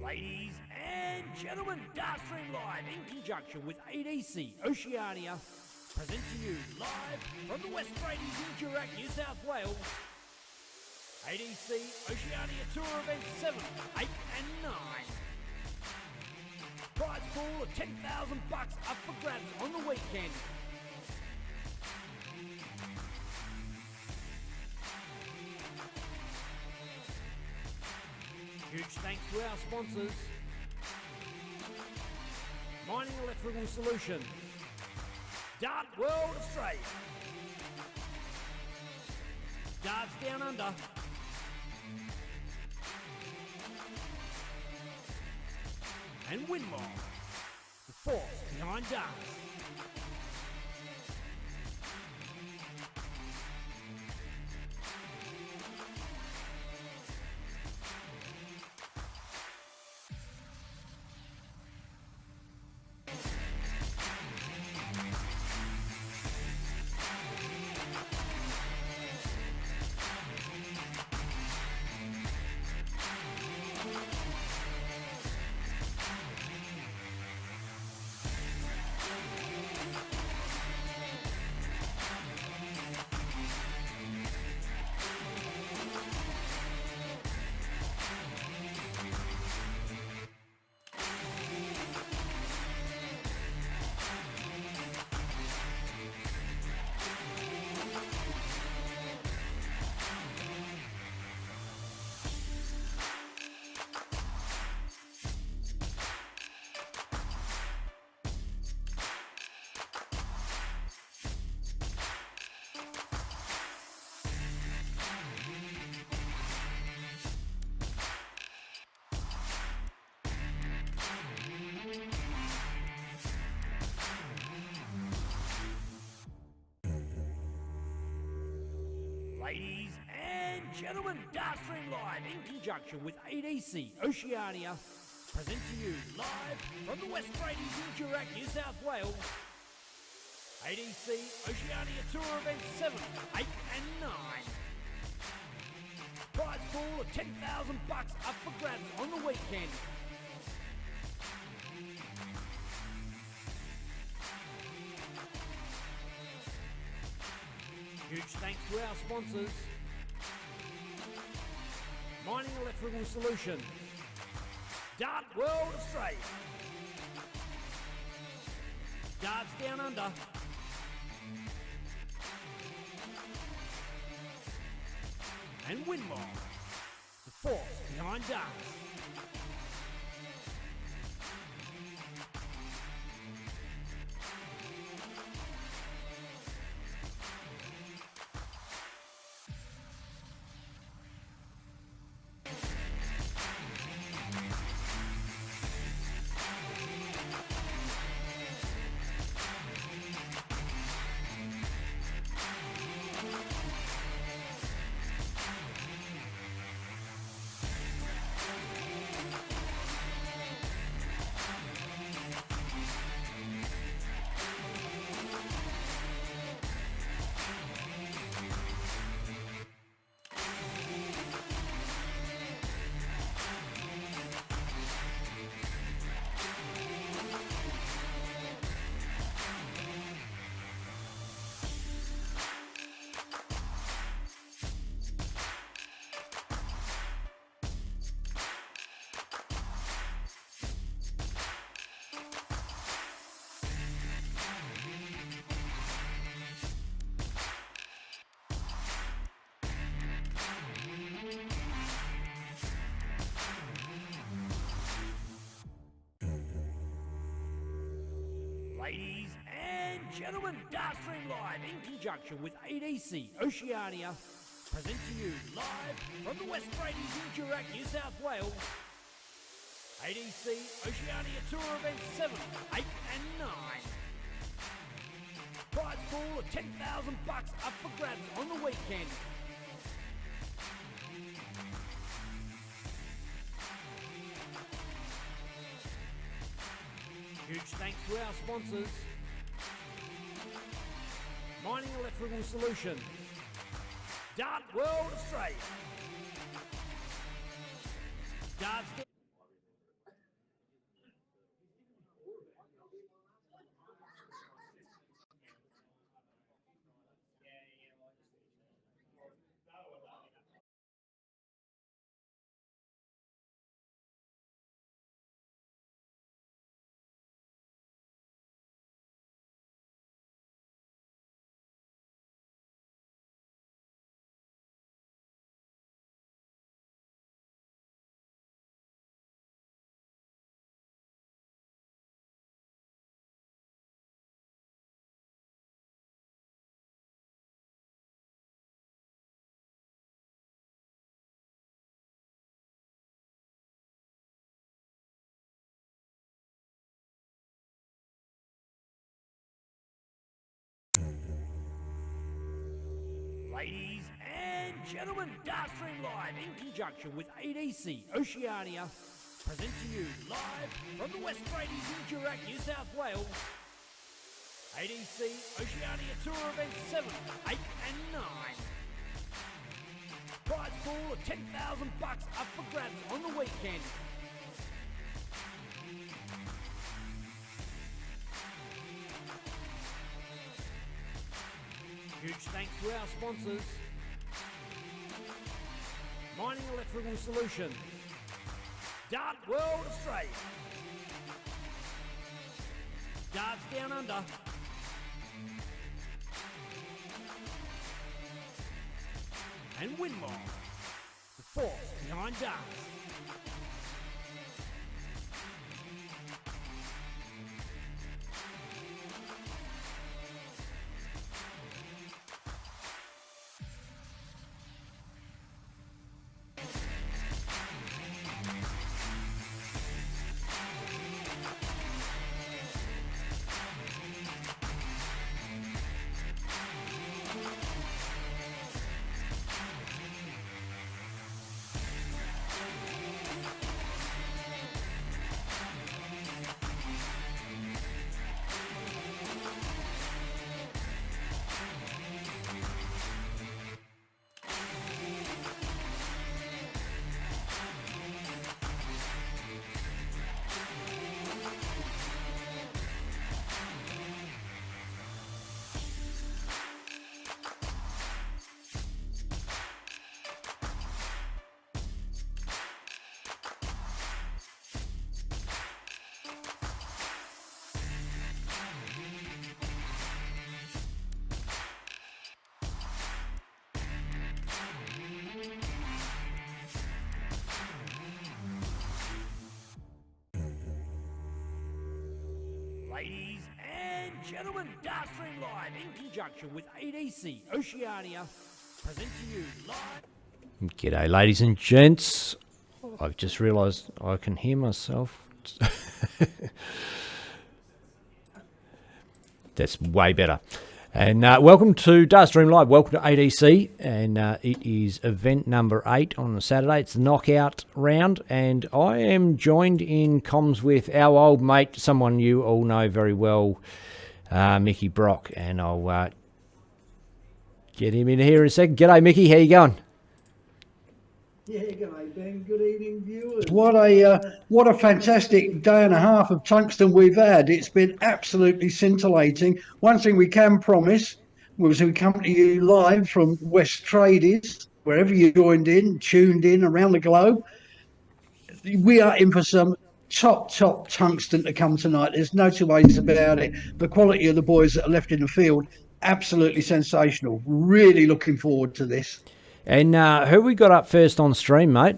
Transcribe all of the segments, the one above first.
Ladies and gentlemen, Dartstream Live in conjunction with Adc Oceania present to you live from the West Bradies in Durack, New South Wales. Adc Oceania Tour Events 7, 8 and 9. Prize pool of $10,000 up for grabs on the weekend. Huge thanks to our sponsors: Mining Electrical Solutions, Dart World Australia, Darts Down Under, and Windmore, the force behind darts. Ladies and gentlemen, Dartstream Live in conjunction with Adc Oceania present to you live from the West Bradies in Durack, New South Wales. Adc Oceania Tour Event 7, 8 and 9. Prize pool of $10,000 up for grabs on the weekend. Huge thanks to our sponsors: Mining Electrical Solutions, Dart World Australia, Darts Down Under, and Windmore, the force behind darts. Ladies and gentlemen, Dartstream Live in conjunction with Adc Oceania present to you live from the West Bradies in Durack, New South Wales. Adc Oceania Tour Event 7, 8 and 9. Prize pool of $10,000 up for grabs on the weekend. Huge thanks to our sponsors: Mining Electrical Solutions, Dart World Australia, Darts Ladies and gentlemen, Dartstream Live in conjunction with Adc Oceania present to you live from the West Bradies in Durack, New South Wales. Adc Oceania Tour Events 7, 8 and 9. Prize pool of $10,000 up for grabs on the weekend. Huge thanks to our sponsors. Mining Electrical Solutions, Dart World Australia, Darts Down Under, and Windmore, the force behind darts. Ladies and gentlemen, Dartstream Live in conjunction with Adc Oceania present to you live. G'day ladies and gents. I've just realised I can hear myself. That's way better. And welcome to Dartstream Live. Welcome to ADC. And it is event number 8 on a Saturday. It's the knockout round. And I am joined in comms with our old mate, someone you all know very well, Mickey Brock. And I'll get him in here in a second. G'day, Mickey. How you going? Yeah, g'day Ben. Good evening, viewers. What a fantastic day and a half of tungsten we've had. It's been absolutely scintillating. One thing we can promise was we come to you live from West Tradies, wherever you tuned in around the globe. We are in for some top tungsten to come tonight. There's no two ways about it. The quality of the boys that are left in the field, absolutely sensational. Really looking forward to this. And who we got up first on stream, mate?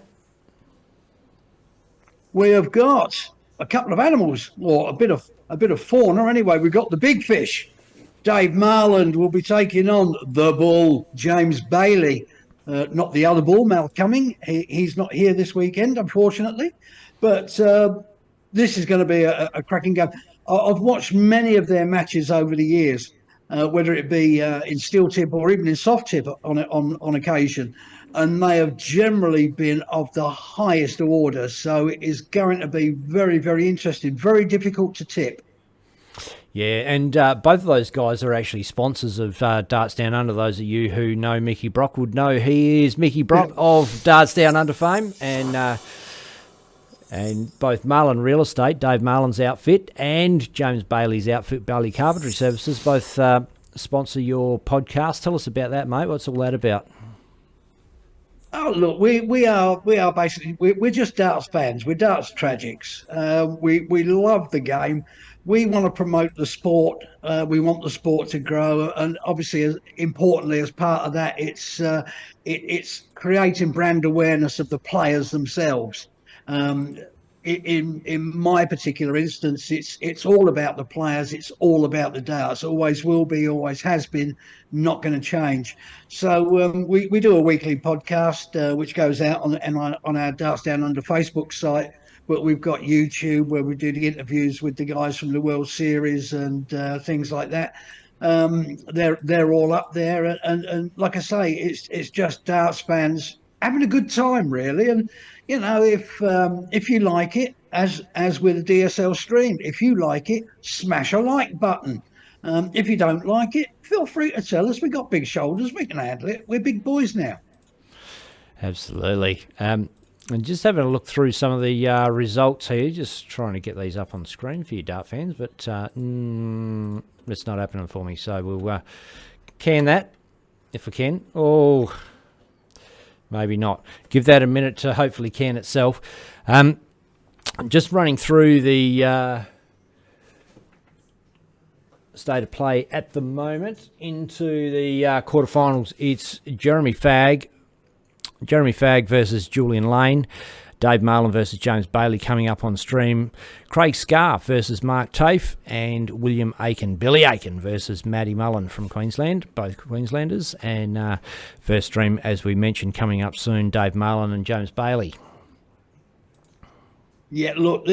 We have got a couple of animals, or a bit of fauna. Anyway, we've got the big fish. Dave Marland will be taking on the bull, James Bailey. Not the other bull, Mal Cumming. He's not here this weekend, unfortunately. But this is going to be a cracking game. I've watched many of their matches over the years. Whether it be in steel tip or even in soft tip on occasion, and they have generally been of the highest order. So it is going to be very, very interesting, very difficult to tip. Yeah, and both of those guys are actually sponsors of Darts Down Under. Those of you who know Mickey Brock would know he is Mickey Brock of Darts Down Under fame, and both Marlin Real Estate, Dave Marlin's outfit, and James Bailey's outfit, Bailey Carpentry Services, both sponsor your podcast. Tell us about that, mate. What's all that about? Oh, look, we are basically we're just darts fans. We're darts tragics. We love the game. We want to promote the sport. We want the sport to grow, and obviously, importantly, as part of that, it's creating brand awareness of the players themselves. In my particular instance, it's all about the players. It's all about the darts. Always will be. Always has been. Not going to change. So we do a weekly podcast which goes out on our Darts Down Under Facebook site. But we've got YouTube where we do the interviews with the guys from the World Series and things like that. They're all up there, and like I say, it's just darts fans having a good time, really. And if you like it, as with the DSL stream, if you like it, smash a like button. If you don't like it, feel free to tell us. We got big shoulders, we can handle it. We're big boys now. Absolutely. And just having a look through some of the results here, just trying to get these up on screen for you dart fans, but it's not happening for me. So we'll can that if we can. Oh, maybe not. Give that a minute to hopefully can itself. I'm just running through the state of play at the moment into the quarterfinals. It's Jeremy Fagg versus Julian Lane, Dave Marlin versus James Bailey coming up on stream, Craig Scarf versus Mark Tafe, and Billy Aiken versus Matty Mullen from Queensland, both Queenslanders. And first stream, as we mentioned, coming up soon, Dave Marlin and James Bailey. Yeah, look,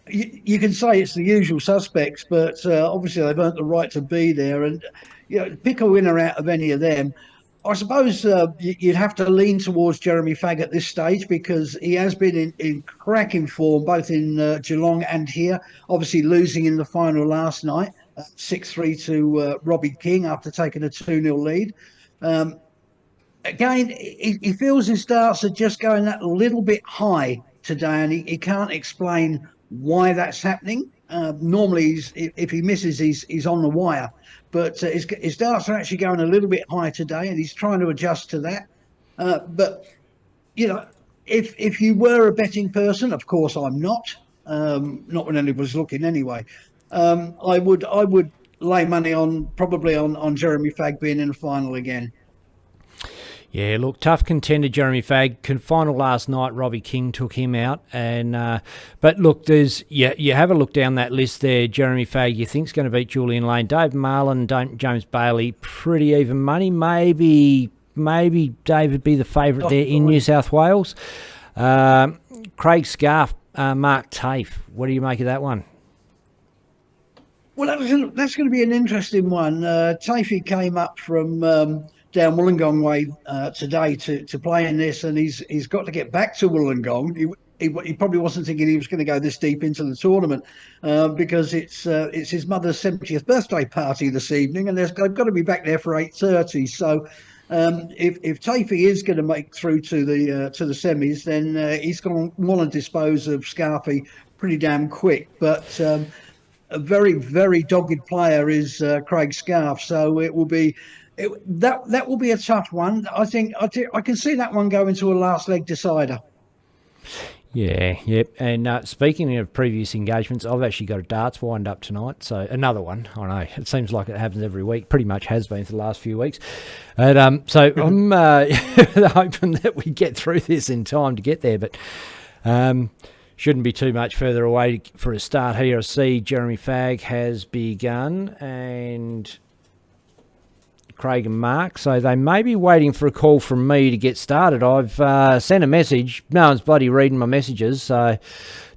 you can say it's the usual suspects, but obviously they've earned the right to be there. And pick a winner out of any of them. I suppose you'd have to lean towards Jeremy Fagg at this stage, because he has been in cracking form, both in Geelong and here. Obviously losing in the final last night, 6-3 to Robbie King after taking a 2-0 lead. Again, he feels his darts are just going that little bit high today, and he can't explain why that's happening. Normally, if he misses, he's on the wire. But his darts are actually going a little bit high today, and he's trying to adjust to that. But if you were a betting person, of course I'm not when anybody's looking anyway. I would lay money on Jeremy Fagg being in the final again. Yeah, look, tough contender, Jeremy Fagg. Final last night, Robbie King took him out. And but look, you have a look down that list there. Jeremy Fagg, you think's going to beat Julian Lane. Dave Marlin, James Bailey, pretty even money. Maybe David be the favourite there in New South Wales. Craig Scarf, Mark Tafe. What do you make of that one? Well, that's going to be an interesting one. Tafe came up from down Wollongong way today to play in this, and he's got to get back to Wollongong. He probably wasn't thinking he was going to go this deep into the tournament because it's his mother's 70th birthday party this evening, and they've got to be back there for 8:30. So if Tafe is going to make through to the semis, then he's going to want to dispose of Scarfy pretty damn quick. But a very, very dogged player is Craig Scarf, so it will be. That will be a tough one. I think I can see that one going to a last leg decider. Yeah, yep. And speaking of previous engagements, I've actually got a darts wind up tonight. So another one. I know it seems like it happens every week. Pretty much has been for the last few weeks. And so I'm hoping that we get through this in time to get there. But shouldn't be too much further away for a start here. I see Jeremy Fagg has begun, and Craig and Mark, so they may be waiting for a call from me to get started. I've sent a message. No one's bloody reading my messages, so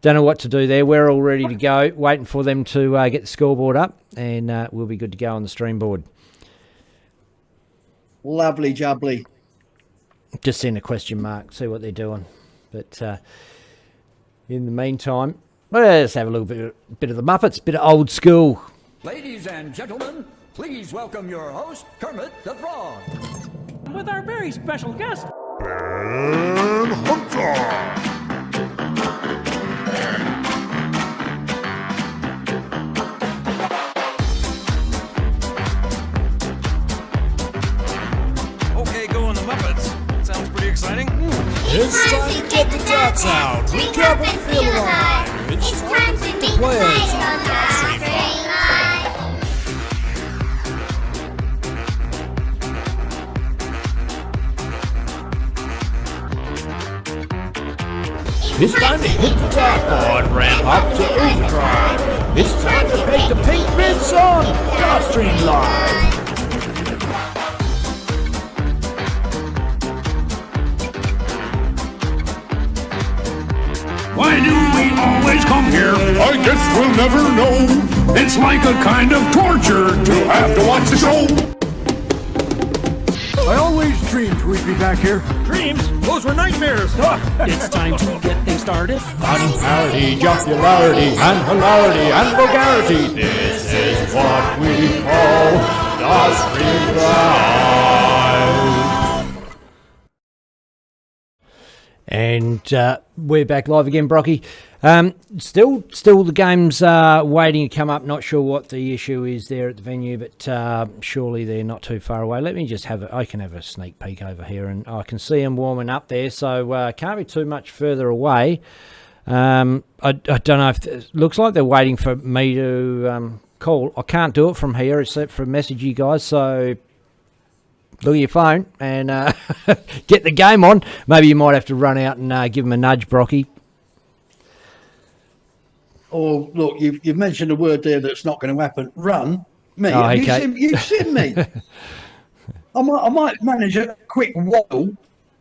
don't know what to do there. We're all ready to go, waiting for them to get the scoreboard up, and we'll be good to go on the stream board. Lovely jubbly. Just send a question mark, see what they're doing. But in the meantime, let's have a little bit of the Muppets, bit of old school. Ladies and gentlemen, please welcome your host, Kermit the Frog. With our very special guest, Ben Hunter. Okay, go on the Muppets. Sounds pretty exciting. It's time to get the darts out. Recap and feel alive. It's time to meet the players on Darts Live. It's time to hit the dartboard, ramp up to overdrive. It's time to make the pink bits on Dartstream Live. Why do we we always come here? I guess we'll never know. It's like a kind of torture to have to watch the show. I always dreamed we'd be back here. Dreams? Those were nightmares. It's time to get things started. Fun, parody, jocularity, and hilarity, and vulgarity. This is what we call the Stream Live. And we're back live again, Brocky. Still the game's waiting to come up. Not sure what the issue is there at the venue, but surely they're not too far away. Let me just I can have a sneak peek over here, and I can see them warming up there, so can't be too much further away. I don't know if it looks like they're waiting for me to call. I can't do it from here except for message you guys, so look at your phone and get the game on. Maybe you might have to run out and give them a nudge, Brocky. Oh, look, you've mentioned a word there that's not going to happen. Run. Me. Oh, okay. You've seen me. I might manage a quick waddle,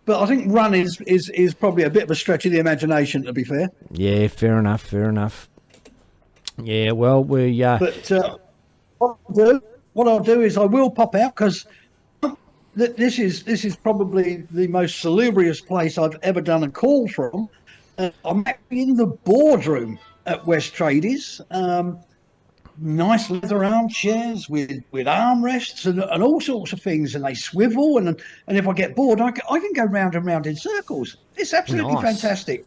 but I think run is probably a bit of a stretch of the imagination, to be fair. Yeah, fair enough. Yeah, well, we... But what I'll do is I will pop out, because this is probably the most salubrious place I've ever done a call from. I'm actually in the boardroom at West Tradies. Nice leather armchairs with armrests and all sorts of things, and they swivel, and if I get bored, I can go round and round in circles. It's absolutely fantastic.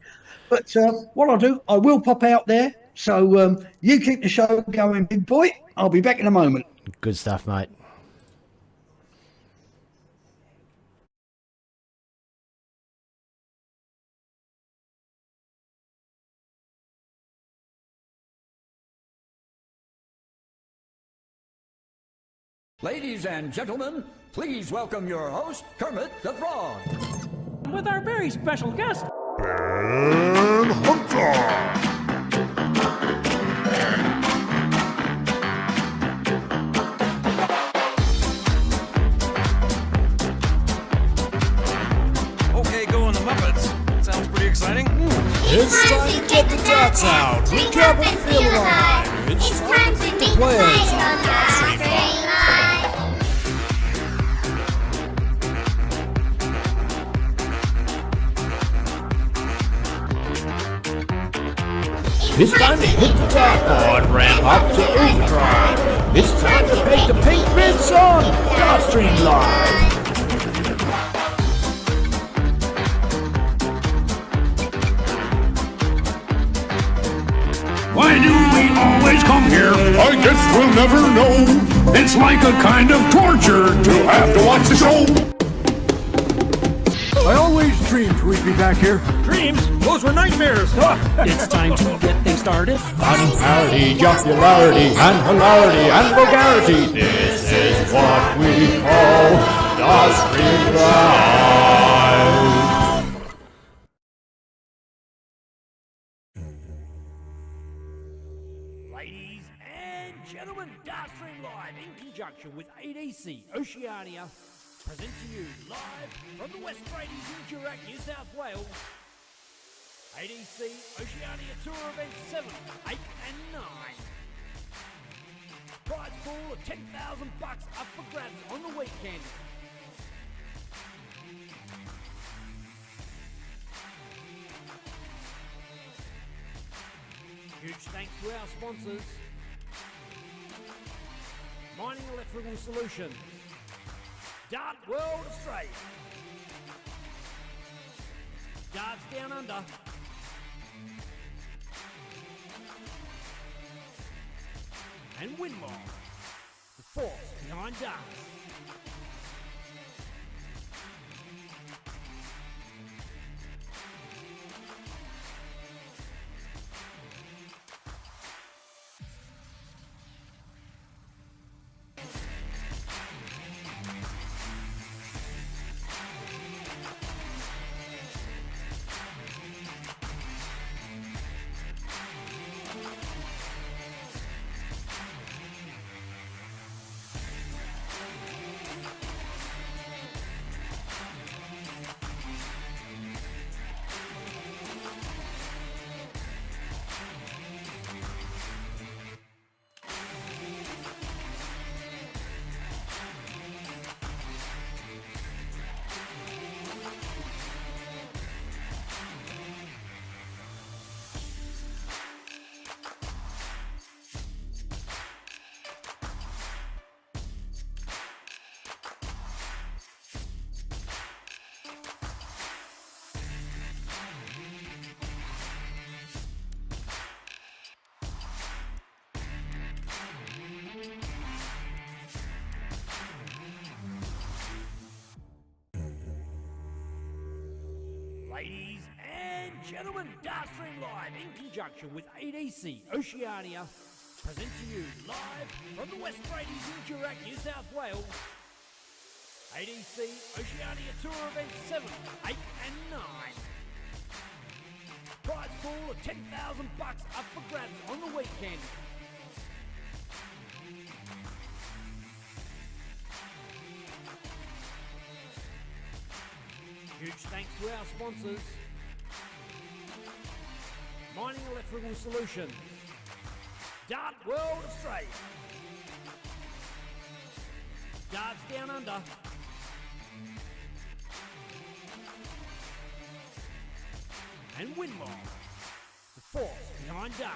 But what I'll do, I will pop out there. So you keep the show going, big boy. I'll be back in a moment. Good stuff, mate. Ladies and gentlemen, please welcome your host, Kermit the Frog. With our very special guest, Ben Hunter. Okay, go on the Muppets. Sounds pretty exciting. It's time to get the darts out. Recap and feel alive. It's time to beat the players on Darts Live. It's time to hit the dartboard, ramp up to overdrive. It's time to make the pink bits on Dartstream Live. Why do we always come here? I guess we'll never know. It's like a kind of torture To have to watch the show. I always dreamed we'd be back here. Dreams? Those were nightmares. it's time to get things started. Fun, parody, jocularity, and hilarity, and vulgarity. This is what we call the Stream Live. Ladies and gentlemen, Dartstream Live in conjunction with Adc Oceania present to you live from the West Tradies in Durack, New South Wales. Adc Oceania Tour Event 7, 8 and 9. Prize pool of $10,000 up for grabs on the weekend. Huge thanks to our sponsors. Mining Electrical Solutions. Dart World Australia. Darts Down Under. And Winmore, the force behind darts. Ladies and gentlemen, Dartstream Live in conjunction with Adc Oceania present to you live from the West Bradies in Durack, New South Wales. Adc Oceania Tour Event 7, 8 and 9. Prize pool of $10,000 up for grabs on the weekend. Huge thanks to our sponsors: Mining Electrical Solutions, Dart World Australia, Darts Down Under, and Winmore, the force behind darts.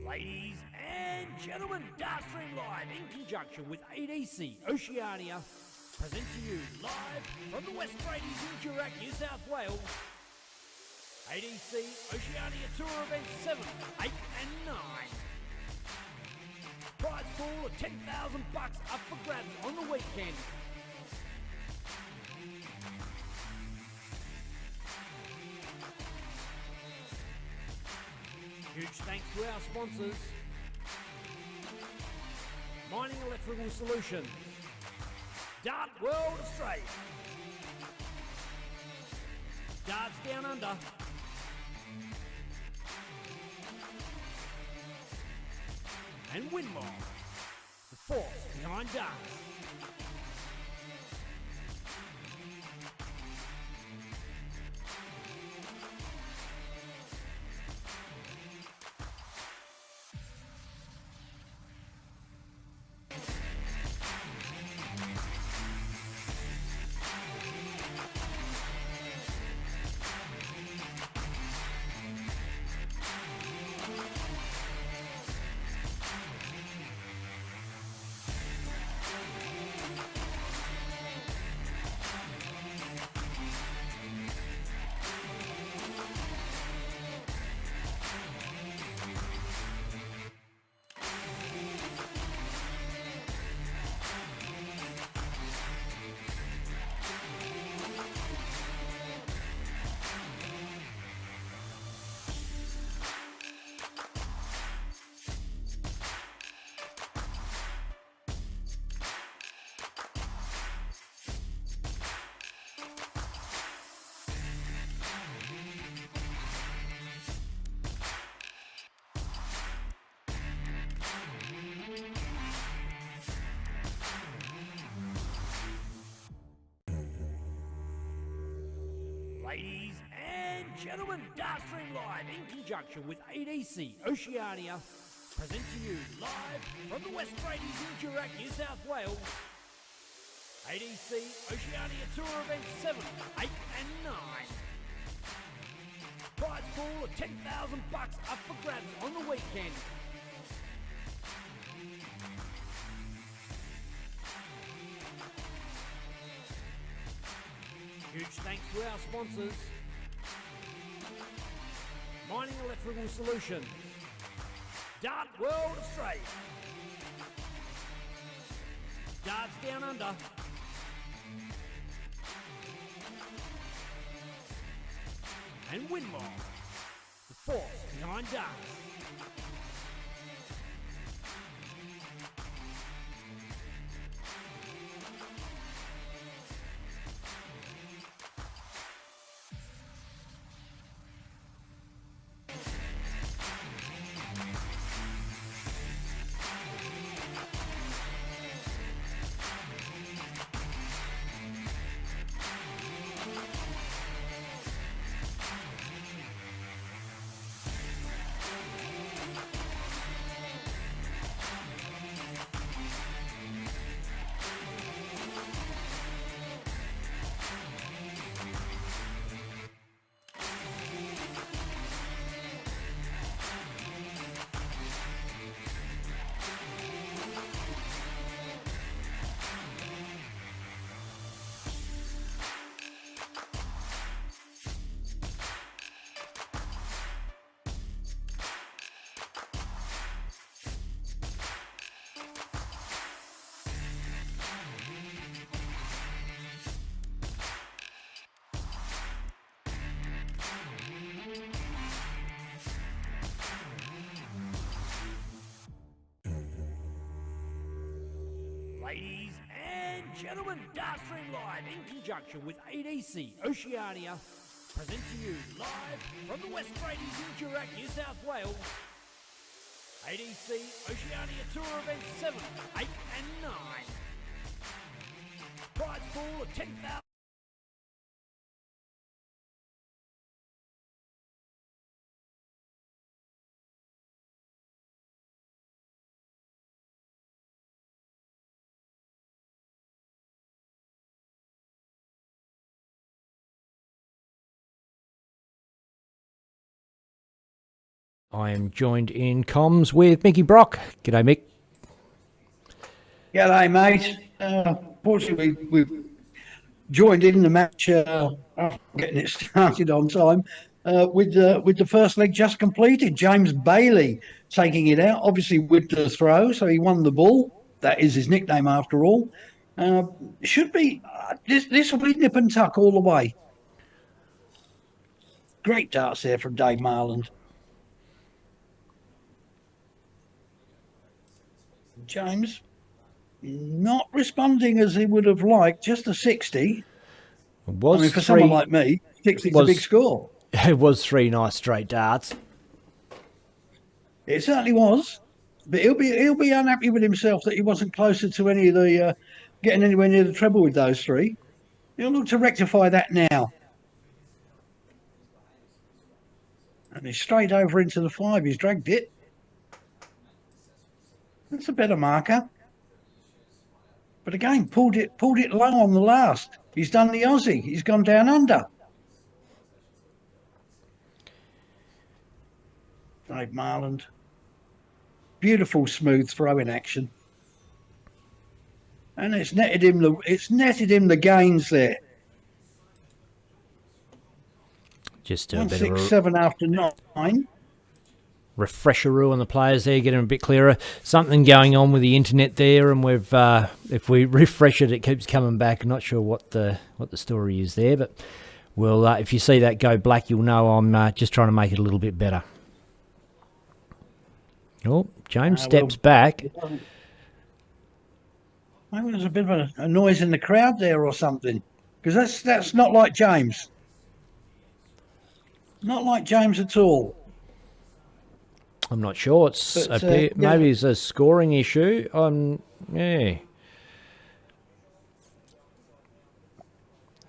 Ladies and gentlemen, Dartstream Live in conjunction with Adc Oceania present to you live from the West Bradies in Durack, New South Wales. Adc Oceania Tour Event 7, 8 and 9. Prize pool of $10,000 up for grabs on the weekend. Huge thanks to our sponsors: Mining Electrical Solutions, Dart World Australia, Darts Down Under, and Winmore, the force behind darts. Ladies and gentlemen, Dartstream Live in conjunction with Adc Oceania present to you live from the West Bradies in Durack, New South Wales. Adc Oceania Tour Event 7, 8 and 9. Prize pool of $10,000 up for grabs on the weekend. Huge thanks to our sponsors: Mining Electrical Solutions, Dart World Australia, Darts Down Under, and Winmore. The force behind darts. Ladies and gentlemen, Dartstream Live in conjunction with Adc Oceania present to you live from the West Bradies in Durack, New South Wales. Adc Oceania Tour Events 7, 8 and 9. Prize pool of 10,000. I am joined in comms with Mickey Brock. G'day, Mick. G'day, mate. Fortunately, we've joined in the match, getting it started on time, with the first leg just completed. James Bailey taking it out, obviously with the throw, so he won the bull. That is his nickname after all. Should be, this will be nip and tuck all the way. Great darts there from Dave Marland. James not responding as he would have liked, just a 60. For someone like me, 60 is a big score. It was 3 nice straight darts. It certainly was, but he'll be unhappy with himself that he wasn't closer to any of the getting anywhere near the treble with those 3. He'll look to rectify that now. And he's straight over into the 5. He's dragged it. That's a better marker. But again, pulled it low on the last. He's done the Aussie. He's gone down under. Dave Marland. Beautiful smooth throw in action. And it's netted him the gains there. Just do a bit of 167 after 9. Refresher on the players there, getting a bit clearer. Something going on with the internet there, and we've if we refresh it, it keeps coming back. I'm not sure what the story is there, but we'll if you see that go black, you'll know I'm just trying to make it a little bit better. Oh, James steps back. Maybe there's a bit of a noise in the crowd there or something, because that's not like James. Not like James at all. I'm not sure. Maybe it's a scoring issue. Yeah.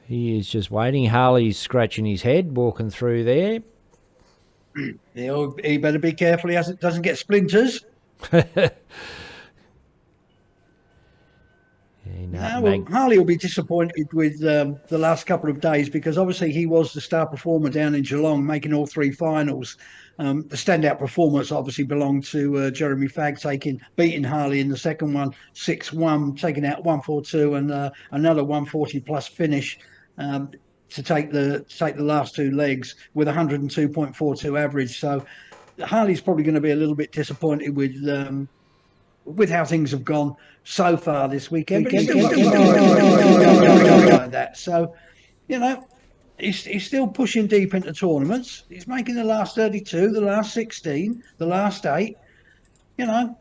He is just waiting. Harley's scratching his head, walking through there. He better be careful he doesn't get splinters. Harley will be disappointed with the last couple of days, because obviously he was the star performer down in Geelong, making all 3 finals. The standout performance obviously belonged to Jeremy Fagg, beating Harley in the second one 6-1, taking out 142 and another 140 plus finish to take the last 2 legs with 102.42 average. So Harley's probably going to be a little bit disappointed with how things have gone so far this weekend. But he's still that. So, he's still pushing deep into tournaments. He's making the last 32, the last 16, the last 8. You know,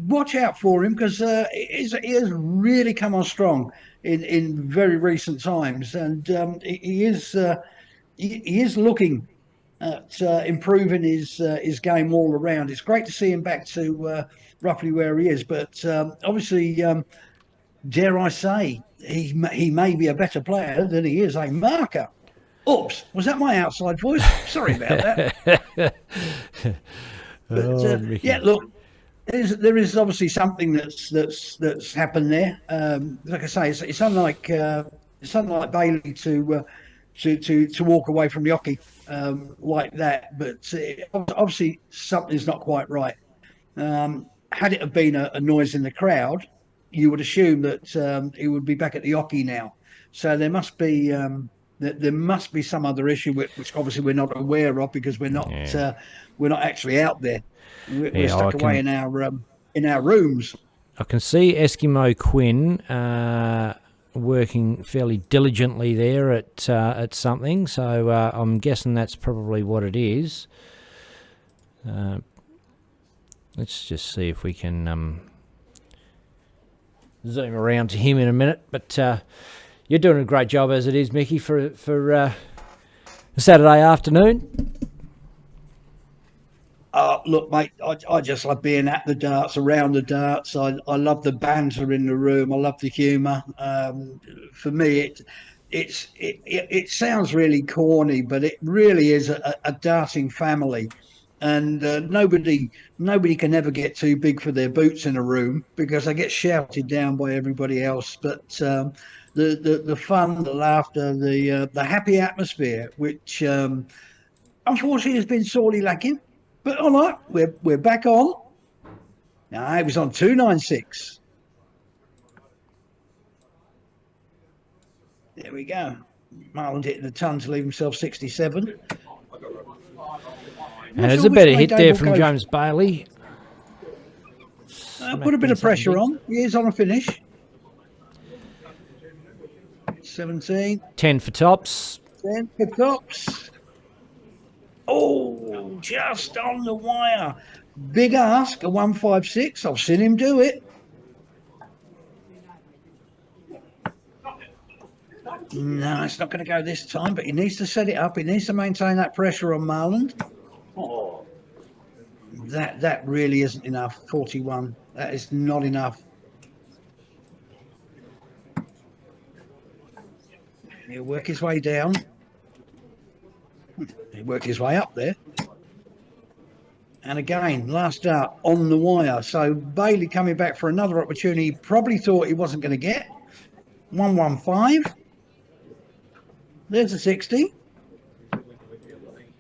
watch out for him because he has really come on strong in very recent times, and he is looking at improving his game all around. It's great to see him back to roughly where he is, but obviously, dare I say, he may be a better player than he is a marker. Oops, was that my outside voice? Sorry about that. But yeah, look, there is obviously something that's happened there. Like I say, it's unlike Bailey to walk away from the hockey like that. But obviously something's not quite right. Had it have been a noise in the crowd, you would assume that he would be back at the hockey now. So there must be some other issue which obviously we're not aware of because we're not actually out there. We're stuck away in our rooms. I can see Eskimo Quinn working fairly diligently there at something, so I'm guessing that's probably what it is. Let's just see if we can zoom around to him in a minute. But you're doing a great job as it is, Mickey, for a Saturday afternoon. Look, mate, I just love being at the darts, around the darts. I love the banter in the room. I love the humour. For me, it sounds really corny, but it really is a darting family. And nobody can ever get too big for their boots in a room because they get shouted down by everybody else. But the fun, the laughter, the happy atmosphere, which unfortunately has been sorely lacking. But all right, we're back on. Now it was on 296. There we go. Marlon hitting the ton to leave himself 67. And there's a better hit there from James Bailey. Put a bit of pressure on. He is on a finish. 17. 10 for tops. 10 for tops. Oh, just on the wire. Big ask, a 156. I've seen him do it. No, it's not going to go this time, but he needs to set it up. He needs to maintain that pressure on Marland. Oh, that really isn't enough. 41. That is not enough. He'll work his way down. He worked his way up there. And again, last start on the wire. So Bailey coming back for another opportunity. Probably thought he wasn't going to get. 115. There's a 60.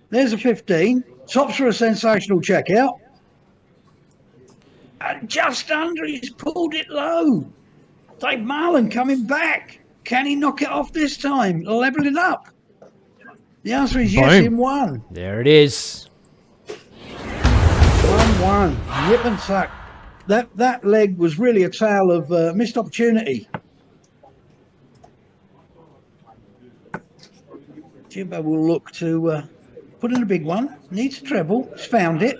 There's a 15. Tops for a sensational checkout. And just under, he's pulled it low. Dave Marlin coming back. Can he knock it off this time? Level it up. The answer is yes in one. There it is. 1-1. Nip and tuck. That leg was really a tale of missed opportunity. Jimbo will look to put in a big one. Needs a treble. He's found it.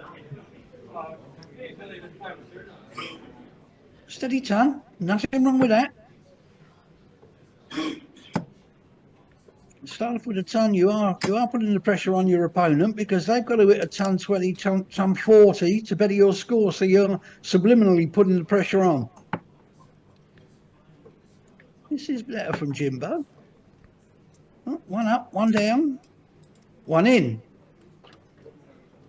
Steady ton. Nothing wrong with that. Start off with a ton. You are putting the pressure on your opponent because they've got to hit a ton 20, ton 40 to better your score. So you're subliminally putting the pressure on. This is better from Jimbo. Oh, one up, one down, one in.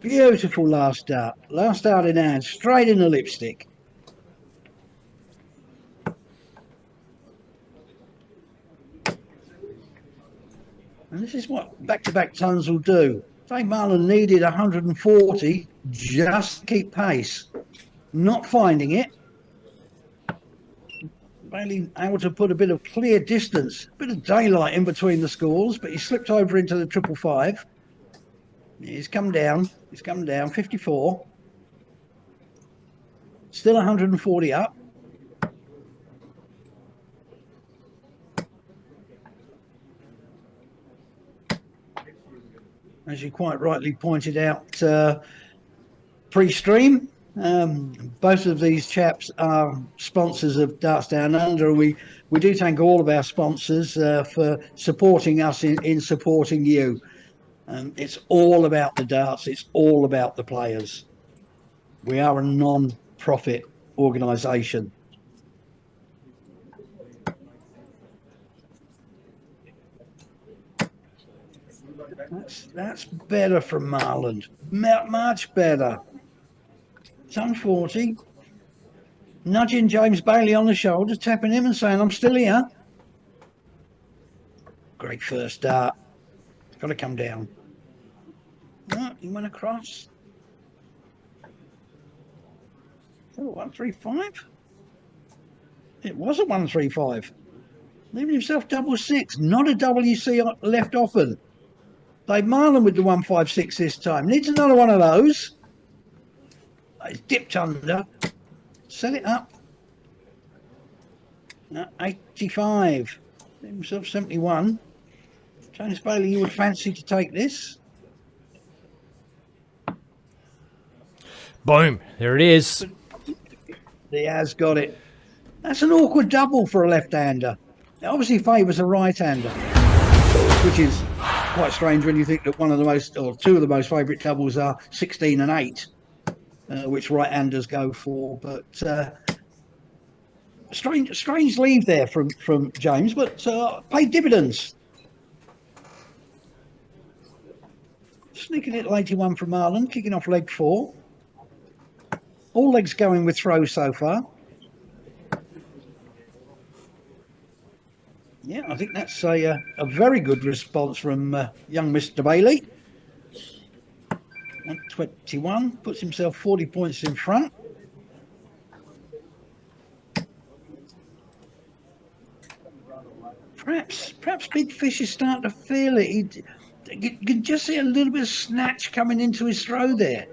Beautiful last start. Last start in hand, straight in the lipstick. And this is what back-to-back tons will do. Dave Marlin needed 140 just to keep pace. Not finding it. Bailey able to put a bit of clear distance, a bit of daylight in between the scores, but he slipped over into the 555. He's come down. 54. Still 140 up. as you quite rightly pointed out pre-stream. Both of these chaps are sponsors of Darts Down Under. We do thank all of our sponsors for supporting us in supporting you. It's all about the darts. It's all about the players. We are a non-profit organisation. That's better from Marland. Much better. Ton 40. Nudging James Bailey on the shoulder, tapping him and saying, I'm still here. Great first dart. Got to come down. Oh, he went across. 135. It was a 135. Leaving himself double six. Not a WC left often. Dave Marlin with the 156 this time. Needs another one of those. It's dipped under. Set it up. 85. Leaving himself 71. James Bailey, you would fancy to take this? Boom. There it is. He has got it. That's an awkward double for a left-hander. It obviously favours a right-hander, which is quite strange when you think that one of the most, or two of the most favourite doubles are 16 and 8, which right-handers go for. But strange leave there from James, but paid dividends. Sneaking little 81 from Marlon, kicking off leg 4. All legs going with throws so far. Yeah, I think that's a very good response from young Mr. Bailey. 121, puts himself 40 points in front. Perhaps Big Fish is starting to feel it. You can just see a little bit of snatch coming into his throw there.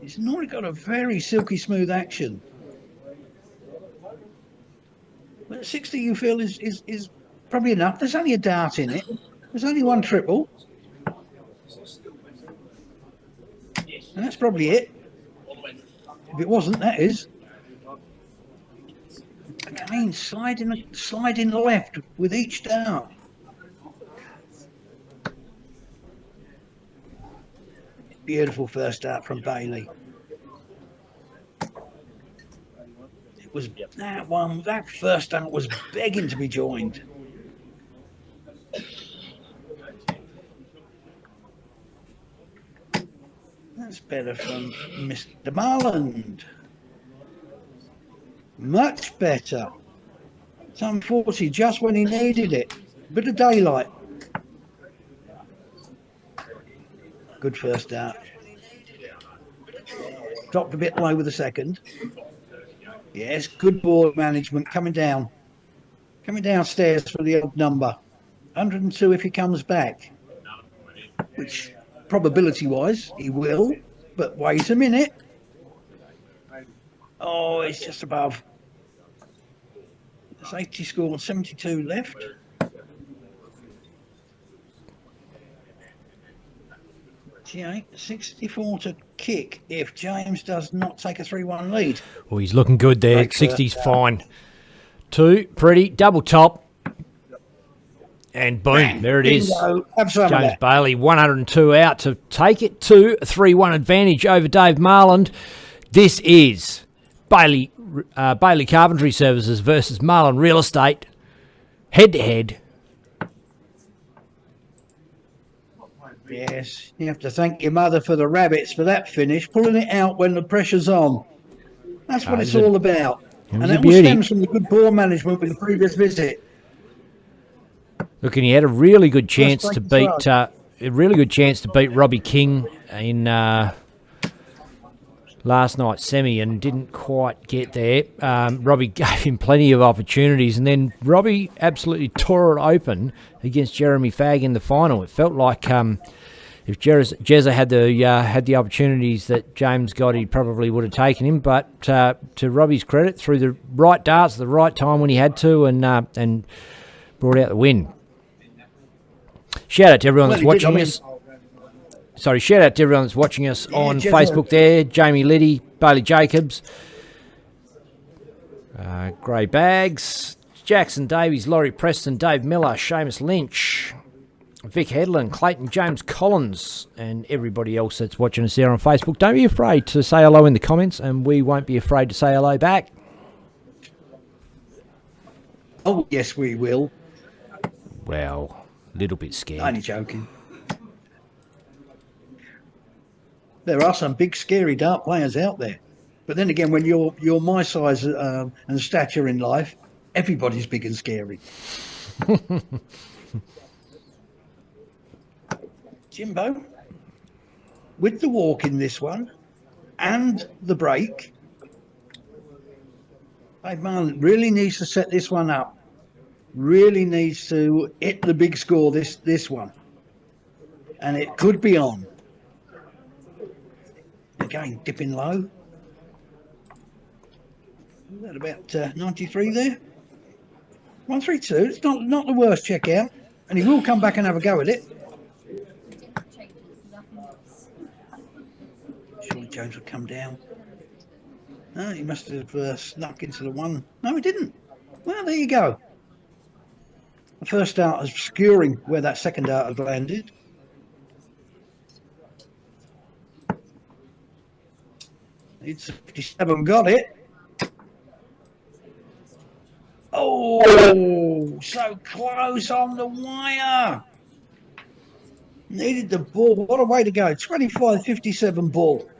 He's normally got a very silky smooth action. But 60 you feel is probably enough. There's only a dart in it. There's only one triple. And that's probably it. If it wasn't, that is. Again, sliding left with each dart. Beautiful first dart from Bailey. It was that first dart was begging to be joined. That's better from Mr. Marland. Much better. Some 40 just when he needed it. Bit of daylight. Good first dart. Dropped a bit low with the second. Yes, good board management coming down. Coming downstairs for the odd number. 102 if he comes back. Which, probability-wise, he will. But wait a minute. Oh, it's just above. There's 80 score, 72 left. Yeah, 64 to kick if James does not take a 3-1 lead. Well, he's looking good there. 60's fine. 2, pretty, double top. And boom, bang, there it is. James Bailey, 102 out to take it to a 3-1 advantage over Dave Marland. This is Bailey Carpentry Services versus Marland Real Estate. Head-to-head. Yes, you have to thank your mother for the rabbits for that finish, pulling it out when the pressure's on. That's what it's all about. And that all stems from the good ball management with the previous visit. Look, and he had a really good chance to beat Robbie King in last night's semi and didn't quite get there. Robbie gave him plenty of opportunities, and then Robbie absolutely tore it open against Jeremy Fagg in the final. It felt like if Jezza had the opportunities that James got, he probably would have taken him. But to Robbie's credit, threw the right darts at the right time when he had to, and brought out the win. Shout out to everyone Well, that's he did, watching I mean- us. Sorry, shout out to everyone that's watching us on Jeff, Facebook there. Jamie Liddy, Bailey Jacobs, Grey Bags, Jackson Davies, Laurie Preston, Dave Miller, Seamus Lynch, Vic Headland, Clayton James Collins, and everybody else that's watching us there on Facebook. Don't be afraid to say hello in the comments, and we won't be afraid to say hello back. Oh, yes, we will. Well, a little bit scared. Only joking. There are some big, scary dart players out there. But then again, when you're my size and stature in life, everybody's big and scary. Jimbo, with the walk in this one and the break, Dave Marlin really needs to set this one up. Really needs to hit the big score this one. And it could be on. Again, dipping low. Is that about 93 there? 132. It's not the worst check out. And he will come back and have a go at it. Surely Jones would come down. No, he must have snuck into the one. No, he didn't. Well, there you go. The first dart obscuring where that second dart had landed. It's 57, got it. Oh, so close on the wire. Needed the ball. What a way to go. 25-57 ball.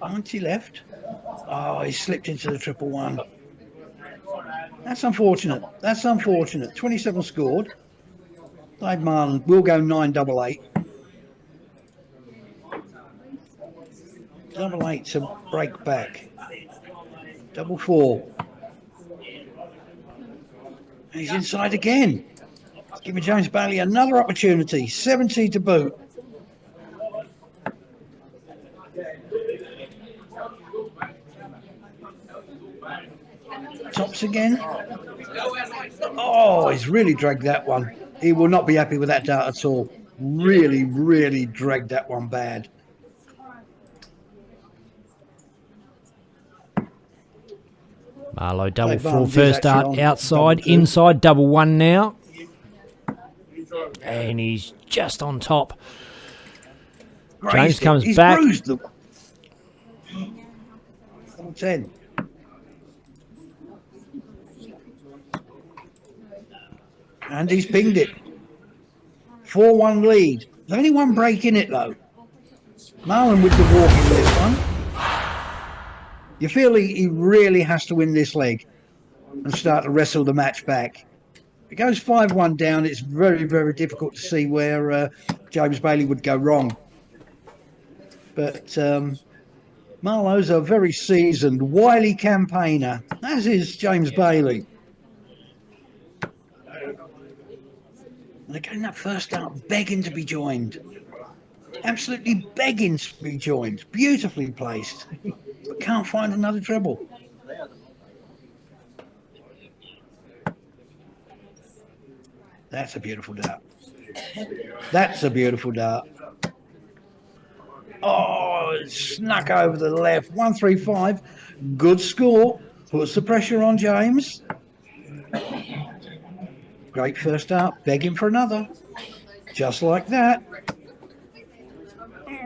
90 left. Oh, he slipped into the 111. That's unfortunate. That's unfortunate. 27 scored. Dave Marlin will go 988. 88 to break back. 4. He's inside again. Giving James Bailey another opportunity. 70 to boot. Tops again. Oh, he's really dragged that one. He will not be happy with that dart at all. Really, really dragged that one bad. Marlowe double Dave four Barnes is first actually dart on outside, double two. inside double 1 now. And he's just on top. James Grazed it. comes He's back. bruised them. 10. And he's pinged it. 4-1 lead. There's only one break in it though. Marlon with the walk in this one. You feel he really has to win this leg and start to wrestle the match back. If it goes 5-1 down, it's very, very difficult to see where James Bailey would go wrong. But Marlowe's a very seasoned, wily campaigner, as is James Bailey. And again, that first dart begging to be joined. Absolutely begging to be joined. Beautifully placed. But can't find another treble. That's a beautiful dart. That's a beautiful dart. Oh, it snuck over the left. 135. Good score. Puts the pressure on James. Great first dart. Begging for another. Just like that.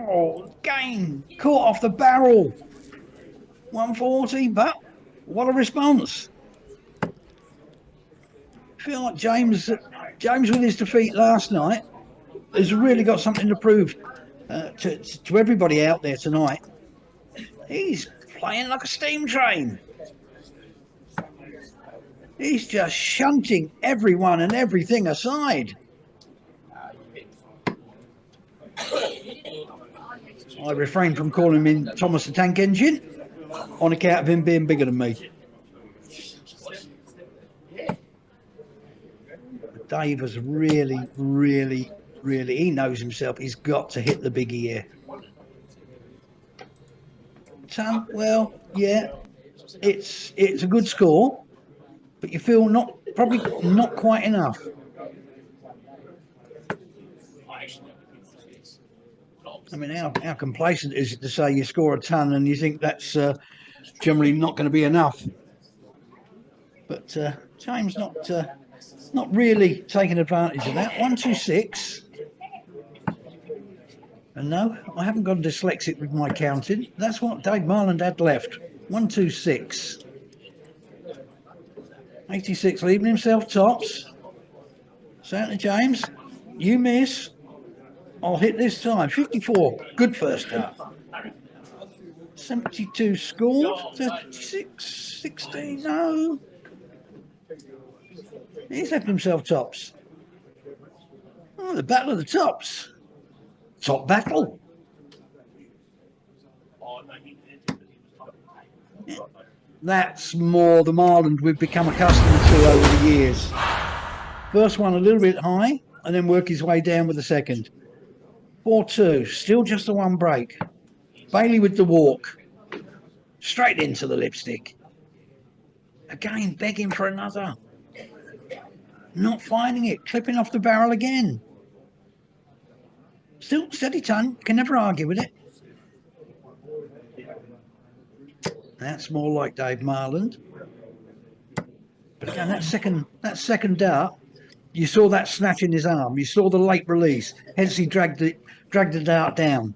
Oh, again. Caught off the barrel. 140, but what a response. I feel like James with his defeat last night has really got something to prove to everybody out there tonight. He's playing like a steam train. He's just shunting everyone and everything aside. I refrain from calling him Thomas the Tank Engine on account of him being bigger than me. But Dave has really, he knows himself. He's got to hit the biggie here. Well, yeah, it's a good score, but you feel not probably not quite enough. I mean, how complacent is it to say you score a ton and you think that's generally not going to be enough? But James not really taking advantage of that. 126. And no, I haven't got dyslexic with my counting. That's what Dave Marland had left. 126. 86 leaving himself tops. Santa James, you miss. I'll hit this time. 54. Good first start. 72 scored. 36, 16. No. He's left himself tops. Oh, the battle of the tops. Top battle. That's more the Marland we've become accustomed to over the years. First one a little bit high, and then work his way down with the second. 4-2, still just the one break. Bailey with the walk. Straight into the lipstick. Again, begging for another. Not finding it, clipping off the barrel again. Still steady ton, can never argue with it. That's more like Dave Marland. But again, that second dart, you saw that snatch in his arm. You saw the late release. Hence he dragged the dart down.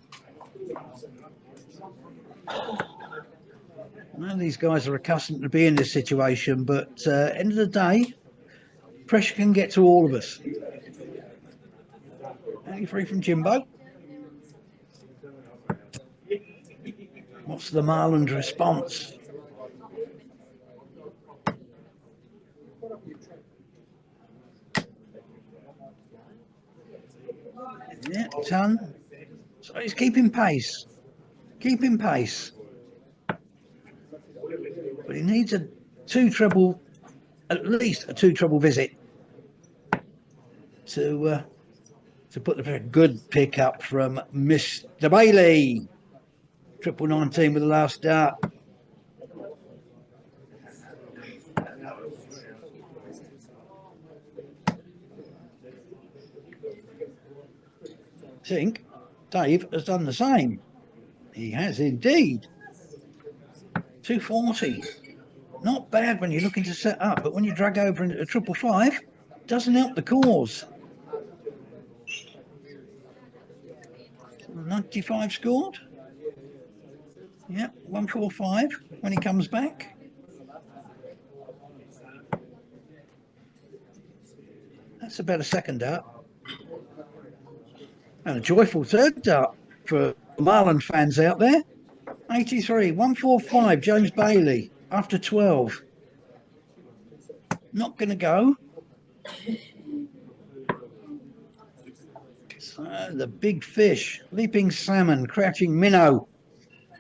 Well, these guys are accustomed to be in this situation, but end of the day, pressure can get to all of us. 83 from Jimbo. What's the Marland response? Yeah, ton. So he's keeping pace. Keeping pace. But he needs a two-treble, at least a two-treble visit to put the very good pick up from Mr. Bailey. Triple 19 with the last dart. I think Dave has done the same. He has indeed. 240. Not bad when you're looking to set up, but when you drag over into a 555, doesn't help the cause. 95 scored. Yep, 145 when he comes back. That's about a second dart. And a joyful third dart for Marland fans out there. 83, 145, James Bailey after 12. Not going to go. So the big fish, leaping salmon, crouching minnow,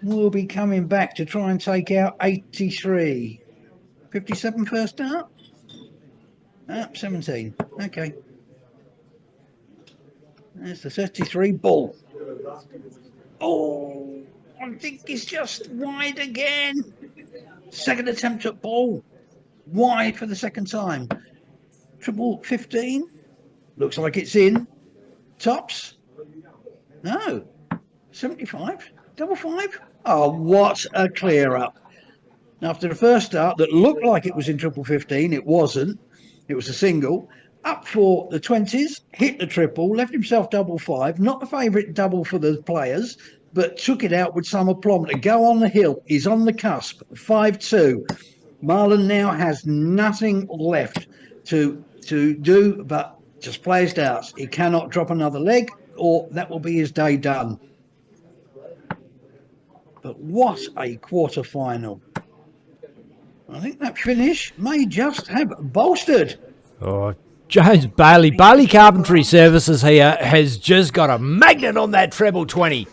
will be coming back to try and take out 83. 57 first dart? 17. Okay. There's the 33 bull. Oh, I think he's just wide again. Second attempt at ball. Wide for the second time. Triple 15. Looks like it's in. Tops. No. 75. Double 5. Oh, what a clear up. After the first start that looked like it was in triple 15, it wasn't. It was a single. Up for the 20s, hit the triple, left himself double 5. Not the favourite double for the players, but took it out with some aplomb to go on the hill. He's on the cusp. 5-2. Marland now has nothing left to do but just play his darts. He cannot drop another leg, or that will be his day done. But what a quarter-final. I think that finish may just have bolstered. Oh, James Bailey Carpentry Services here has just got a magnet on that treble 20.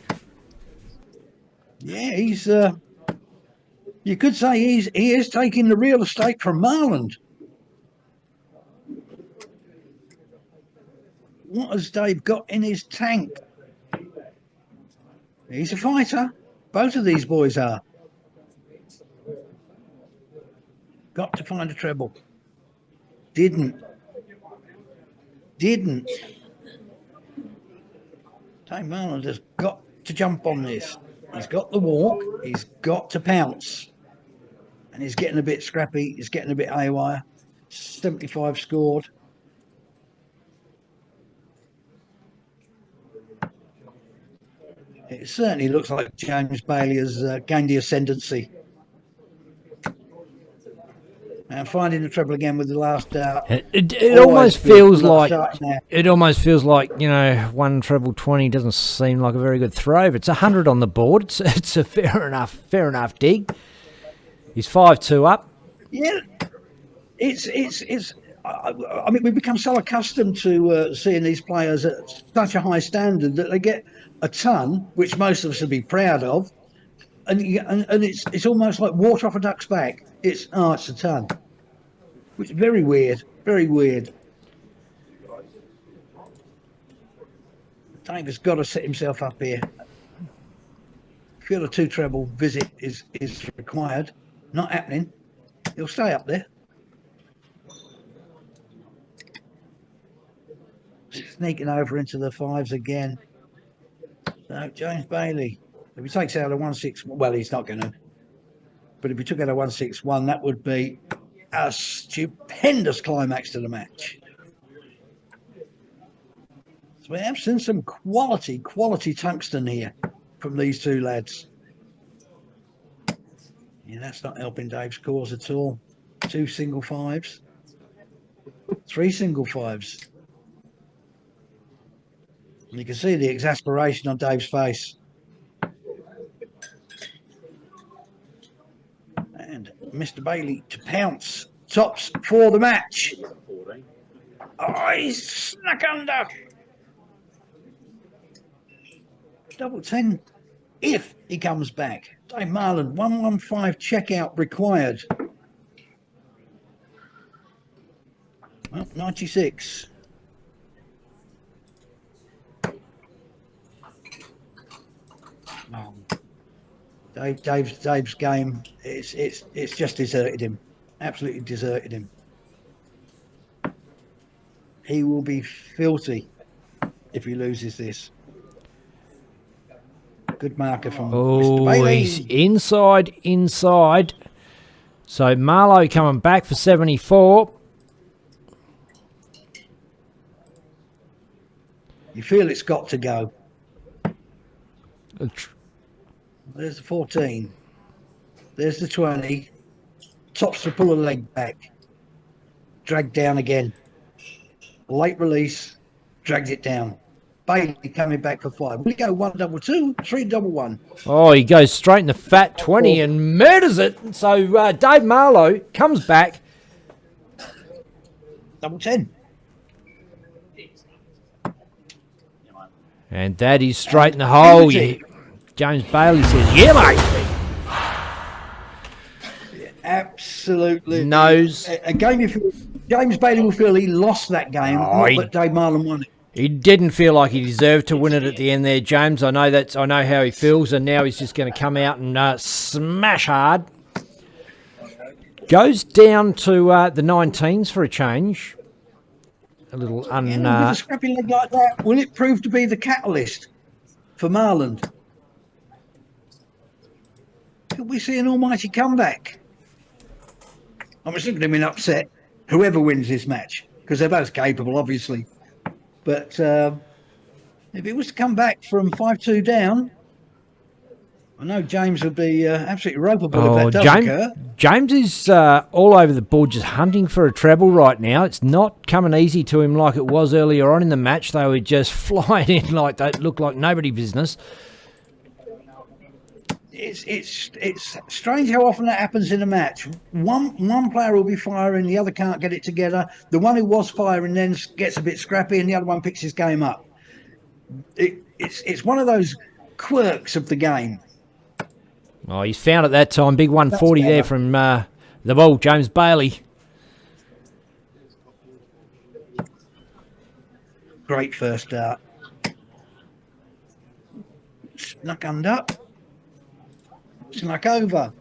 Yeah, he's you could say he is taking the real estate from Marland. What has Dave got in his tank? He's a fighter. Both of these boys are. Got to find a treble. Didn't. Dave Marland has got to jump on this. He's got the walk. He's got to pounce. And he's getting a bit scrappy. He's getting a bit haywire. 75 scored. It certainly looks like James Bailey has gained the ascendancy. And finding the treble again with the last dart. It almost feels like you know, 1 treble 20 doesn't seem like a very good throw. But it's 100 on the board. It's a fair enough dig. He's 5-2 up. Yeah, it's. I mean, we've become so accustomed to seeing these players at such a high standard that they get a ton, which most of us would be proud of, and it's almost like water off a duck's back. It's a ton, which is very weird. Dave has got to set himself up here. Feel a 2 treble visit is required. Not happening. He'll stay up there. Sneaking over into the 5s again. So James Bailey, if he takes out a 1-6, well, he's not going to. But if he took out a 1-6-1, that would be a stupendous climax to the match. So we have seen some quality tungsten here from these 2 lads. Yeah, that's not helping Dave's cause at all. 2 single 5s. 3 single 5s. And you can see the exasperation on Dave's face. And Mr. Bailey to pounce. Tops for the match. Oh, he's snuck under. Double 10 if he comes back. Dave Marland, 115 checkout required. Well, 96. Dave's game, it's just deserted him. Absolutely deserted him. He will be filthy if he loses this. Good marker from Mr. Bailey. He's inside. So Marlowe coming back for 74. You feel it's got to go. There's the 14. There's the 20. Tops to pull a leg back. Dragged down again. Late release. Dragged it down. Bailey coming back for 5. Will he go 1-2-2, 3-1-1? Oh, he goes straight in the fat 20 and murders it. So Dave Marlowe comes back. Double 10. And that is straight in the hole. Yeah. James Bailey says, yeah, mate. Absolutely. Nose. A game, if James Bailey will feel he lost that game, not that Dave Marland won it. He didn't feel like he deserved to win it at the end there, James. I know how he feels, and now he's just going to come out and smash hard. Goes down to the 19s for a change. A little With a scrappy leg like that, will it prove to be the catalyst for Marland? Could we see an almighty comeback? I'm just looking at him in upset. Whoever wins this match, because they're both capable, obviously. But if it was to come back from 5-2 down, I know James would be absolutely ropeable if that does occur. James is all over the board just hunting for a treble right now. It's not coming easy to him like it was earlier on in the match. They were just flying in like that, looked like nobody business. It's strange how often that happens in a match. One player will be firing, the other can't get it together. The one who was firing then gets a bit scrappy, and the other one picks his game up. It's one of those quirks of the game. Oh, he's found it that time. Big 140 there from the ball, James Bailey. Great first start. Snuck under. Snuck over.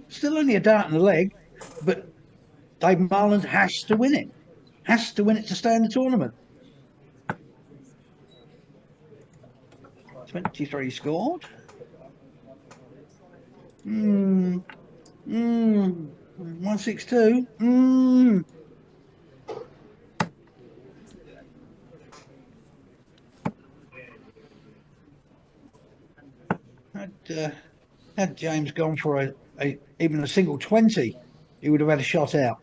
Still only a dart in the leg, but Dave Marland has to win it. Has to win it to stay in the tournament. 23 scored. 162. Had James gone for even a single 20, he would have had a shot out.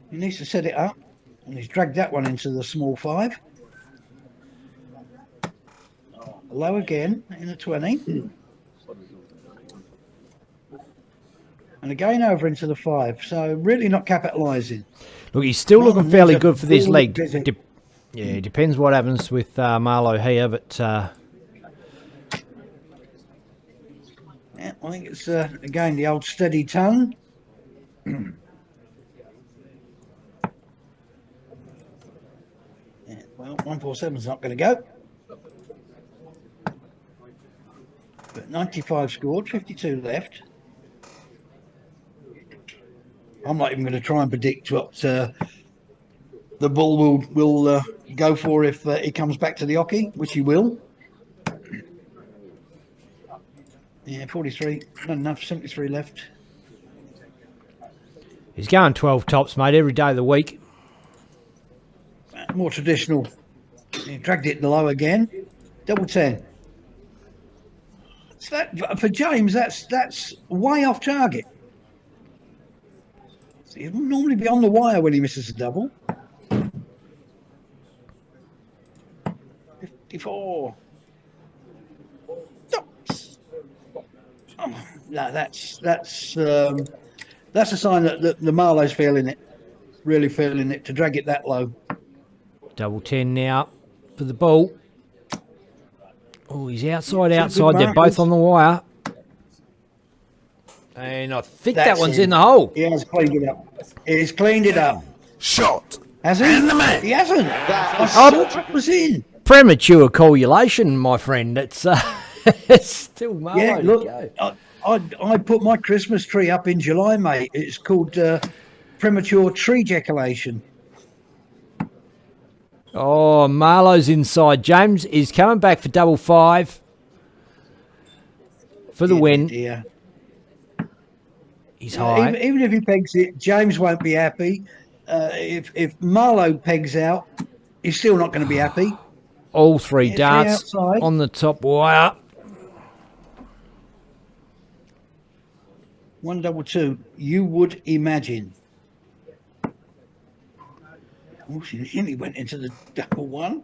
He needs to set it up, and he's dragged that one into the small 5. Low again in a 20. And again over into the 5. So really not capitalising. Look, he's still looking fairly good for this leg. Visit. Yeah, it depends what happens with Marlo here, but... Yeah, I think it's, again, the old steady tongue. Yeah, well, 147's not going to go. But 95 scored, 52 left. I'm not even going to try and predict what the bull will go for if he comes back to the hockey, which he will. Yeah, 43, not enough, 73 left. He's going 12 tops, mate, every day of the week. More traditional. He dragged it low again. Double 10. So that, for James, that's way off target. So he'll normally be on the wire when he misses a double. 54. Oh, no, that's a sign that the Marlowe's feeling it, really feeling it to drag it that low. Double 10 now for the ball. Oh, he's outside. They're markers. both on the wire. And I think That's that one's him. in the hole. He has cleaned it up. He's cleaned it up. Shot. Has he? And the man. He hasn't. I thought it was in. Premature copulation, my friend. It's still Marlo Yeah, to look, go. I put my Christmas tree up in July, mate. It's called premature tree ejaculation. Oh, Marlo's inside. James is coming back for double 5 for the win. Dear. He's high. Even if he pegs it, James won't be happy. If Marlo pegs out, he's still not going to be happy. All 3 Yeah, darts 3 outside. on the top wire. 122. You would imagine. Oh, she nearly went into the double 1.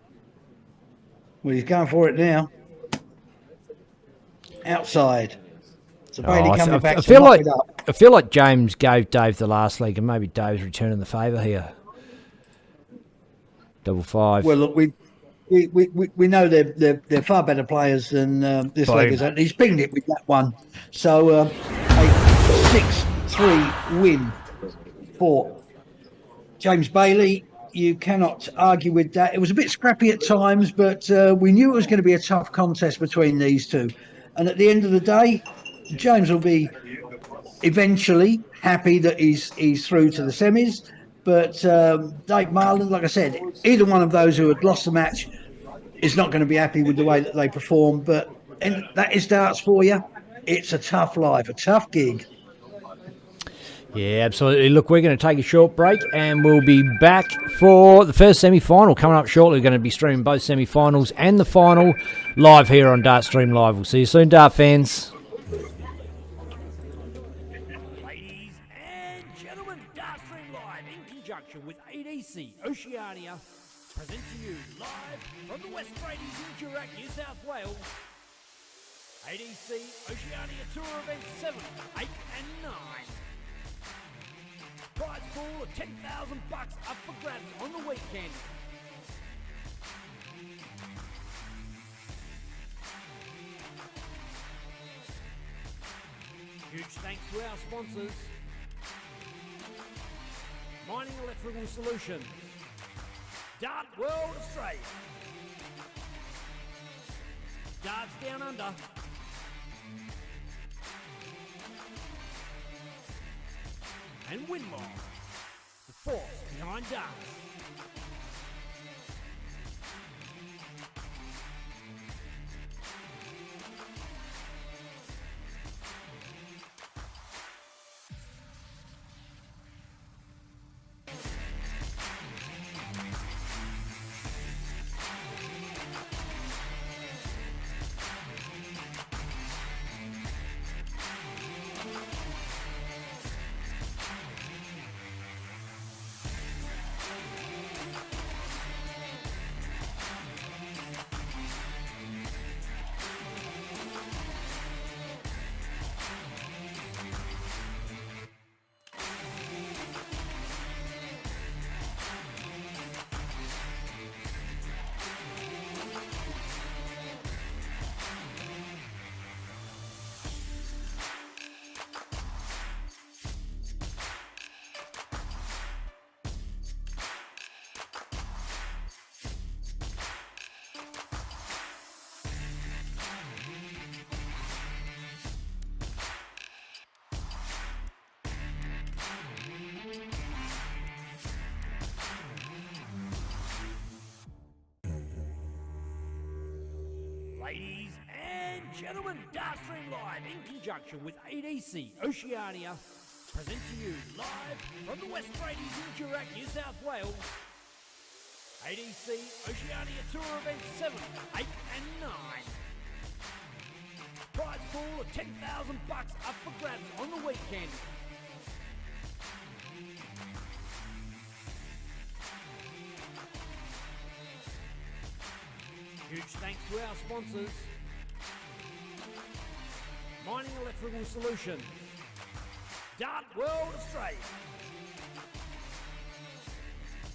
Well, he's going for it now. Outside. So Bailey coming back. I to feel mop like it up. I feel like James gave Dave the last leg, and maybe Dave's returning the favour here. Double 5. Well, look, we know they're far better players than this Boom. leg is. He's pinged it with that one. So a 6-3 win for James Bailey. You cannot argue with that. It was a bit scrappy at times, but we knew it was going to be a tough contest between these two. And at the end of the day, James will be eventually happy that he's through to the semis. But Dave Marland, like I said, either one of those who had lost the match is not going to be happy with the way that they perform. But and that is darts for you. It's a tough life, a tough gig. Yeah, absolutely. Look, we're going to take a short break, and we'll be back for the first semi-final coming up shortly. We're going to be streaming both semi-finals and the final live here on Dart Stream Live. We'll see you soon, Dart fans. Ladies and gentlemen, Dart Stream Live in conjunction with Adc Oceania present to you live from the West Bradies in Durack, New South Wales. Adc Oceania Tour Event 7, 8 and 9. Prize pool of $10,000 up for grabs on the weekend. Huge thanks to our sponsors. Mining Electrical Solutions. Dart World Australia. Darts Down Under. and Winmore, the force behind darts. Ladies and gentlemen, Dartstream Live in conjunction with Adc Oceania present to you live from the West Bradies in Durack, New South Wales. Adc Oceania Tour Event 7, 8 and 9. Prize pool of $10,000 up for grabs on the weekend. Huge thanks to our sponsors, Mining Electrical Solutions, Dart World Australia,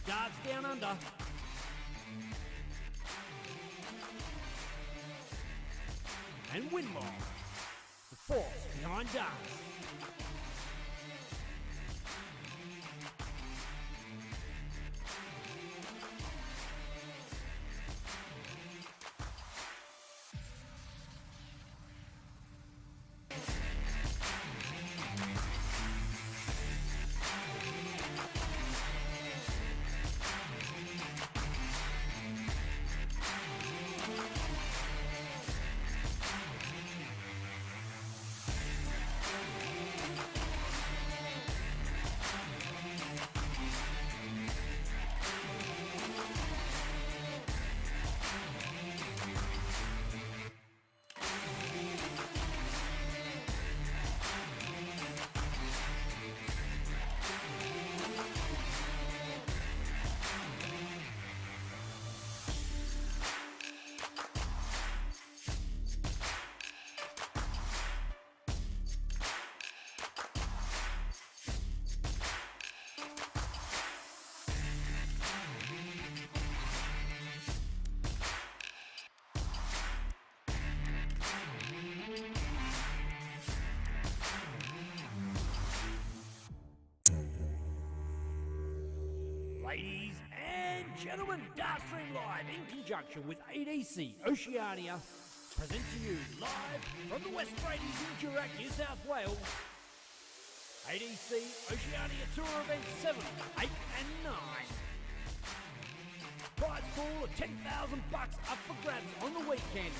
Darts Down Under, and Winmore, the force behind darts. Ladies and gentlemen, Dartstream Live in conjunction with Adc Oceania present to you live from the West Bradies in Durack, New South Wales. Adc Oceania Tour Event 7, 8 and 9. Prize pool of $10,000 up for grabs on the weekend.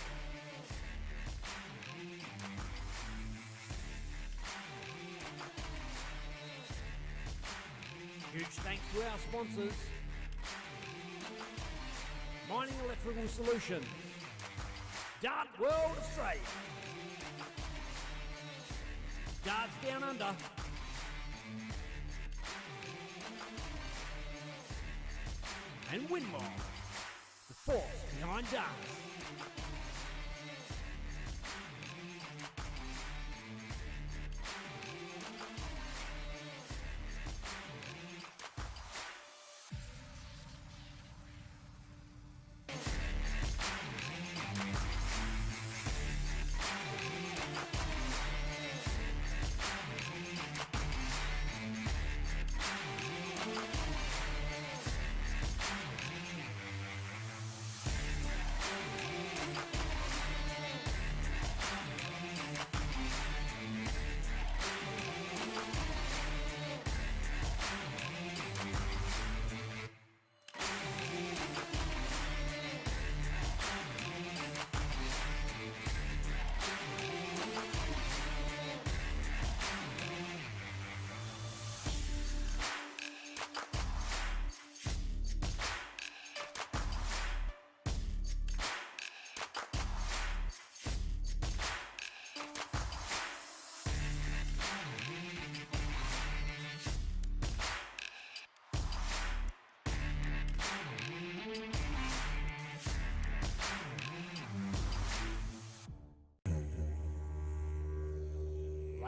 Huge thanks to our sponsors, Mining Electrical Solutions, Dart World Australia, Darts Down Under, and Winmore, the force behind darts.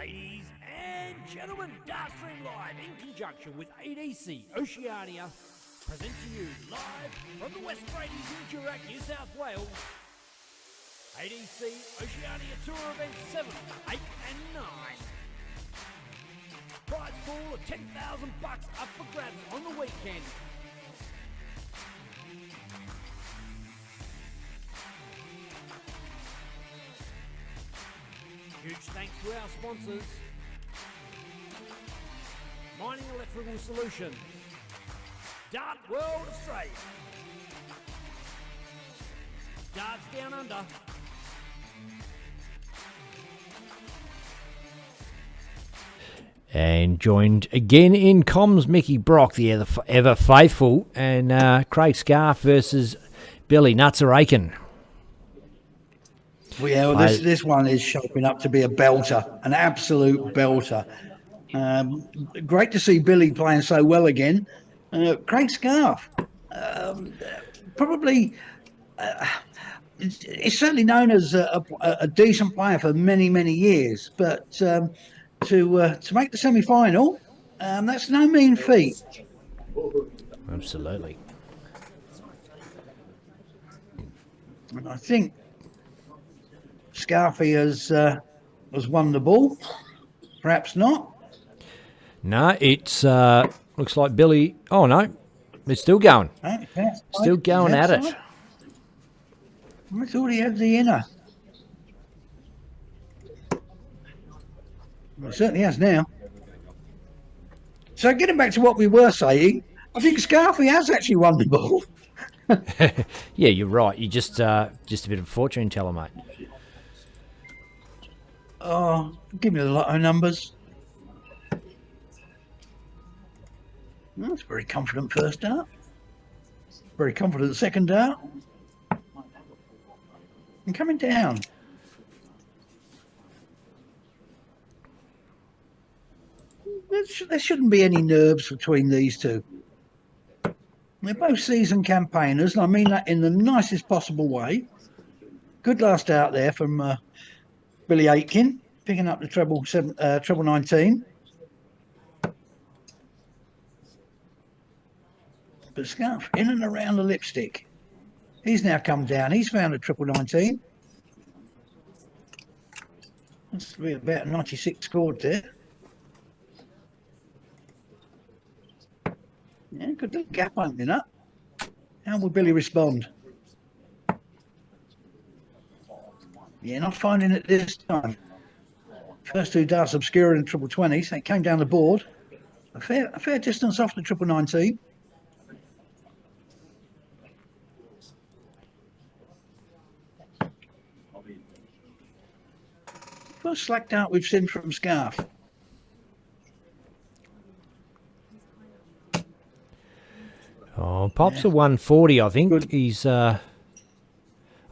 Ladies and gentlemen, Dartstream Live in conjunction with Adc Oceania present to you live from the West Bradies in Durack, New South Wales. Adc Oceania Tour Event 7, 8 and 9. Prize pool of $10,000 up for grabs on the weekend. Huge thanks to our sponsors. Mining Electrical Solutions. Dart World Australia. Darts Down Under. And joined again in comms, Mickey Brock, the ever faithful, and Craig Scarf versus Billy Nutseraken. Well, yeah, well, this one is shaping up to be a belter, an absolute belter. Great to see Billy playing so well again. Craig Scarf, probably, he's certainly known as a decent player for many, many years, but to make the semi-final, that's no mean feat. Absolutely. And I think Scarfy has won the ball. Perhaps not. No, it's looks like Billy. Oh no, it's still going. Still going at it. I thought he had the inner. Well, it certainly has now. So getting back to what we were saying, I think Scarfy has actually won the ball. Yeah, you're right. You just a bit of a fortune teller, mate. Oh, give me the lotto numbers. That's a very confident first dart. Very confident second dart. And coming down. There shouldn't be any nerves between these two. They're both seasoned campaigners, and I mean that in the nicest possible way. Good last out there from Billy Aitken, picking up the treble 19. But Scarf in and around the lipstick. He's now come down. He's found a triple 19. That's about 96 scored there. Yeah, good little gap opening up. How will Billy respond? Yeah, not finding it this time. First two darts obscured in triple 20s. They came down the board. A fair distance off the triple 19. First slack dart we've seen from Scarf. Oh, Pop's a 140, I think. Good. He's, oh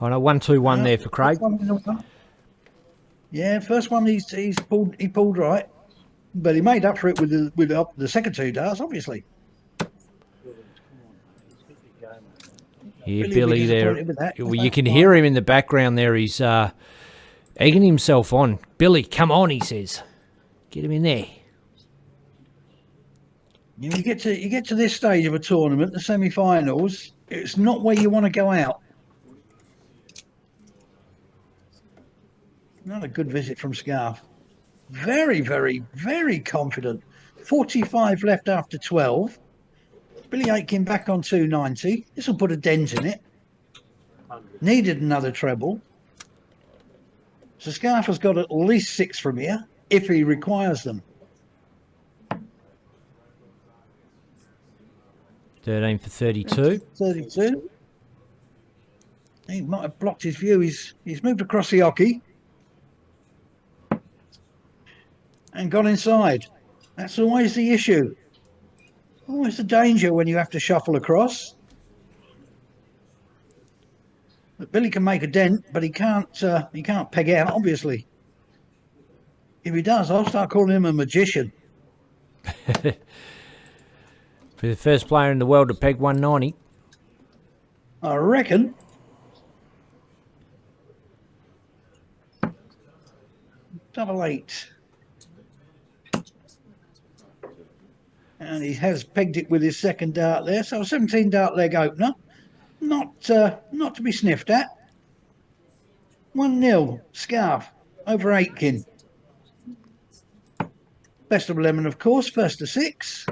no, 121 there for Craig. Yeah, first one he pulled right, but he made up for it with the second two darts, obviously. Yeah, Billy there. Well, you can hear him in the background there. He's egging himself on. Billy, come on, he says. Get him in there. You get to this stage of a tournament, the semi-finals. It's not where you want to go out. Not a good visit from Scarf. Very, very, very confident. 45 left after 12. Billy Aitken back on 290. This will put a dent in it. Needed another treble. So Scarf has got at least 6 from here if he requires them. 13 for 32. 32. He might have blocked his view. He's moved across the hockey and gone inside. That's always the issue. Always the danger when you have to shuffle across. But Billy can make a dent, but he can't peg out, obviously. If he does, I'll start calling him a magician. For the first player in the world to peg 190. I reckon. Double 8. And he has pegged it with his second dart there. So a 17 dart leg opener. Not to be sniffed at. 1-0, Scarf over Aitken. Best of 11, of course, first to 6.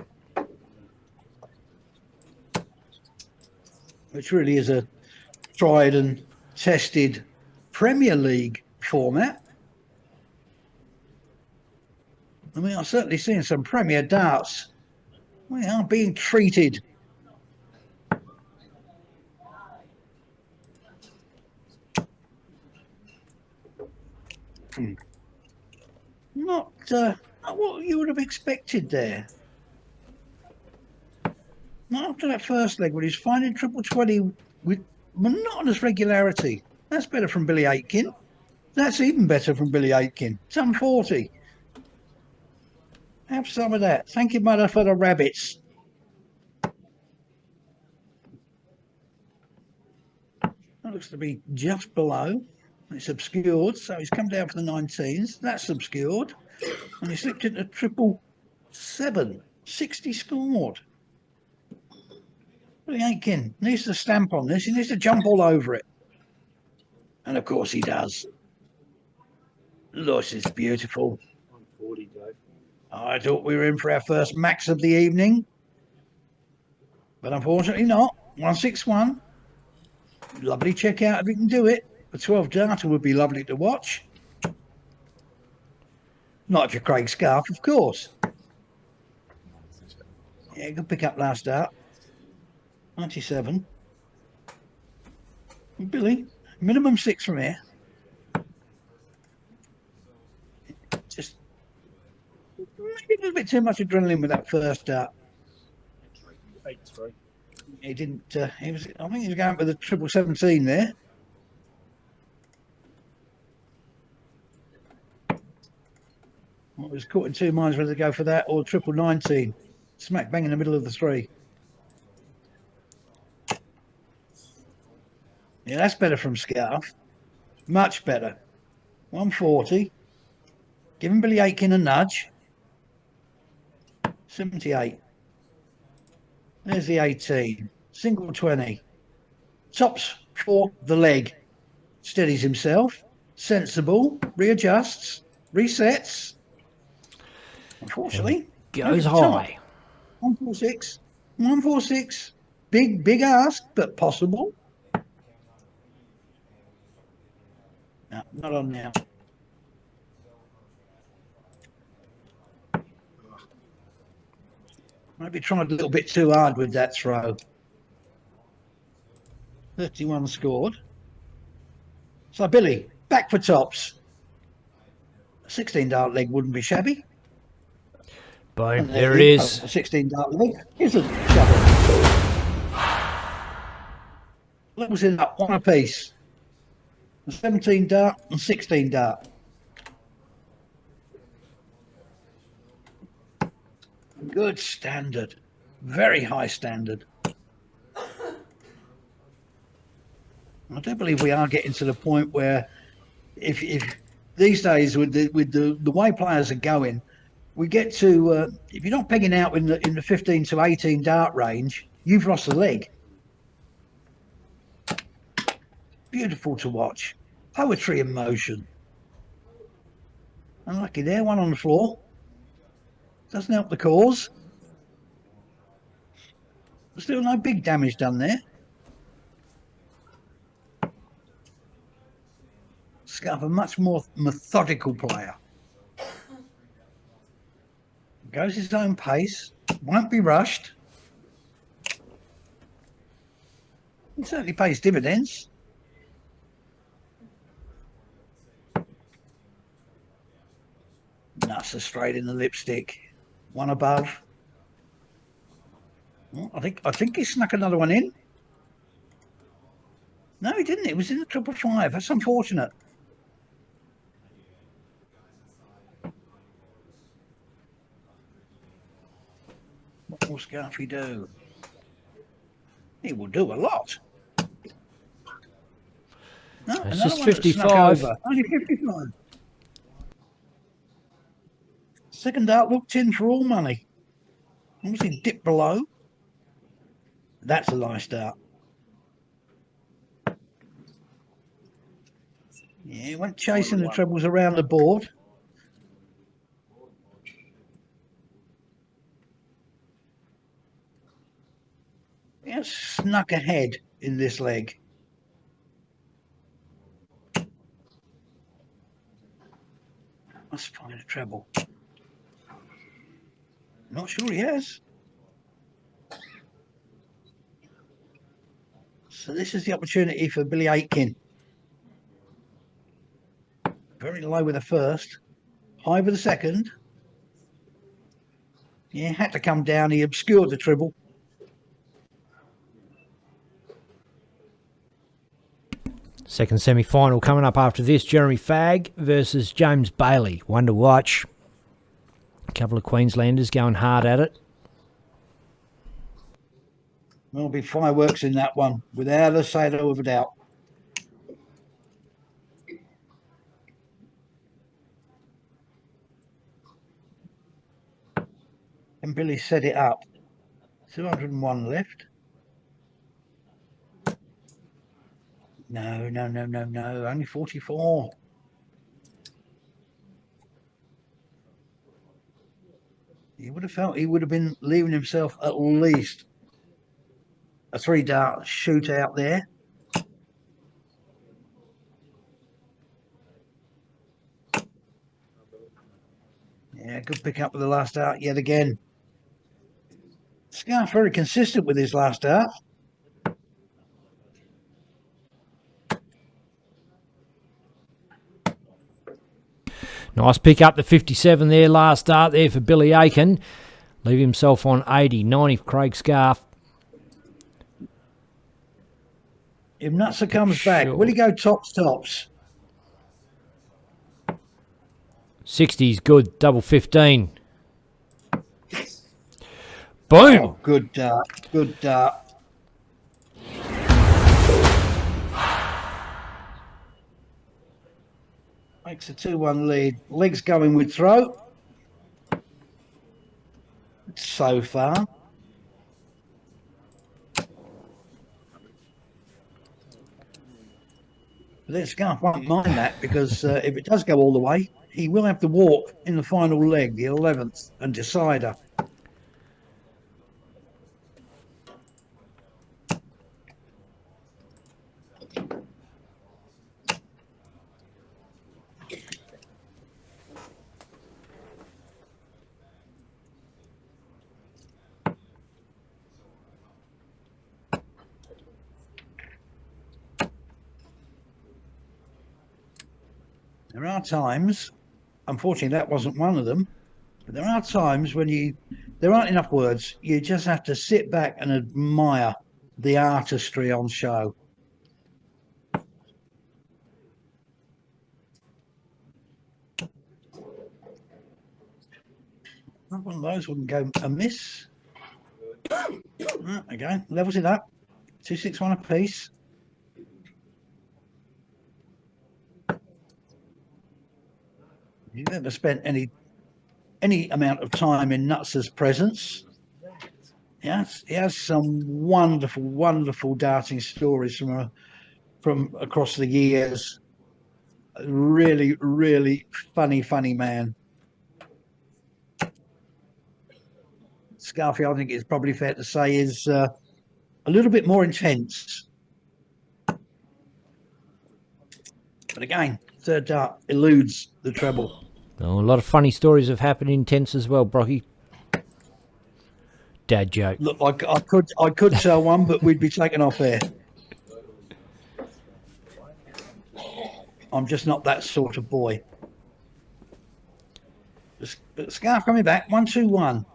Which really is a tried and tested Premier League format. And we are certainly seeing some Premier darts. We are being treated. Not what you would have expected there. Not after that first leg when he's finding triple 20 with monotonous regularity. That's better from Billy Aitken. That's even better from Billy Aitken. Some 40. Have some of that. Thank you, mother, for the rabbits. That looks to be just below. It's obscured, so he's come down for the 19s. That's obscured. And he slipped into triple 7. 60 scored. Billy Aitken needs to stamp on this. He needs to jump all over it. And of course he does. This is beautiful. 140, Dave. I thought we were in for our first max of the evening. But unfortunately not. 161. Lovely check out if you can do it. The 12 darter would be lovely to watch. Not if you're Craig Scarf, of course. Yeah, good pick up last dart. 97. Billy, minimum 6 from here. Just maybe a little bit too much adrenaline with that first dart. 8-3. He didn't. He was. I think he was going for the triple 17 there. I was caught in two minds whether to go for that or triple 19. Smack bang in the middle of the 3. Yeah, that's better from Scarf. Much better. 140. Giving Billy Aitken a nudge. 78. There's the 18. Single 20. Tops for the leg. Steadies himself. Sensible. Readjusts. Resets. Unfortunately. Goes high. 146. 146. Big ask, but possible. No, not on now. Maybe tried a little bit too hard with that throw. 31 scored. So Billy, back for tops. 16 dart leg wouldn't be shabby. Boom, there it is. A 16 dart leg isn't shabby. Levels in up, one apiece. 17 dart and 16 dart. Good standard. Very high standard. I do believe we are getting to the point where if these days with the way players are going, we get to if you're not pegging out in the 15 to 18 dart range, you've lost a leg. Beautiful to watch. Poetry in motion. Unlucky there, one on the floor. Doesn't help the cause. Still no big damage done there. Scarf, a much more methodical player. Goes his own pace. Won't be rushed. It certainly pays dividends. Nuts are straight in the lipstick. One above. Well, I think he snuck another one in. No, he didn't. It was in the 555. That's unfortunate. What will Scarfy do? He will do a lot. No, it's another just one that 55. snuck over. Only 55. Second dart looked in for all money. Obviously dip below. That's a nice start. Yeah, went chasing the trebles around the board. Yeah, snuck ahead in this leg. Must find a treble. Not sure he has. So this is the opportunity for Billy Aitken. Very low with the first, high with the second. Yeah, had to come down. He obscured the treble. Second semi-final coming up after this. Jeremy Fagg versus James Bailey. One to watch. A couple of Queenslanders going hard at it. There'll be fireworks in that one, without a shadow of a doubt. And Billy set it up. 201 left. No. Only 44. He would have felt he would have been leaving himself at least a 3-dart shootout there. Yeah, good pick up with the last dart yet again. Scarf very consistent with his last dart. Nice pick up the 57 there, last start there for Billy Aiken. Leave himself on 80, 90 for Craig Scarf. If Nutzer comes back, will he go tops? 60's good, double 15. Boom! Oh, good dart, good dart. Makes a 2-1 lead. Legs going with throw. So far. But Scarf won't mind that because if it does go all the way, he will have to walk in the final leg, the 11th, and decider. There are times, unfortunately that wasn't one of them, but there are times when there aren't enough words. You just have to sit back and admire the artistry on show. One of those wouldn't go amiss. Okay, levels it up. 261 apiece. You've never spent any amount of time in Nutzer's presence. Yes, he has some wonderful darting stories from across the years. Really funny man. Scarfy, I think it's probably fair to say, is a little bit more intense. But again, third dart eludes the treble. Oh, a lot of funny stories have happened in tents as well, Brocky. Dad joke. Look, I could tell one, but we'd be taken off air. I'm just not that sort of boy. But Scarf coming back, 1-2-1.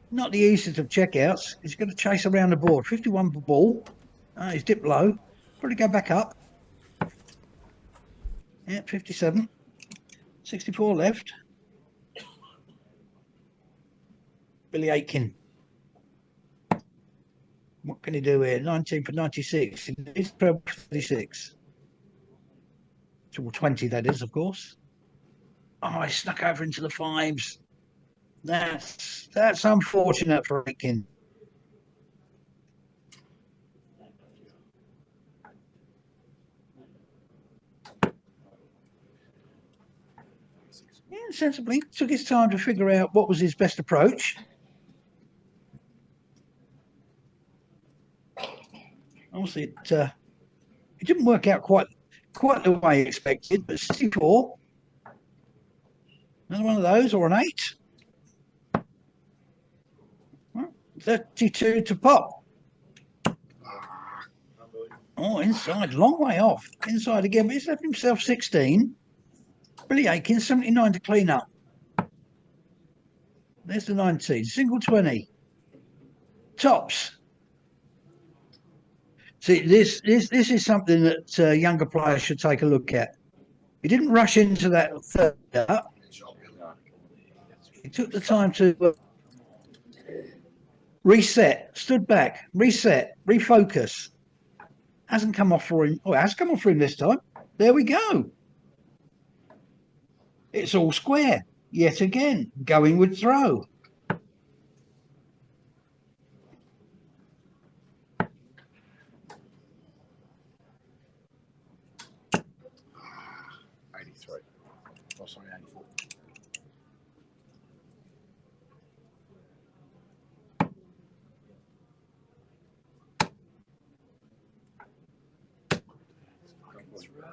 Not the easiest of checkouts. He's going to chase around the board. 51 ball. He's dipped low. Probably go back up. Yeah, 57. 64 left. Billy Aitken. What can he do here? 19 for 96. He's 36. 20, that is, of course. Oh, he snuck over into the fives. That's unfortunate for Aiken. Yeah, sensibly took his time to figure out what was his best approach. Obviously, it didn't work out quite the way he expected, but 64. Another one of those, or an 8. 32 to pop. Oh, inside, long way off. Inside again, but he's left himself 16. Billy Aiken, 79 to clean up. There's the 19, single 20. Tops. See, this is something that younger players should take a look at. He didn't rush into that third up. He took the time to reset, stood back, reset, refocus. Hasn't come off for him. Oh, it has come off for him this time. There we go. It's all square. Yet again, going with throw.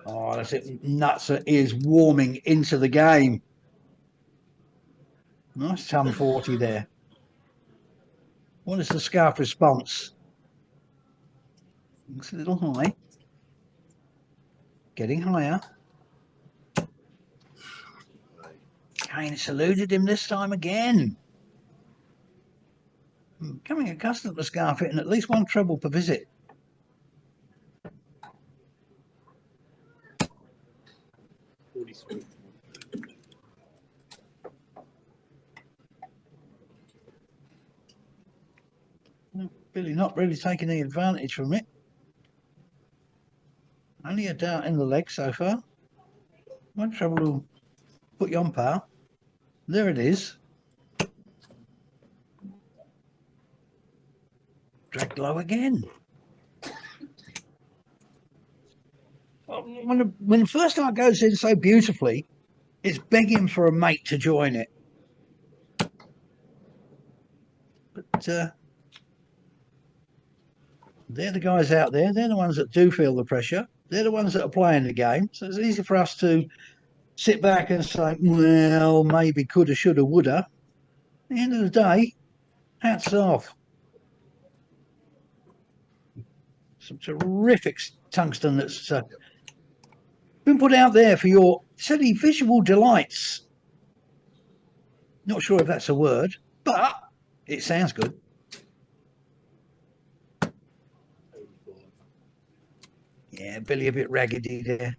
Oh, that's it. Nutzer is warming into the game. Nice ton 40 there. What is the scarf response? Looks a little high. Getting higher. Kane eluded him this time again. Becoming accustomed to scarf hitting at least one treble per visit. Billy not really taking any advantage from it. Only a dart in the leg so far. One treble will put you on par. There it is. Dragged low again. Well, when the first dart goes in so beautifully, it's begging for a mate to join it. But they're the guys out there. They're the ones that do feel the pressure. They're the ones that are playing the game. So it's easy for us to sit back and say, well, maybe coulda, shoulda, woulda. At the end of the day, hats off. Some terrific tungsten that's been put out there for your silly visual delights. Not sure if that's a word, but it sounds good. Yeah, Billy a bit raggedy there.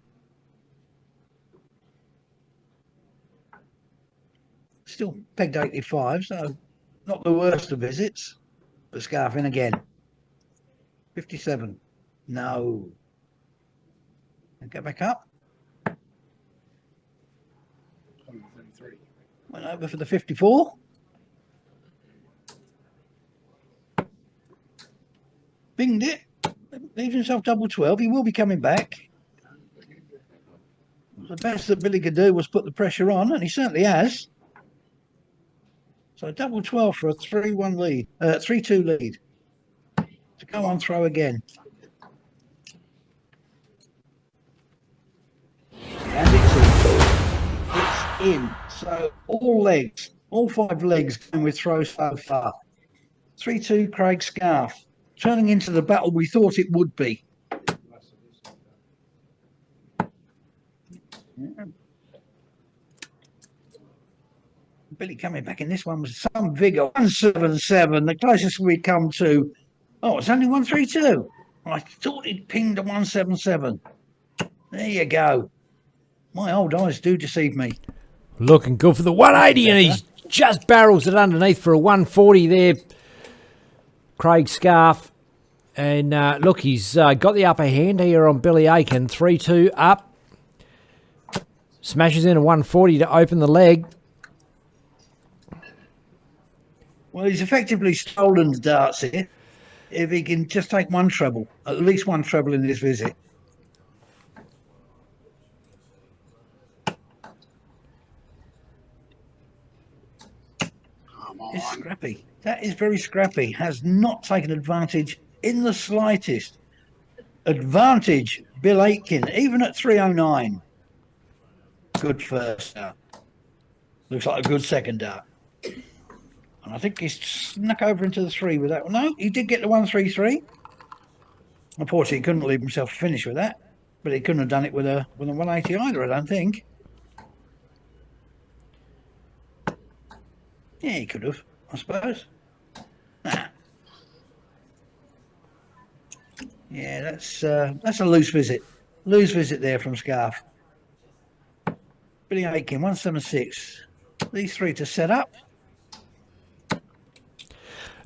Still pegged 85, so not the worst of visits. But scarfing again. 57. No. And go back up. Went over for the 54. Binged it. Leaves himself double 12. He will be coming back. The best that Billy could do was put the pressure on, and he certainly has. So double 12 for a 3-1 lead, 3-2 lead. To go on throw again. And it's in. So all legs, all 5 legs going with throw so far. 3-2 Craig Scarf. Turning into the battle we thought it would be. Yeah. Billy coming back in this one with some vigour. 177, the closest we come to. Oh, it's only 132. I thought he'd pinged a 177. There you go. My old eyes do deceive me. Looking good for the 180, and he's just barrels it underneath for a 140 there. Craig Scarf. And look, he's got the upper hand here on Billy Aiken. 3-2 up. Smashes in a 140 to open the leg. Well, he's effectively stolen the darts here. If he can just take one treble, at least one treble in this visit. It's scrappy. That is very scrappy. Has not taken advantage in the slightest. Advantage, Bill Aitken, even at 309. Good first dart. Looks like a good second dart. And I think he's snuck over into the 3 with that one. No, he did get the 133. Unfortunately, he couldn't leave himself finish with that. But he couldn't have done it with a 180 either, I don't think. Yeah, he could have, I suppose. Nah. Yeah, that's a loose visit. Loose visit there from Scarf. Billy Aitken, 176. These 3 to set up.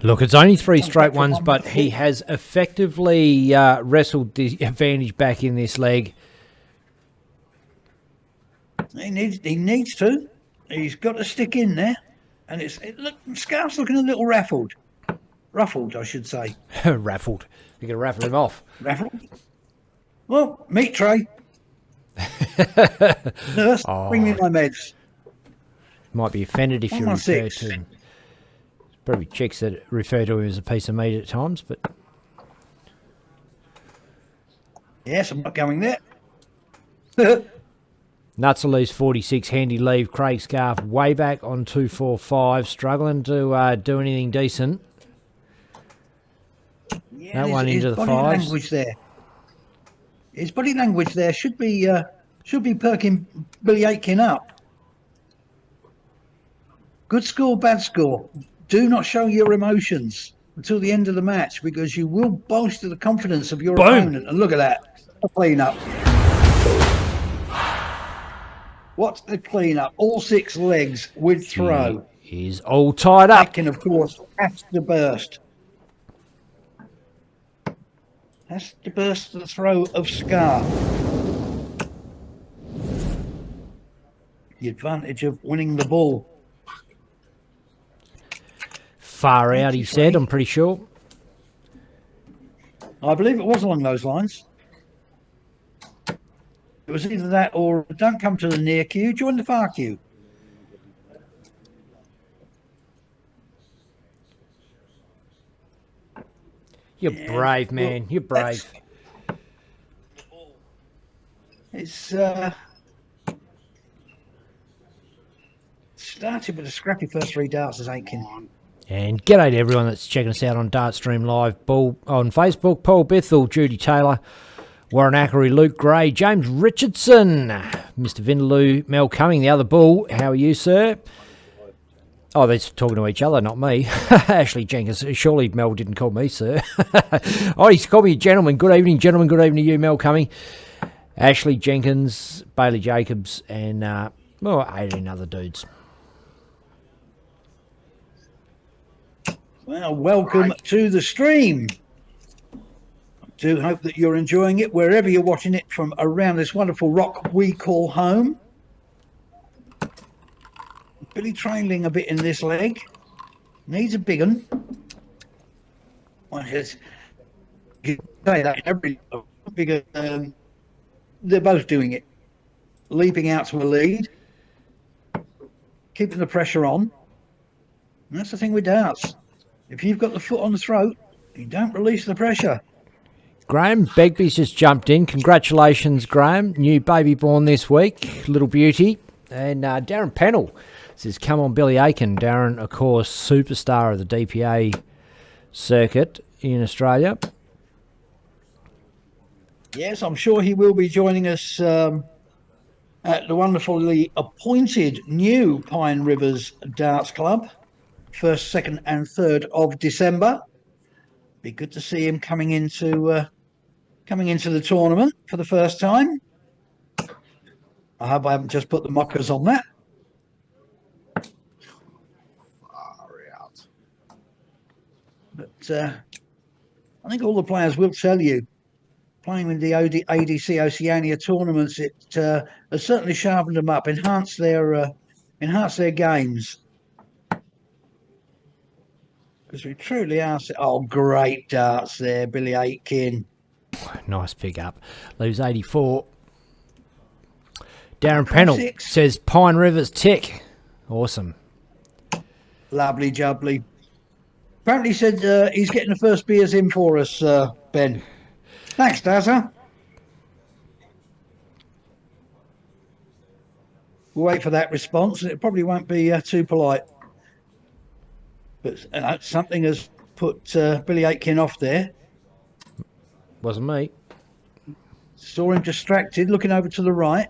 Look, it's only 3 straight ones, but he has effectively wrestled the advantage back in this leg. He needs to. He's got to stick in there. And look, Scarf's looking a little ruffled. Ruffled, I should say. Raffled. You're going to raffle him off. Ruffled? Well, meat tray. Nurse, bring me my meds. Might be offended if you refer to him. Probably chicks that refer to him as a piece of meat at times, but... Yes, I'm not going there. Nuts Elise 46, handy leave. Craig Scarf way back on 245, struggling to do anything decent. Yeah, that one into the body fives. Language there. His body language there should be perking Billy Aitken up. Good score, bad score. Do not show your emotions until the end of the match, because you will bolster the confidence of your opponent. And look at that, a clean up. What's the clean up? All 6 legs with throw. He is all tied up. Aitken, of course, has to burst. Has to burst the throw of Scar. The advantage of winning the ball. Far out, he said, I'm pretty sure. I believe it was along those lines. It was either that or don't come to the near queue, join the far queue. You're brave, man. You're brave. It's started with a scrappy first 3 darts as Aitken. And g'day to everyone that's checking us out on Dartstream Live, Paul on Facebook, Paul Bithell, Judy Taylor, Warren Ackery, Luke Gray, James Richardson, Mr. Vindaloo, Mel Cumming, the other bull. How are you, sir? Oh, they're talking to each other, not me. Ashley Jenkins. Surely Mel didn't call me, sir. Oh, he's called me a gentleman. Good evening, gentlemen. Good evening to you, Mel Cumming. Ashley Jenkins, Bailey Jacobs, and 18 other dudes. Well, welcome to the stream. I do hope that you're enjoying it wherever you're watching it from around this wonderful rock we call home. Billy trailing a bit in this leg. Needs a big one. Well, you say that every bigger. They're both doing it. Leaping out to a lead. Keeping the pressure on. And that's the thing with darts. If you've got the foot on the throat, you don't release the pressure. Graham Begbie's just jumped in. Congratulations, Graham. New baby born this week. Little beauty. And Darren Pennell says, come on, Billy Aitken. Darren, of course, superstar of the DPA circuit in Australia. Yes, I'm sure he will be joining us at the wonderfully appointed new Pine Rivers Darts Club. 1st, 2nd and 3rd of December. Be good to see him coming into the tournament for the first time. I hope I haven't just put the mockers on that. But I think all the players will tell you, playing with the ADC Oceania tournaments, it has certainly sharpened them up, enhanced their games. Because we truly are. Oh, great darts there, Billy Aitken. Nice pick up. Leaves 84. Darren Pennell 26. says Pine River's tick. Awesome. Lovely jubbly. Apparently said he's getting the first beers in for us, Ben. Thanks, Dazza. We'll wait for that response. It probably won't be too polite. But something has put Billy Aitken off there. Wasn't me. Saw him distracted, looking over to the right.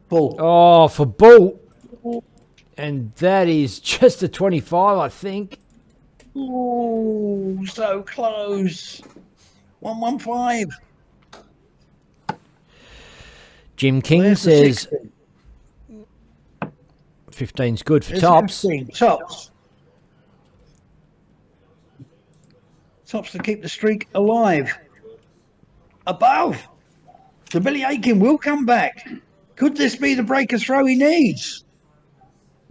Bull. Oh, for Bull. And that is just a 25, I think. Oh, so close. 115. Jim King Where's the says 60? 15's good for There's tops. 15. Tops. Tops to keep the streak alive. Above. So Billy Aitken will come back. Could this be the breaker throw he needs?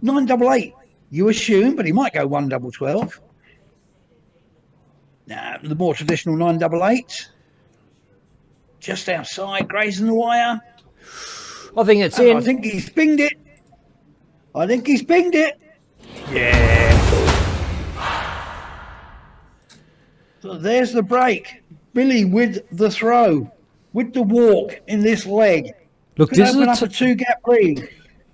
988, you assume, but he might go 112. Now, the more traditional 988. Just outside, grazing the wire. I think it's in. I think he's pinged it. I think he's pinged it. Yeah. So there's the break. Billy with the throw, with the walk in this leg. Look, Could this open is up a two-gap lead.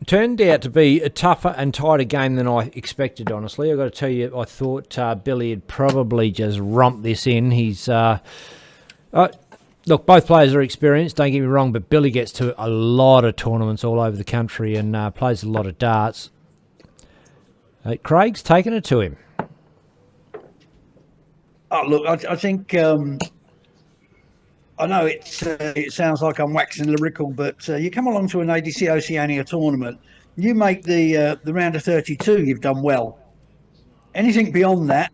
turned out to be a tougher and tighter game than I expected, honestly. I've got to tell you, I thought Billy had probably just romped this in. He's... look, both players are experienced, don't get me wrong, but Billy gets to a lot of tournaments all over the country and plays a lot of darts. Craig's taken it to him. Oh, look, I think... I know it sounds like I'm waxing lyrical, but you come along to an Adc Oceania tournament, you make the round of 32, you've done well. Anything beyond that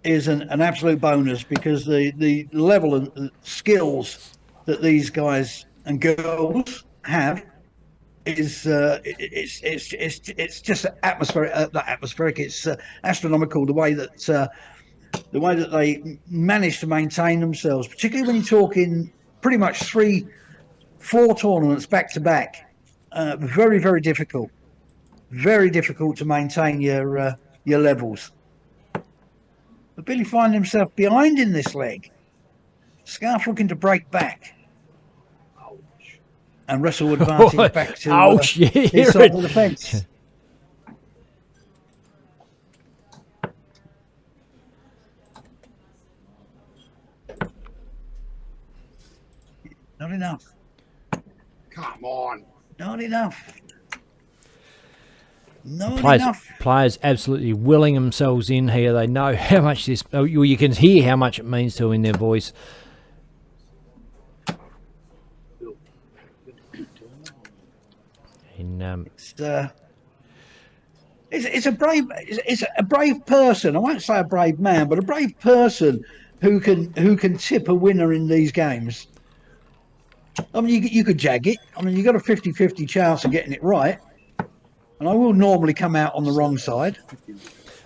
is an absolute bonus, because the level and skills that these guys and girls have is it's just atmospheric. Not atmospheric. It's astronomical. The way that they manage to maintain themselves, particularly when you're talking pretty much 3-4 tournaments back to back. Very, very difficult. Very difficult to maintain your levels. But Billy finds himself behind in this leg. Scarf looking to break back. And Russell advancing back to his side of the fence. Not enough. Come on. Not enough. Not enough. Players absolutely willing themselves in here. They know how much this... Oh, you can hear how much it means to them in their voice. And, it's a brave person. I won't say a brave man, but a brave person who can tip a winner in these games. I mean, you could jag it. I mean, you got a 50-50 chance of getting it right. And I will normally come out on the wrong side.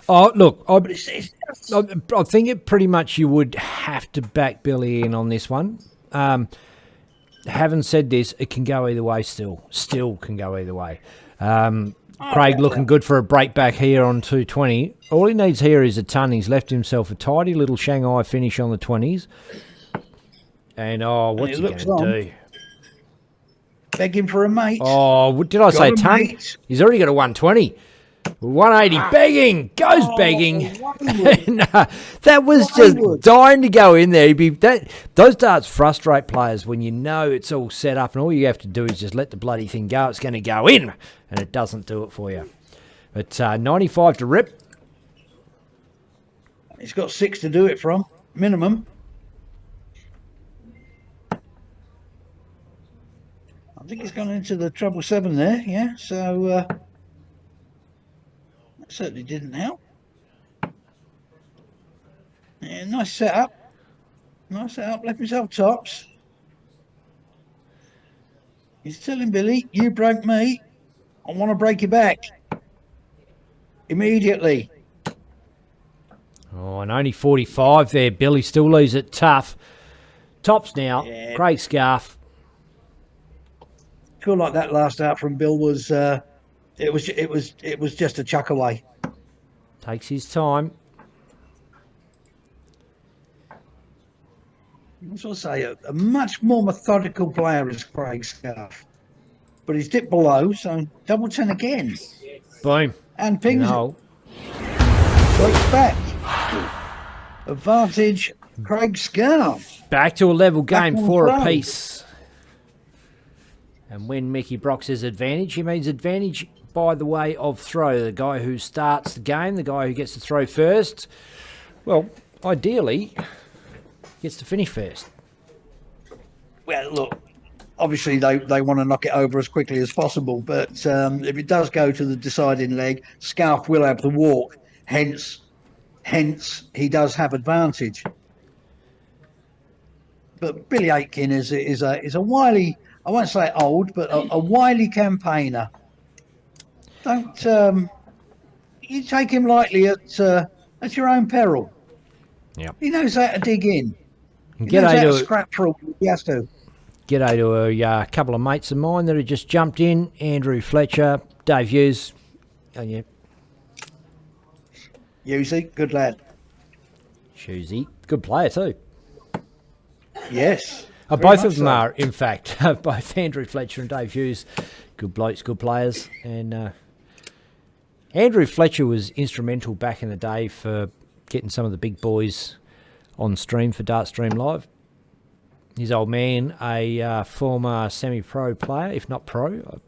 Oh, look, I think it pretty much you would have to back Billy in on this one. Having said this, it can go either way still. Still can go either way. Craig looking good for a break back here on 220. All he needs here is a ton. He's left himself a tidy little Shanghai finish on the 20s. And, what's he going to do? Begging for a mate. Oh, what did I say, ton? Mate. He's already got a 120. 180, begging, goes begging. That was just dying to go in there. Those darts frustrate players when you know it's all set up and all you have to do is just let the bloody thing go. It's going to go in, and it doesn't do it for you. But 95 to rip. He's got 6 to do it from, minimum. I think he's gone into the treble 7 there, yeah. So that certainly didn't help. Yeah, nice setup. Nice setup. Left himself tops. He's telling Billy, "You broke me. I want to break you back immediately." Oh, and only 45 there. Billy still leaves it tough. Tops now. Yeah. Craig Scarf. Feel like that last out from Bill was it was just a chuck away. Takes his time. I was going to say a much more methodical player is Craig Scarf, but he's dipped below, so double 10 again. Boom. And pings No. it. Breaks back. Advantage, Craig Scarf. Back to a level Back game, on 4 throw. apiece. And when Mickey Brock says advantage, he means advantage by the way of throw. The guy who starts the game, the guy who gets to throw first, well, ideally, gets to finish first. Well, look, obviously they want to knock it over as quickly as possible, but if it does go to the deciding leg, Scarf will have the walk. Hence, he does have advantage. But Billy Aitken is a wily, I won't say old, but a wily campaigner. Don't you take him lightly at your own peril. Yep. He knows how to dig in. He knows G'day how to to scrap for all he has to. G'day to a couple of mates of mine that have just jumped in. Andrew Fletcher, Dave Hughes. Oh, yeah. Usually, good lad. Choosy. Good player too. Yes. very Both much of them so. are, in fact. Both Andrew Fletcher and Dave Hughes. Good blokes, good players. And Andrew Fletcher was instrumental back in the day for getting some of the big boys on stream for Dart Stream Live. His old man, a former semi-pro player, if not pro.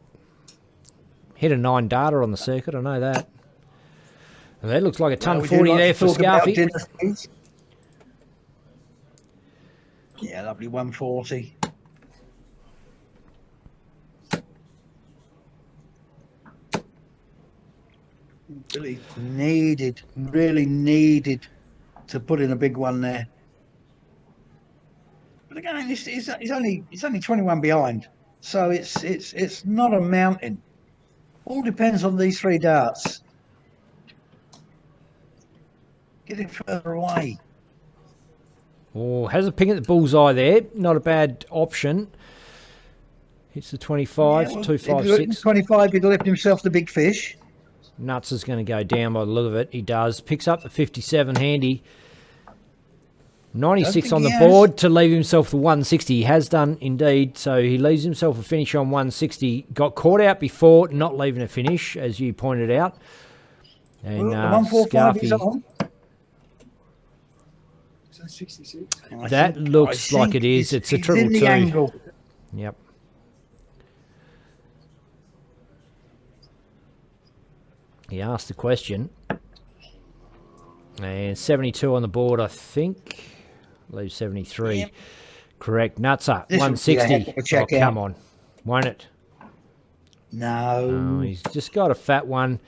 Hit a 9 data on the circuit, I know that. And that looks like a ton We do 40 like there to for talk about Scarfy. dynasties. Yeah, lovely 140. Really needed to put in a big one there. But again, he's only 21 behind, so it's not a mountain. All depends on these 3 darts. Get it further away. Oh, has a ping at the bullseye there. Not a bad option. Hits the 25, Yeah, well, 256. 25, he'd left himself the big fish. Nuts is going to go down by the look of it. He does. Picks up the 57 handy. 96 think on the he has. board to leave himself the 160. He has done indeed. So he leaves himself a finish on 160. Got caught out before, not leaving a finish, as you pointed out. And Well, the 145 is Scarfy, on. that looks like it is. It's a he's triple in the 2. angle. Yep. He asked the question. And 72 on the board, I think. Leaves 73. Yep. Correct. Nutser, This would be a 160. heck of a check Oh, out. come on. Won't it? No. Oh, he's just got a fat one.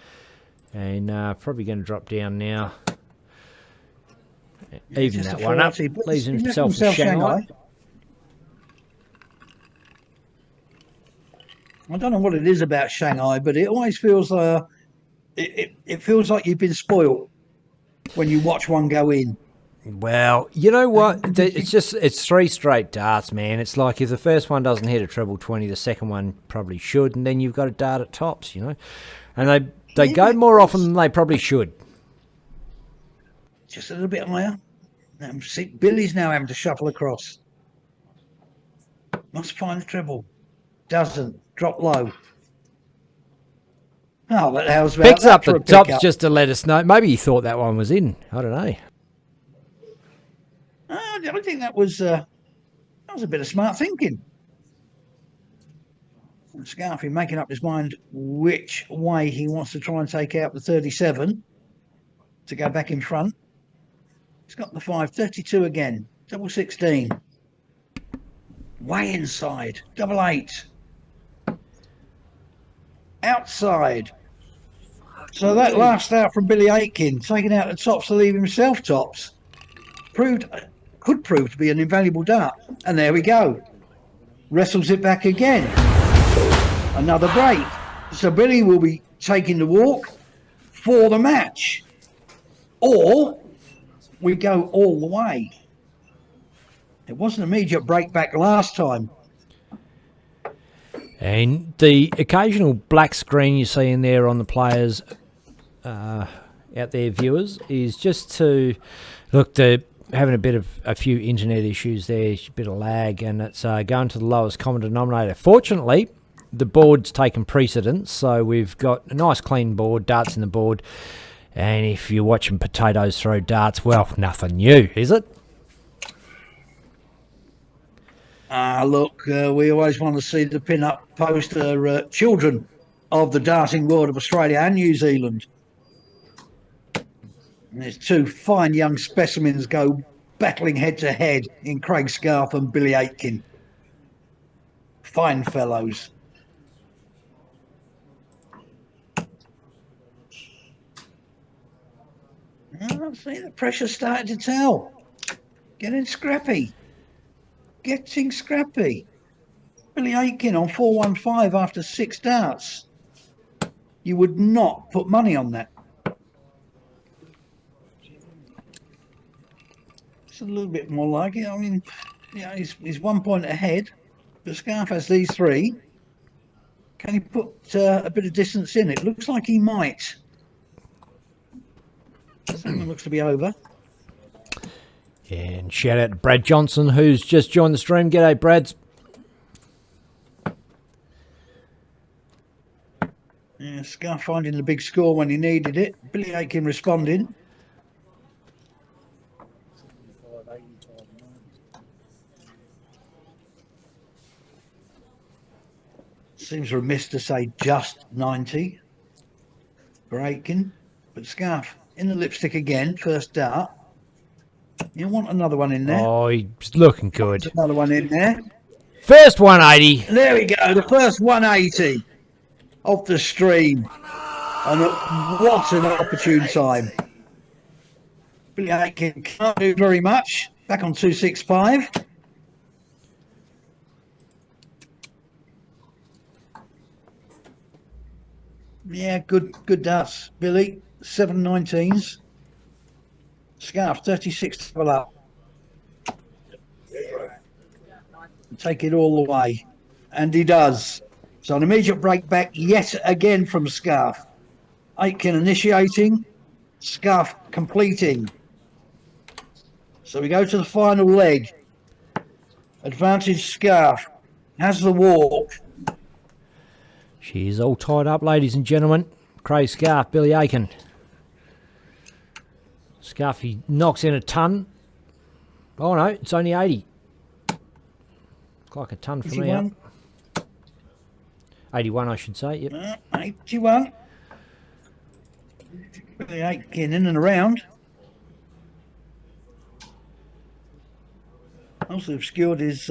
And probably going to drop down now. Even Just that a one up. 40, but Leaves he's left himself a Shanghai. I don't know what it is about Shanghai, but it always feels it feels like you've been spoiled when you watch one go in. Well, you know what? It's 3 straight darts, man. It's like if the first one doesn't hit a treble 20, the second one probably should, and then you've got a dart at tops, you know. And they Yeah, go but more often than they probably should. Just a little bit higher. See, Billy's now having to shuffle across. Must find the treble. Doesn't. Drop low. Oh, but how's about Picks that up for the a tops pickup? just to let us know. Maybe he thought that one was in. I don't know. I think that was a bit of smart thinking. And Scarfy making up his mind which way he wants to try and take out the 37 to go back in front. He's got the 532 again, double 16. Way inside, double 8. Outside. So that last out from Billy Aitken, taking out the tops to leave himself tops, could prove to be an invaluable dart. And there we go. Wrestles it back again. Another break. So Billy will be taking the walk for the match. Or we go all the way. It wasn't immediate break back last time. And the occasional black screen you see in there on the players out there, viewers, is just to look. They're having a few internet issues there, a bit of lag, and it's going to the lowest common denominator. Fortunately, the board's taken precedence, so we've got a nice clean board, darts in the board, and if you're watching potatoes throw darts, well, nothing new, is it? Look, we always want to see the pin-up poster children of the darting world of Australia and New Zealand. And there's two fine young specimens go battling head-to-head in Craig Scarf and Billy Aitken. Fine fellows. I see the pressure starting to tell. Getting scrappy. Getting scrappy. Billy Aitken on 415 after 6 darts. You would not put money on that. It's a little bit more like it. I mean, yeah, he's 1 point ahead. But Scarf has these 3. Can he put a bit of distance in? It looks like he might. That one looks to be over. And shout out to Brad Johnson, who's just joined the stream. G'day, Brads. Yeah, Scarf finding the big score when he needed it. Billy Aitken responding. Seems remiss to say just 90 for Aitken, but Scarf in the lipstick again, first dart. You want another one in there? Oh, he's looking good. Another one in there. First 180. There we go, the first 180 of the stream. And what an opportune time. Billy Aitken can't do very much. Back on 265. Yeah, good darts, Billy. 719s. Scarf 36 double up. Take it all the way. And he does. So an immediate break back yet again from Scarf. Aitken initiating. Scarf completing. So we go to the final leg. Advantage Scarf. Has the walk. She's all tied up, ladies and gentlemen. Craig Scarf, Billy Aitken. Scarf, he knocks in a ton. Oh no, it's only 80. Looks like a ton for me. 81, I should say. Yep. 81. Billy Aitken in and around. Also obscured his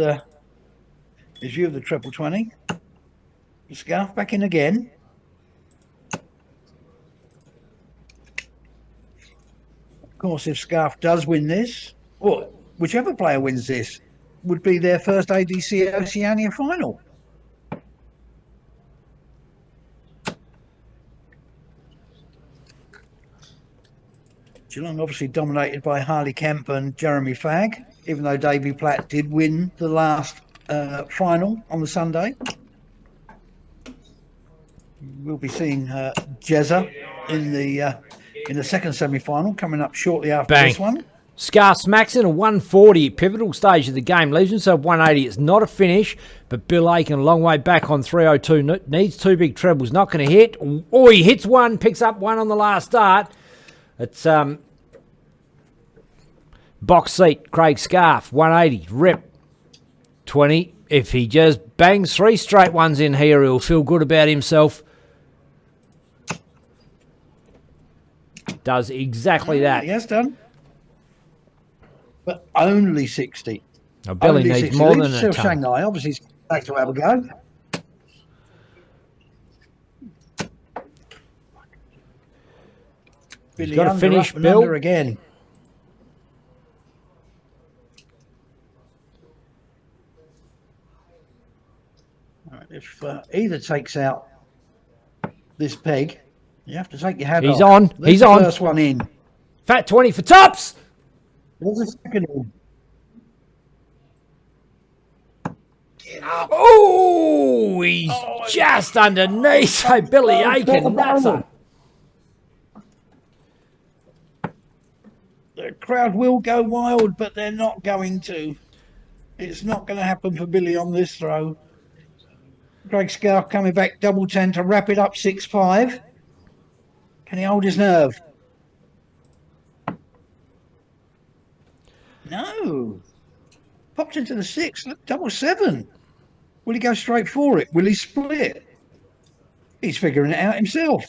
view of the treble 20. Scarf back in again. Of course, if Scarf does win this, or whichever player wins this, would be their first ADC Oceania final. Geelong obviously dominated by Harley Kemp and Jeremy Fagg, even though Davey Platt did win the last final on the Sunday. We'll be seeing Jezza in the second semi-final coming up shortly after this one. Scar smacks in a 140, pivotal stage of the game. Leaves himself 180. It's not a finish, but Bill Aitken a long way back on 302. Needs 2 big trebles. Not going to hit. Oh, he hits one, picks up one on the last start. It's box seat, Craig Scarf, 180, rip, 20. If he just bangs 3 straight ones in here, he'll feel good about himself. Does exactly that. He has done. But only 60. Now, Billy needs 60. more than a ton. Shanghai, obviously, he's back to have a go. He's got to finish, Bill. Again. Right, if either takes out this peg, you have to take your hat off. He's on. There's He's the on. First one in. Fat 20 for tops. There's a second one. Oh, he's just underneath. So Billy Aiken nuts. The crowd will go wild, but they're not going to. It's not going to happen for Billy on this throw. Greg Scarf coming back double 10 to wrap it up 6-5. Can he hold his nerve? No. Popped into the 6. Look, double 7. Will he go straight for it? Will he split? He's figuring it out himself.